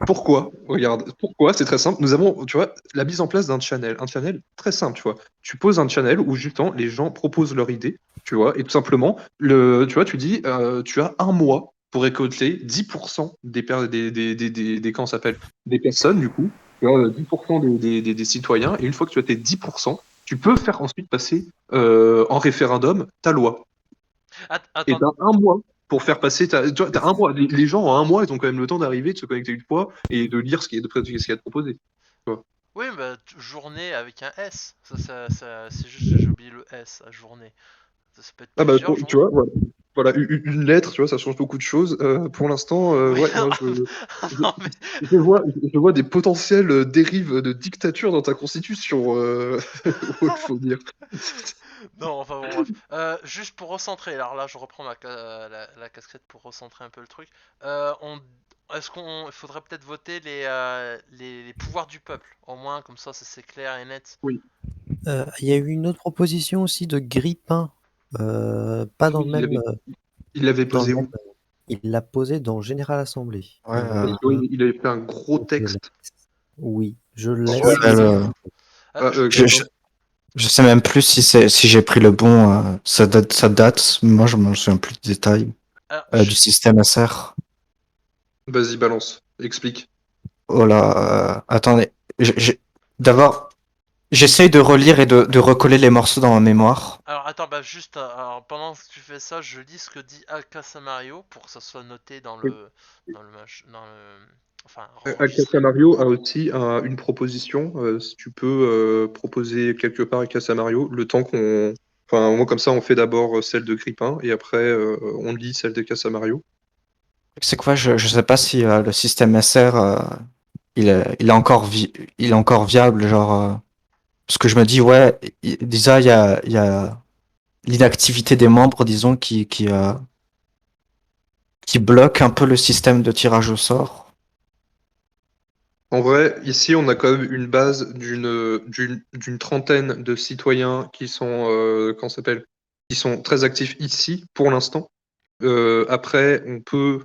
Pourquoi? Regarde, pourquoi? C'est très simple. Nous avons, tu vois, la mise en place d'un channel. Un channel très simple, tu vois. Tu poses un channel où justement les gens proposent leur idée, tu vois, et tout simplement, tu vois, tu dis, tu as un mois pour récolter 10% comment ça s'appelle? Des personnes, du coup, tu vois, 10% des citoyens, et une fois que tu as tes 10%, tu peux faire ensuite passer en référendum ta loi. Et Attends, t'as un mois pour faire passer tu vois, t'as un mois. Les gens en un mois, ils ont quand même le temps d'arriver, de se connecter une fois et de lire ce qui est proposé. Tu vois. oui, bah, journée avec un S. C'est juste, j'ai oublié le S à journée. Ça peut être Ah bah plusieurs tu journées. vois, voilà. Voilà, une lettre, tu vois, ça change beaucoup de choses. Pour l'instant, Oui, ouais, moi je, non, mais je vois des potentielles dérives de dictature dans ta constitution, il faut dire. non, enfin bon, bref. Juste pour recentrer, alors là, je reprends la casquette pour recentrer un peu le truc. Est-ce il faudrait peut-être voter les pouvoirs du peuple, au moins comme ça, c'est clair et net. Oui. Il y a eu une autre proposition aussi de Grippin, pas dans Oui, le même, il l'avait dans le posé même. où? Il l'a posé dans Général Assemblée. Ouais, Oui, il avait fait un gros Je texte. Oui, je le Je laisse. crois Ouais, Ah, je sais même plus si j'ai pris le bon. Ça date. Moi, je me souviens plus de détails alors, du système SR. vas-y, balance, explique. Oh là, attendez. D'abord, j'essaye de relire et de recoller les morceaux dans ma mémoire. alors, attends, bah juste, alors, pendant que tu fais ça, je lis ce que dit Alcasa Mario pour que ça soit noté enfin, Akasa enregistré. Mario a aussi une proposition. Si tu peux proposer quelque part Akasa Mario, le temps qu'on. Enfin, moi, comme ça, on fait d'abord celle de Grippin et après, on lit celle de Mario. C'est quoi? Je sais pas si le système SR il est il est encore viable, genre. Parce que je me dis, ouais, déjà, il y a l'inactivité des membres, disons, qui bloque un peu le système de tirage au sort. En vrai, ici, on a quand même une base d'une trentaine de citoyens qui sont, comment ça s'appelle, qui sont très actifs ici pour l'instant. Après,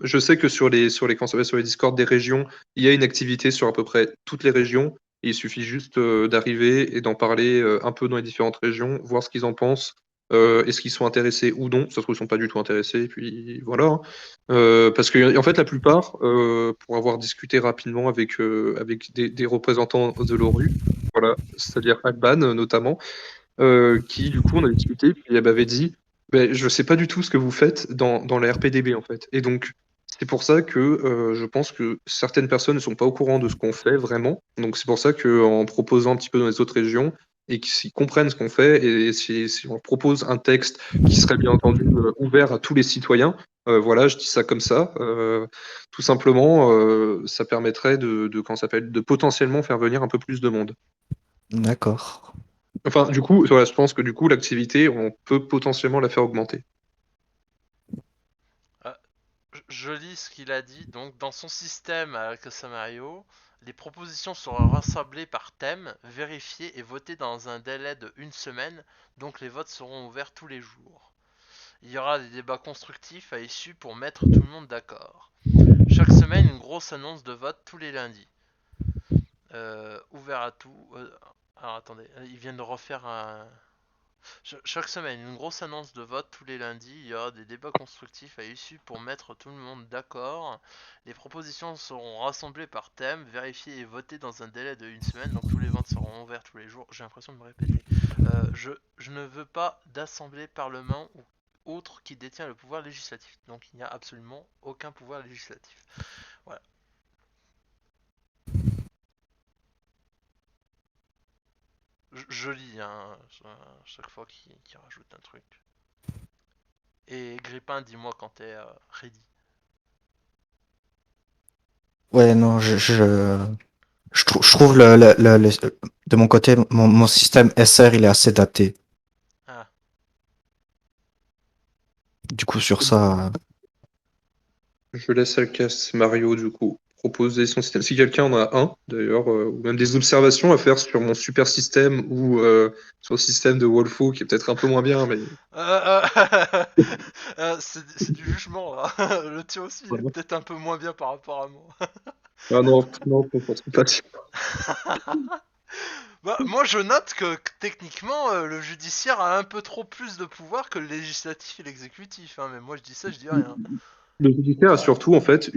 je sais que comment ça s'appelle, sur les Discord des régions, il y a une activité sur à peu près toutes les régions. Et il suffit juste d'arriver et d'en parler un peu dans les différentes régions, voir ce qu'ils en pensent, est-ce qu'ils sont intéressés ou non. Ça se trouve, ils sont pas du tout intéressés, et puis voilà, hein. Parce que en fait, la plupart, pour avoir discuté rapidement avec des représentants de l'ORU, voilà, c'est-à-dire Alban notamment, qui du coup on a discuté, puis elle m'avait dit, ben, je sais pas du tout ce que vous faites dans la RPDB en fait. Et donc c'est pour ça que je pense que certaines personnes ne sont pas au courant de ce qu'on fait vraiment. Donc c'est pour ça qu'en proposant un petit peu dans les autres régions et qu'ils comprennent ce qu'on fait, et si on propose un texte qui serait bien entendu ouvert à tous les citoyens, voilà, je dis ça comme ça, tout simplement, ça permettrait comment ça s'appelle, de potentiellement faire venir un peu plus de monde. D'accord. Enfin, du coup, voilà, je pense que du coup, l'activité, on peut potentiellement la faire augmenter. Je lis ce qu'il a dit. Donc, dans son système à Casamario, les propositions seront rassemblées par thème, vérifiées et votées dans un délai de 1 semaine. Donc, les votes seront ouverts tous les jours. Il y aura des débats constructifs à issue pour mettre tout le monde d'accord. Chaque semaine, une grosse annonce de vote tous les lundis. Ouvert à tout. Alors attendez, ils viennent de refaire un. Chaque semaine, une grosse annonce de vote tous les lundis. Il y aura des débats constructifs à issue pour mettre tout le monde d'accord. Les propositions seront rassemblées par thème, vérifiées et votées dans un délai de 1 semaine. Donc tous les votes seront ouverts tous les jours. J'ai l'impression de me répéter. Je ne veux pas d'assemblée parlement ou autre qui détient le pouvoir législatif. Donc il n'y a absolument aucun pouvoir législatif. Voilà. Je lis hein, chaque fois qu'il rajoute un truc. Et Grippin, dis-moi quand t'es ready. Ouais, non, je trouve de mon côté, mon système SR, il est assez daté. Ah. Du coup, sur ça, Je laisse Alcas Mario, du coup, proposer son système. Si quelqu'un en a un, d'ailleurs, ou même des observations à faire sur mon super système ou sur le système de Wolfo, qui est peut-être un peu moins bien, mais Euh, c'est du jugement là. Le tien aussi, il est voilà. peut-être un peu moins bien par rapport à moi. Ah non, non, je pense pas. Bah, moi je note que techniquement le judiciaire a un peu trop plus de pouvoir que le législatif et l'exécutif. Hein, mais moi je dis ça, je dis rien. Le judiciaire a surtout en fait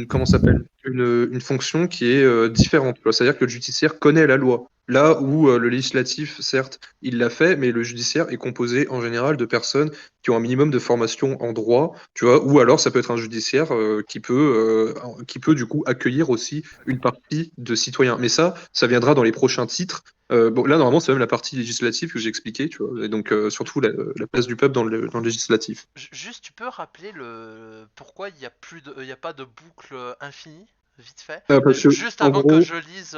comment ça s'appelle une fonction qui est différente. Tu vois. C'est-à-dire que le judiciaire connaît la loi. Là où le législatif, certes, il l'a fait, mais le judiciaire est composé en général de personnes qui ont un minimum de formation en droit, tu vois, ou alors ça peut être un judiciaire qui peut du coup accueillir aussi une partie de citoyens. Mais ça viendra dans les prochains titres. Bon, là, normalement, c'est même la partie législative que j'ai expliquée, tu vois, et donc surtout la place du peuple dans le législatif. Juste, tu peux rappeler le pourquoi il y a il y a pas de boucle infinie, vite fait. Parce que, Juste en avant que gros, je lise,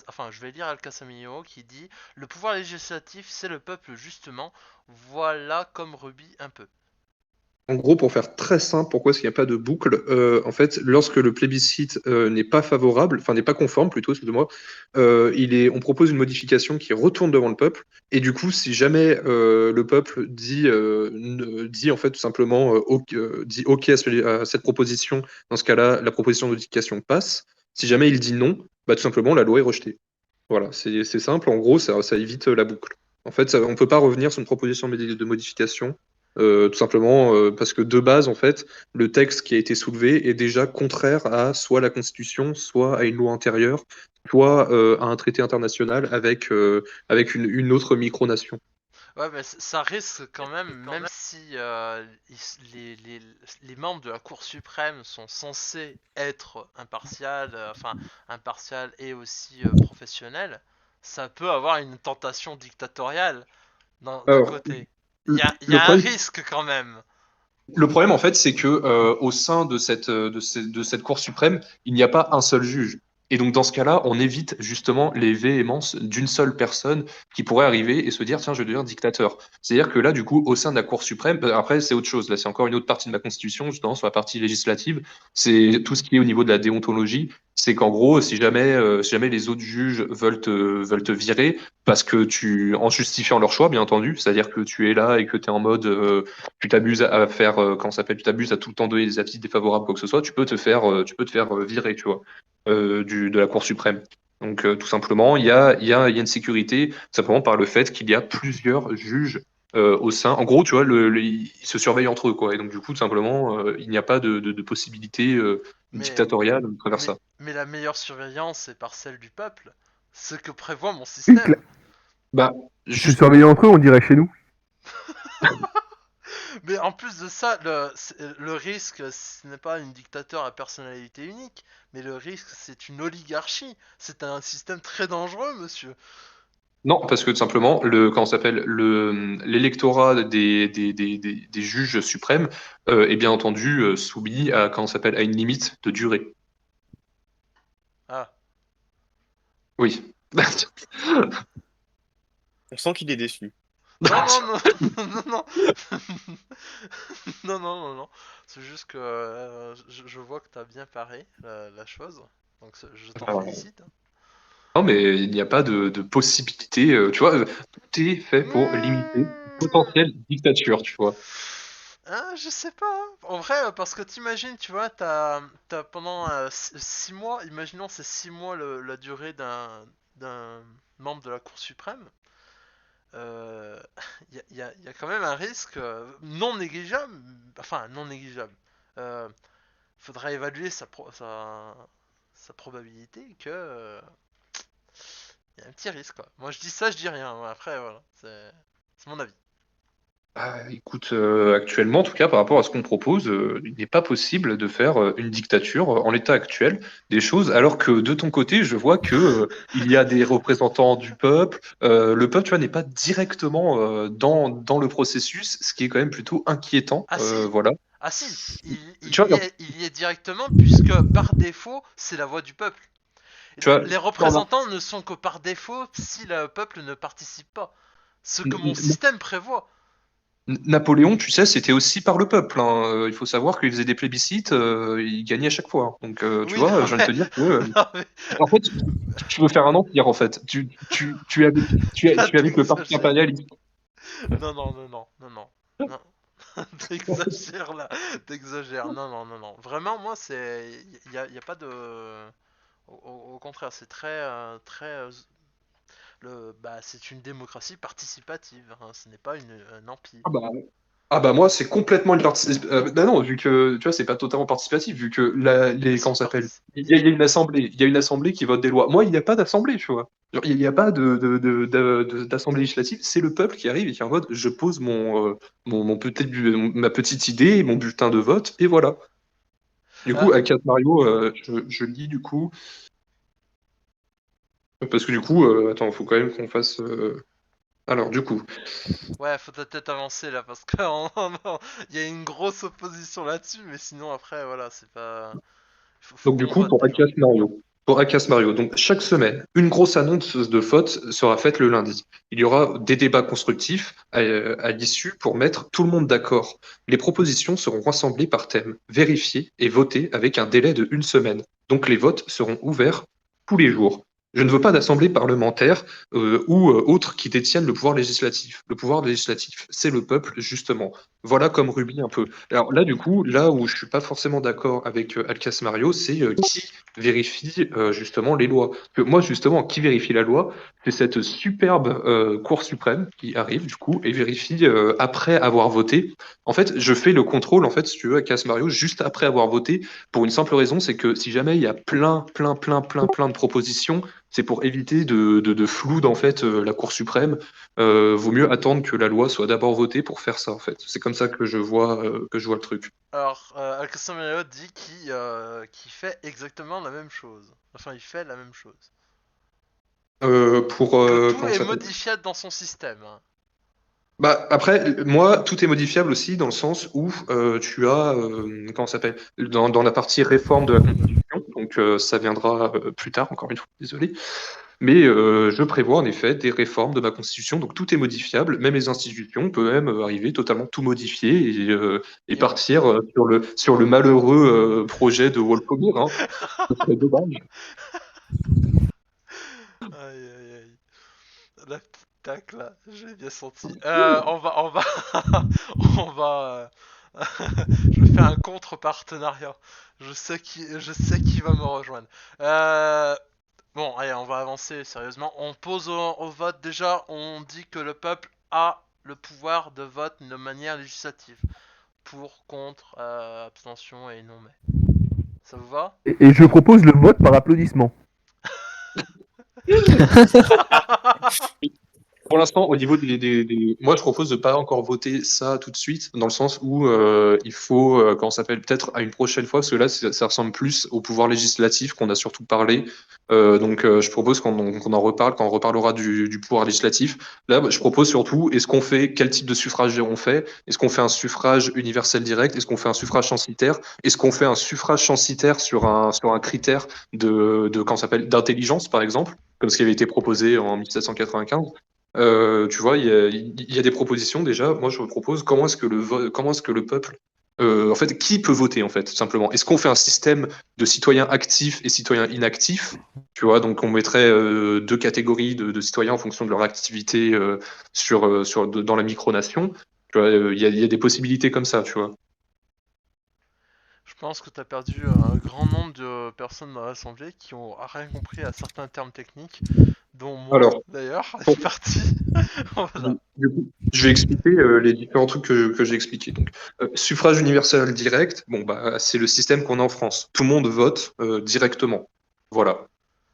enfin, je vais lire Alcasamillo qui dit le pouvoir législatif, c'est le peuple justement. Voilà comme Ruby un peu. pour faire très simple, pourquoi est-ce qu'il n'y a pas de boucle? En fait, lorsque le plébiscite n'est pas favorable, enfin n'est pas conforme plutôt, excusez-moi, on propose une modification qui retourne devant le peuple. Et du coup, si jamais le peuple dit en fait tout simplement dit OK à cette proposition, dans ce cas-là, la proposition de modification passe. Si jamais il dit non, bah, tout simplement la loi est rejetée. Voilà, c'est simple. En gros, ça évite la boucle. En fait, on ne peut pas revenir sur une proposition de modification, tout simplement parce que de base, en fait, le texte qui a été soulevé est déjà contraire à soit la Constitution, soit à une loi antérieure, soit à un traité international avec une autre micronation. Ouais, mais ça risque quand même si les membres de la Cour suprême sont censés être impartial et aussi professionnel, ça peut avoir une tentation dictatoriale d'un Alors, côté. Il le, y le a un problème, risque quand même. le problème, en fait, c'est que au sein de cette Cour suprême, il n'y a pas un seul juge. Et donc, dans ce cas-là, on évite justement les véhémences d'une seule personne qui pourrait arriver et se dire, tiens, je vais devenir dictateur. C'est-à-dire que là, du coup, au sein de la Cour suprême, après, c'est autre chose. Là, c'est encore une autre partie de ma Constitution, justement, sur la partie législative. C'est tout ce qui est au niveau de la déontologie. C'est qu'en gros, si jamais les autres juges veulent te virer, parce que en justifiant leur choix, bien entendu, c'est-à-dire que tu es là et que tu es en mode tu t'abuses à faire comment ça s'appelle, tu t'abuses à tout le temps donner des avis défavorables quoi que ce soit, tu peux te faire virer, tu vois, de la Cour suprême. Donc tout simplement, il y a une sécurité simplement par le fait qu'il y a plusieurs juges au sein. En gros, tu vois, ils se surveillent entre eux, quoi. Et donc du coup, tout simplement, il n'y a pas de possibilité Mais, dictatoriale à travers ça. mais la meilleure surveillance est par celle du peuple. Ce que prévoit mon Oui, système. Bah, se juste, surveiller entre eux, on dirait chez nous. Mais en plus de ça, le risque, ce n'est pas une dictateur à personnalité unique, mais le risque, c'est une oligarchie. C'est un système très dangereux, monsieur. non, parce que tout simplement, comment ça s'appelle, l'électorat des juges suprêmes est bien entendu soumis à, comment ça s'appelle, à une limite de durée. Ah, Oui. On sent qu'il est déçu. Non, non, non, non, non, non, non, non, non. C'est juste que je vois que t'as bien paré la chose, donc je t'en Ah ouais. félicite. Non, mais il n'y a pas de possibilité. Tu vois, tout est fait pour limiter une potentielle dictature, tu vois. Je sais pas. Hein. En vrai, parce que t'imagines, tu vois, t'as pendant 6 mois, imaginons c'est 6 mois la durée d'un membre de la Cour suprême. Il y a quand même un risque non négligeable, enfin non négligeable. Euh, Faudra évaluer sa probabilité que y a un petit risque quoi. Moi je dis ça, je dis rien. Après voilà, c'est mon avis. Ah, écoute, actuellement, en tout cas, par rapport à ce qu'on propose, il n'est pas possible de faire une dictature en l'état actuel des choses, alors que de ton côté, je vois que il y a des représentants du peuple. Le peuple, tu vois, n'est pas directement dans le processus, ce qui est quand même plutôt inquiétant. Ah si, Voilà. ah si, Tu vois, il y est directement puisque par défaut c'est la voix du peuple. tu vois, Les représentants ne sont que par défaut si le peuple ne participe pas. Ce que mon système prévoit. Napoléon, tu sais, c'était aussi par le peuple. Hein. Il faut savoir qu'il faisait des plébiscites, il gagnait à chaque fois. Donc, tu Oui, vois, non, je viens de mais... te dire que, non, mais... en fait, tu veux faire un empire, en fait. Tu es avec, Là, tu es avec le parti t'exagères. impérialiste. Non, non, non, non, non, non. Non. T'exagères là, t'exagères. Non, non, non, non. Vraiment, moi, c'est. Y a pas de. Au contraire, c'est très. Bah, c'est une démocratie participative. Hein. Ce n'est pas un empire. Ah bah, ah bah moi, c'est complètement une bah non, vu que, tu vois, c'est pas totalement participatif, vu que Mais comment si, ça s'appelle? Il y a une assemblée, il y a une assemblée qui vote des lois. Moi, il n'y a pas d'assemblée, tu vois. Genre, il n'y a pas d'assemblée législative, c'est le peuple qui arrive et qui est en mode, je pose ma petite idée, mon bulletin de vote, et voilà. Du coup, Ah, à 4 Mario, je lis du coup, parce que du coup, attends, il faut quand même qu'on fasse. Alors, du coup, ouais, faut peut-être avancer là parce que il y a une grosse opposition là-dessus, mais sinon après, voilà, c'est pas. Faut donc du qu'on coup, vote pour déjà. Acas Mario. Pour Acas Mario, donc chaque semaine, une grosse annonce de vote sera faite le lundi. Il y aura des débats constructifs à l'issue pour mettre tout le monde d'accord. Les propositions seront rassemblées par thème, vérifiées et votées avec un délai de 1 semaine. Donc les votes seront ouverts tous les jours. Je ne veux pas d'assemblée parlementaire ou autres qui détiennent le pouvoir législatif. Le pouvoir législatif, c'est le peuple, justement. Voilà comme Ruby un peu. Alors là, du coup, là où je suis pas forcément d'accord avec Alcas Mario, c'est qui vérifie justement les lois. Parce que moi, justement, qui vérifie la loi, c'est cette superbe Cour suprême qui arrive, du coup, et vérifie après avoir voté. En fait, je fais le contrôle, en fait, si tu veux, Alcas Mario, juste après avoir voté, pour une simple raison, c'est que si jamais il y a plein de propositions, c'est pour éviter de floude, en fait, la Cour suprême. Vaut mieux attendre que la loi soit d'abord votée pour faire ça, en fait. C'est comme ça que je vois le truc. Alors, Alcacelmario dit qu'il fait exactement la même chose. Enfin, il fait la même chose. Que tout Comment est ça s'appelle? modifiable dans son système. Hein. Bah, après, moi, tout est modifiable aussi dans le sens où tu as, comment ça s'appelle, dans la partie réforme de la Constitution, donc ça viendra plus tard, encore une fois, désolé, mais je prévois en effet des réformes de ma Constitution, donc tout est modifiable, même les institutions, on peut même arriver totalement tout modifier et Et on- partir sur le malheureux projet de Wolfomir, hein. Ce serait dommage. Aïe aïe aïe. La petite tac là, j'ai bien senti. On va, on va. Je vais faire un contre-partenariat. Je sais qui va me rejoindre. Bon, allez, on va avancer sérieusement. On pose au vote déjà. On dit que le peuple a le pouvoir de vote de manière législative. Pour, contre, abstention et non mais. Ça vous va? Et je propose le vote par applaudissement. Pour l'instant, au niveau moi, je propose de pas encore voter ça tout de suite, dans le sens où il faut, comment ça s'appelle, peut-être à une prochaine fois, parce que là, ça ressemble plus au pouvoir législatif qu'on a surtout parlé. Donc, je propose qu'on en reparle quand on reparlera du pouvoir législatif. Là, je propose surtout, quel type de suffrage on fait? Est-ce qu'on fait un suffrage universel direct? Est-ce qu'on fait un suffrage censitaire? Est-ce qu'on fait un suffrage censitaire sur un critère comment ça s'appelle, d'intelligence, par exemple, comme ce qui avait été proposé en 1795? Tu vois, il y a des propositions déjà. Moi, je propose comment est-ce que comment est-ce que le peuple, en fait, qui peut voter en fait, tout simplement. Est-ce qu'on fait un système de citoyens actifs et citoyens inactifs? Tu vois, donc on mettrait deux catégories de citoyens en fonction de leur activité dans la micronation. Tu vois, il y a des possibilités comme ça, tu vois. Je pense que tu as perdu un grand nombre de personnes dans l'assemblée qui ont rien compris à certains termes techniques, dont moi Alors, d'ailleurs, pour- une partie. Voilà. du coup, je vais expliquer les différents trucs que j'ai expliqués. Donc, suffrage universel direct, bon bah c'est le système qu'on a en France. Tout le monde vote directement. Voilà.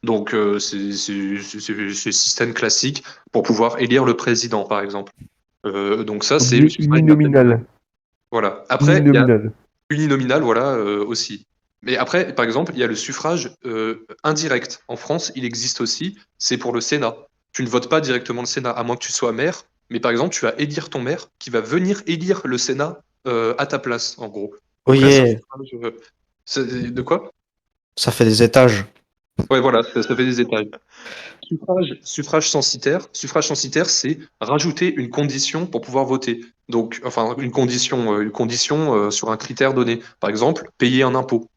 Donc c'est le système classique pour pouvoir élire le président, par exemple. Donc ça, c'est le suffrage universel direct. Uninominal. Voilà. Après, il y a Uninominal. uninominal, voilà, aussi. Mais après, par exemple, il y a le suffrage indirect. En France, il existe aussi, c'est pour le Sénat. Tu ne votes pas directement le Sénat, à moins que tu sois maire, mais par exemple, tu vas élire ton maire qui va venir élire le Sénat à ta place, en gros. Oh Donc là, c'est un yeah, suffrage. De quoi? ça fait des étages. Ouais, voilà, ça fait des étages. Suffrage censitaire. Suffrage censitaire, c'est rajouter une condition pour pouvoir voter. Donc, enfin, une condition sur un critère donné. Par exemple, payer un impôt.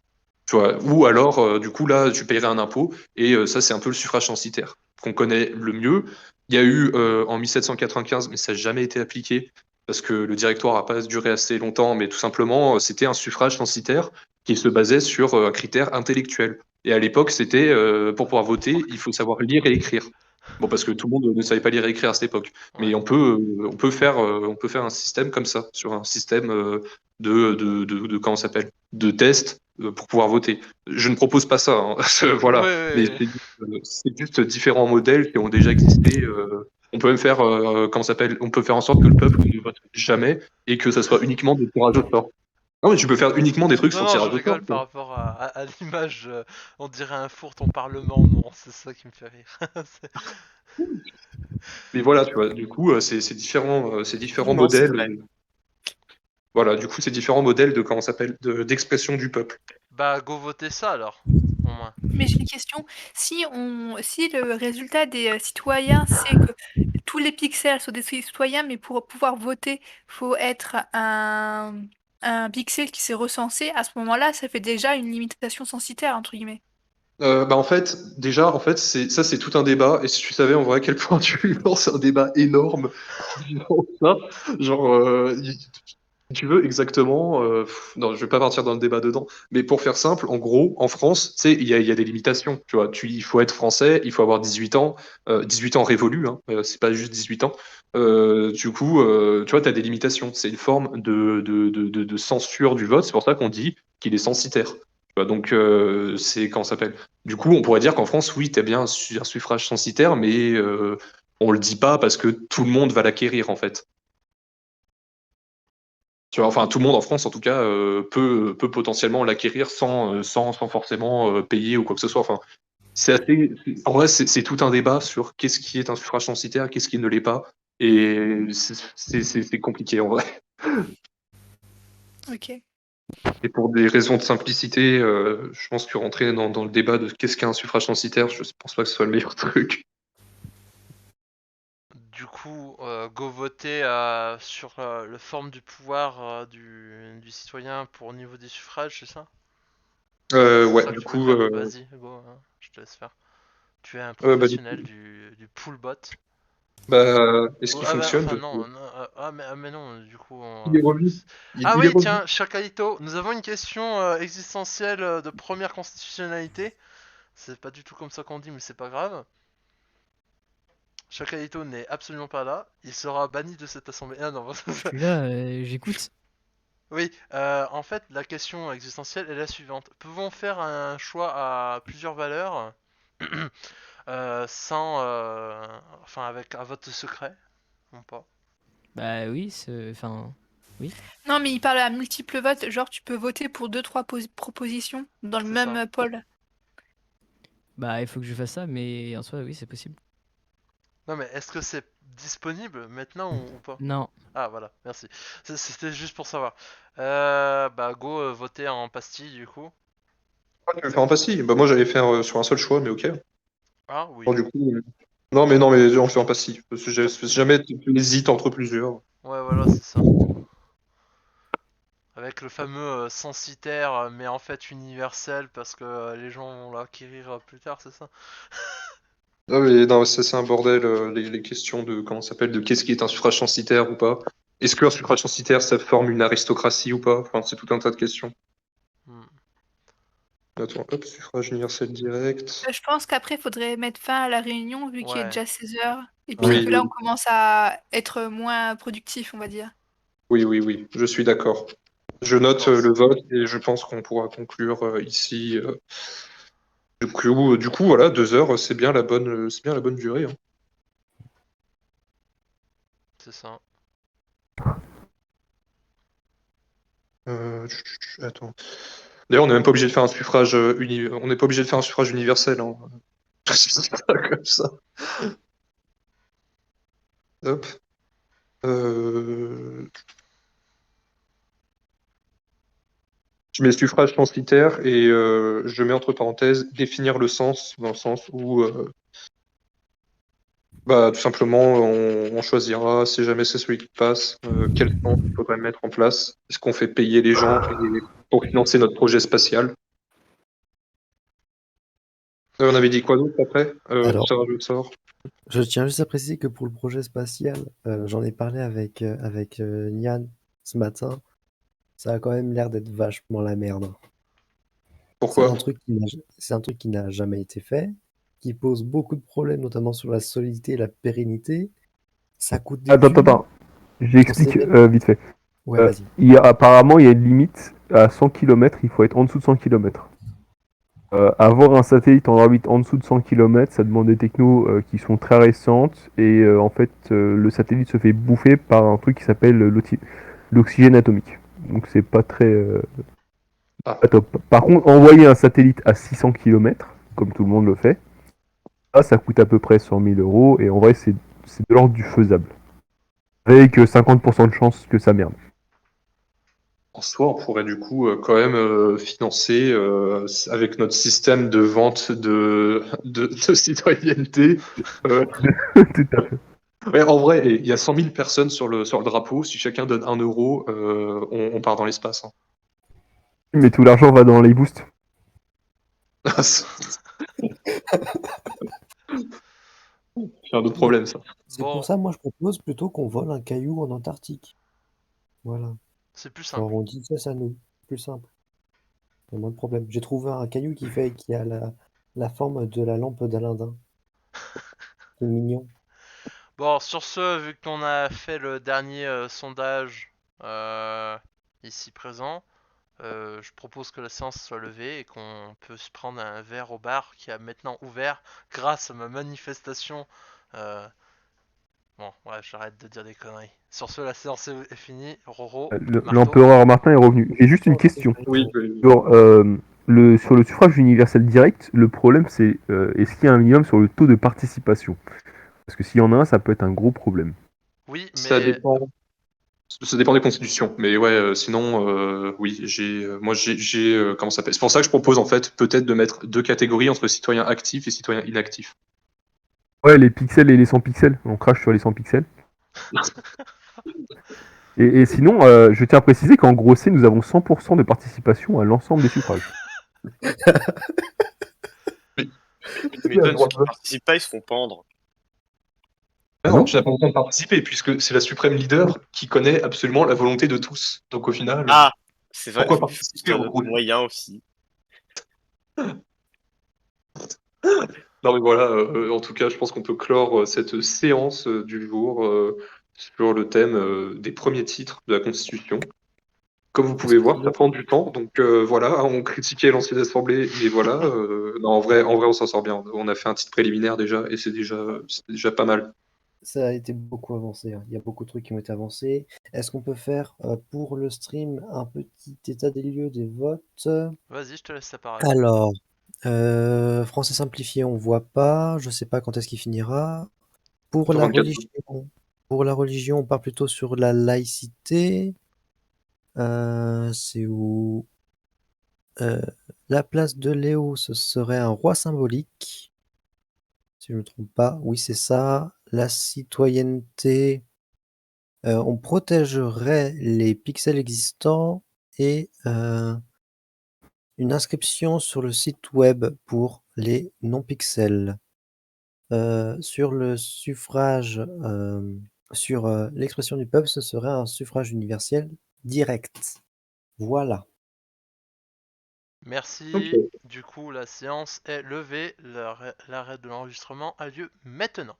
Tu vois, ou alors, du coup, là, tu paierais un impôt, et ça, c'est un peu le suffrage censitaire qu'on connaît le mieux. Il y a eu en 1795, mais ça n'a jamais été appliqué, parce que le directoire n'a pas duré assez longtemps, mais tout simplement, c'était un suffrage censitaire qui se basait sur un critère intellectuel. Et à l'époque, c'était, pour pouvoir voter, il faut savoir lire et écrire. Bon, parce que tout le monde ne savait pas lire et écrire à cette époque. Ouais. Mais on peut faire un système comme ça, sur un système comment ça s'appelle, de tests pour pouvoir voter. Je ne propose pas ça, hein. Voilà. Mais Ouais. c'est juste différents modèles qui ont déjà existé. On peut même faire, comment ça s'appelle, on peut faire en sorte que le peuple ne vote jamais et que ça soit uniquement des tirages au sort. Non, mais tu peux faire uniquement des trucs Non, sur non, je tirage au sort, rigole quoi. par rapport à l'image. On dirait un four ton parlement, non, c'est ça qui me fait rire. Mais voilà, tu vois, du coup, c'est différents Non, c'est modèles. vrai. Voilà, du coup, c'est différents modèles de comment ça s'appelle, d'expression du peuple. Bah, go voter ça alors, au moins. Mais j'ai une question. Si le résultat des citoyens, c'est que tous les pixels sont des citoyens, mais pour pouvoir voter, faut être un pixel qui s'est recensé, à ce moment-là, ça fait déjà une limitation censitaire, entre guillemets. Bah en fait, déjà, en fait, c'est tout un débat. Et si tu savais en vrai à quel point tu lances un débat énorme en disant ça, genre, si tu veux exactement, non, je vais pas partir dans le débat dedans. Mais pour faire simple, en gros, en France, tu sais, il y a des limitations. Tu vois, il faut être français, il faut avoir 18 ans, 18 ans révolus, hein, c'est pas juste 18 ans. Du coup, tu vois, tu as des limitations. C'est une forme de censure du vote. C'est pour ça qu'on dit qu'il est censitaire. Tu vois, donc, c'est comment ça s'appelle. Du coup, on pourrait dire qu'en France, oui, tu as bien un suffrage censitaire, mais on le dit pas parce que tout le monde va l'acquérir, en fait. Tu vois, enfin, tout le monde en France, en tout cas, peut potentiellement l'acquérir sans forcément payer ou quoi que ce soit. Enfin, en vrai, c'est tout un débat sur qu'est-ce qui est un suffrage censitaire, qu'est-ce qui ne l'est pas. Et c'est compliqué, en vrai. Ok. Et pour des raisons de simplicité, je pense que rentrer dans le débat de qu'est-ce qu'un suffrage censitaire, je pense pas que ce soit le meilleur truc. Du coup, go voter sur la forme du pouvoir du citoyen pour au niveau des suffrages, c'est ça? C'est Ouais, ça que du tu veux coup, faire? Vas-y, go, hein, je te laisse faire. Tu es un bah, professionnel du pool bot. est-ce qu'il Ah bah, fonctionne? enfin non, non, mais non, du coup... Il est revenu. Ah Il est oui, revenu. tiens, cher Kalito, nous avons une question existentielle de première constitutionnalité. C'est pas du tout comme ça qu'on dit, mais c'est pas grave. Cher Kalito n'est absolument pas là. Il sera banni de cette assemblée. Ah non, Je suis là, j'écoute. oui, en fait, la question existentielle est la suivante. Pouvons faire un choix à plusieurs valeurs sans... enfin, avec un vote secret ou pas? Bah oui, enfin, oui. Non, mais il parle à multiples votes, genre tu peux voter pour 2-3 propositions dans le C'est même ça. pôle. Bah il faut que je fasse ça, mais en soi, oui, c'est possible. Non mais est-ce que c'est disponible maintenant ou pas? Non. Ah voilà, merci. C'était juste pour savoir. Bah go voter en pastille du coup. Ah, tu veux faire en pastille? Bah, moi, j'allais faire sur un seul choix, mais ok. Ah oui. Bon, du coup, Non, mais on fait un passif. Parce que si jamais tu hésites entre plusieurs. Ouais, voilà, c'est ça. Avec le fameux censitaire, mais en fait universel, parce que les gens vont l'acquérir plus tard, c'est ça? Ah mais non, ça c'est un bordel, les questions de comment ça s'appelle, de qu'est-ce qui est un suffrage censitaire ou pas. Est-ce qu'un suffrage censitaire ça forme une aristocratie ou pas? Enfin, c'est tout un tas de questions. Hmm. Attends, hop, suffrage universel direct. Je pense qu'après, il faudrait mettre fin à la réunion vu qu'il est Ouais. déjà 16 heures. Et puis Oui, que là, on commence à être moins productif, on va dire. oui, je suis d'accord. Je note Bon, le vote et je pense qu'on pourra conclure ici. Du coup, voilà, 2 heures, c'est bien la bonne durée, hein. c'est ça. Attends. D'ailleurs, on n'est même pas obligé de faire un suffrage on n'est pas obligé de faire un suffrage universel, hein. Comme ça. Hop. Euh, Je mets suffrage censitaire et je mets entre parenthèses définir le sens, dans le sens où bah, tout simplement on choisira, si jamais c'est celui qui passe, quel sens il faudrait mettre en place. Est-ce qu'on fait payer les gens pour financer notre projet spatial? On avait dit quoi d'autre après? Alors, Tirage au sort. je tiens juste à préciser que pour le projet spatial, j'en ai parlé avec Nian ce matin. Ça a quand même l'air d'être vachement la merde. C'est Pourquoi? un truc c'est un truc qui n'a jamais été fait, qui pose beaucoup de problèmes, notamment sur la solidité et la pérennité. Ça coûte des Attends, attends, thunes. attends. On J'explique sait même... vite fait. Ouais, vas-y. Apparemment, il y a une limite à 100 km, il faut être en dessous de 100 km. Avoir un satellite en orbite en dessous de 100 km, ça demande des technos qui sont très récentes et en fait, le satellite se fait bouffer par un truc qui s'appelle l'oxygène atomique. Donc c'est pas très Ah. pas top. Par contre, envoyer un satellite à 600 km, comme tout le monde le fait, ça coûte à peu près 100 000 euros et en vrai, c'est de l'ordre du faisable. Avec 50% de chance que ça merde. En soi, on pourrait du coup quand même financer avec notre système de vente de citoyenneté. Tout à fait. Ouais, en vrai, il y a 100 000 personnes sur le drapeau. Si chacun donne 1 euro, on part dans l'espace, hein. Mais tout l'argent va dans les boosts. C'est un autre problème, ça. C'est Bon, pour ça, moi, je propose plutôt qu'on vole un caillou en Antarctique. Voilà. c'est plus Genre, simple. on dit ça nous. Plus simple. Il y a moins de problème. J'ai trouvé un caillou qui a la forme de la lampe d'Aladin. C'est mignon. Bon, sur ce, vu qu'on a fait le dernier sondage euh, ici présent, je propose que la séance soit levée et qu'on peut se prendre un verre au bar qui a maintenant ouvert grâce à ma manifestation. euh, Bon, ouais, j'arrête de dire des conneries. Sur ce, la séance est finie. Roro, marteau. L'empereur Martin est revenu. J'ai juste une question. Oui, Sur, sur le suffrage universel direct, le problème c'est est-ce qu'il y a un minimum sur le taux de participation? Parce que s'il y en a un, ça peut être un gros problème. Oui, ça mais dépend. Ça dépend des constitutions, mais ouais, sinon, oui, comment ça s'appelle? C'est pour ça que je propose en fait peut-être de mettre deux catégories entre citoyens actifs et citoyens inactifs. Ouais, les pixels et les 100 pixels. On crache sur les 100 pixels. Et sinon, je tiens à préciser qu'en gros C, nous avons 100% de participation à l'ensemble des suffrages. Tu m'étonnes, ceux qui participent pas, ils se font pendre. Ah Non. non, tu n'as pas besoin de participer puisque c'est la suprême leader qui connaît absolument la volonté de tous. Donc au final, Ah, c'est vrai, pourquoi faut participer un au autre groupe? moyen aussi. Non mais voilà, en tout cas, je pense qu'on peut clore cette séance du jour sur le thème des premiers titres de la Constitution. Comme vous pouvez voir, ça prend du temps, donc voilà, on critiquait l'ancienne Assemblée, mais voilà, non, en vrai, on s'en sort bien. On a fait un titre préliminaire déjà, et c'est déjà pas mal. Ça a été beaucoup avancé, hein. Il y a beaucoup de trucs qui ont été avancés. Est-ce qu'on peut faire pour le stream un petit état des lieux des votes? vas-y, je te laisse la parole. Alors, français simplifié, on voit pas. Je sais pas quand est-ce qu'il finira. Pour Sur la 24. religion, on part plutôt sur la laïcité. C'est où? La place de Léo, ce serait un roi symbolique. Si je ne me trompe pas, oui, c'est ça. La citoyenneté, on protégerait les pixels existants et une inscription sur le site web pour les non-pixels. Sur le suffrage, sur l'expression du peuple, ce serait un suffrage universel direct. Voilà. Merci. Du coup, la séance est levée. L'arrêt de l'enregistrement a lieu maintenant.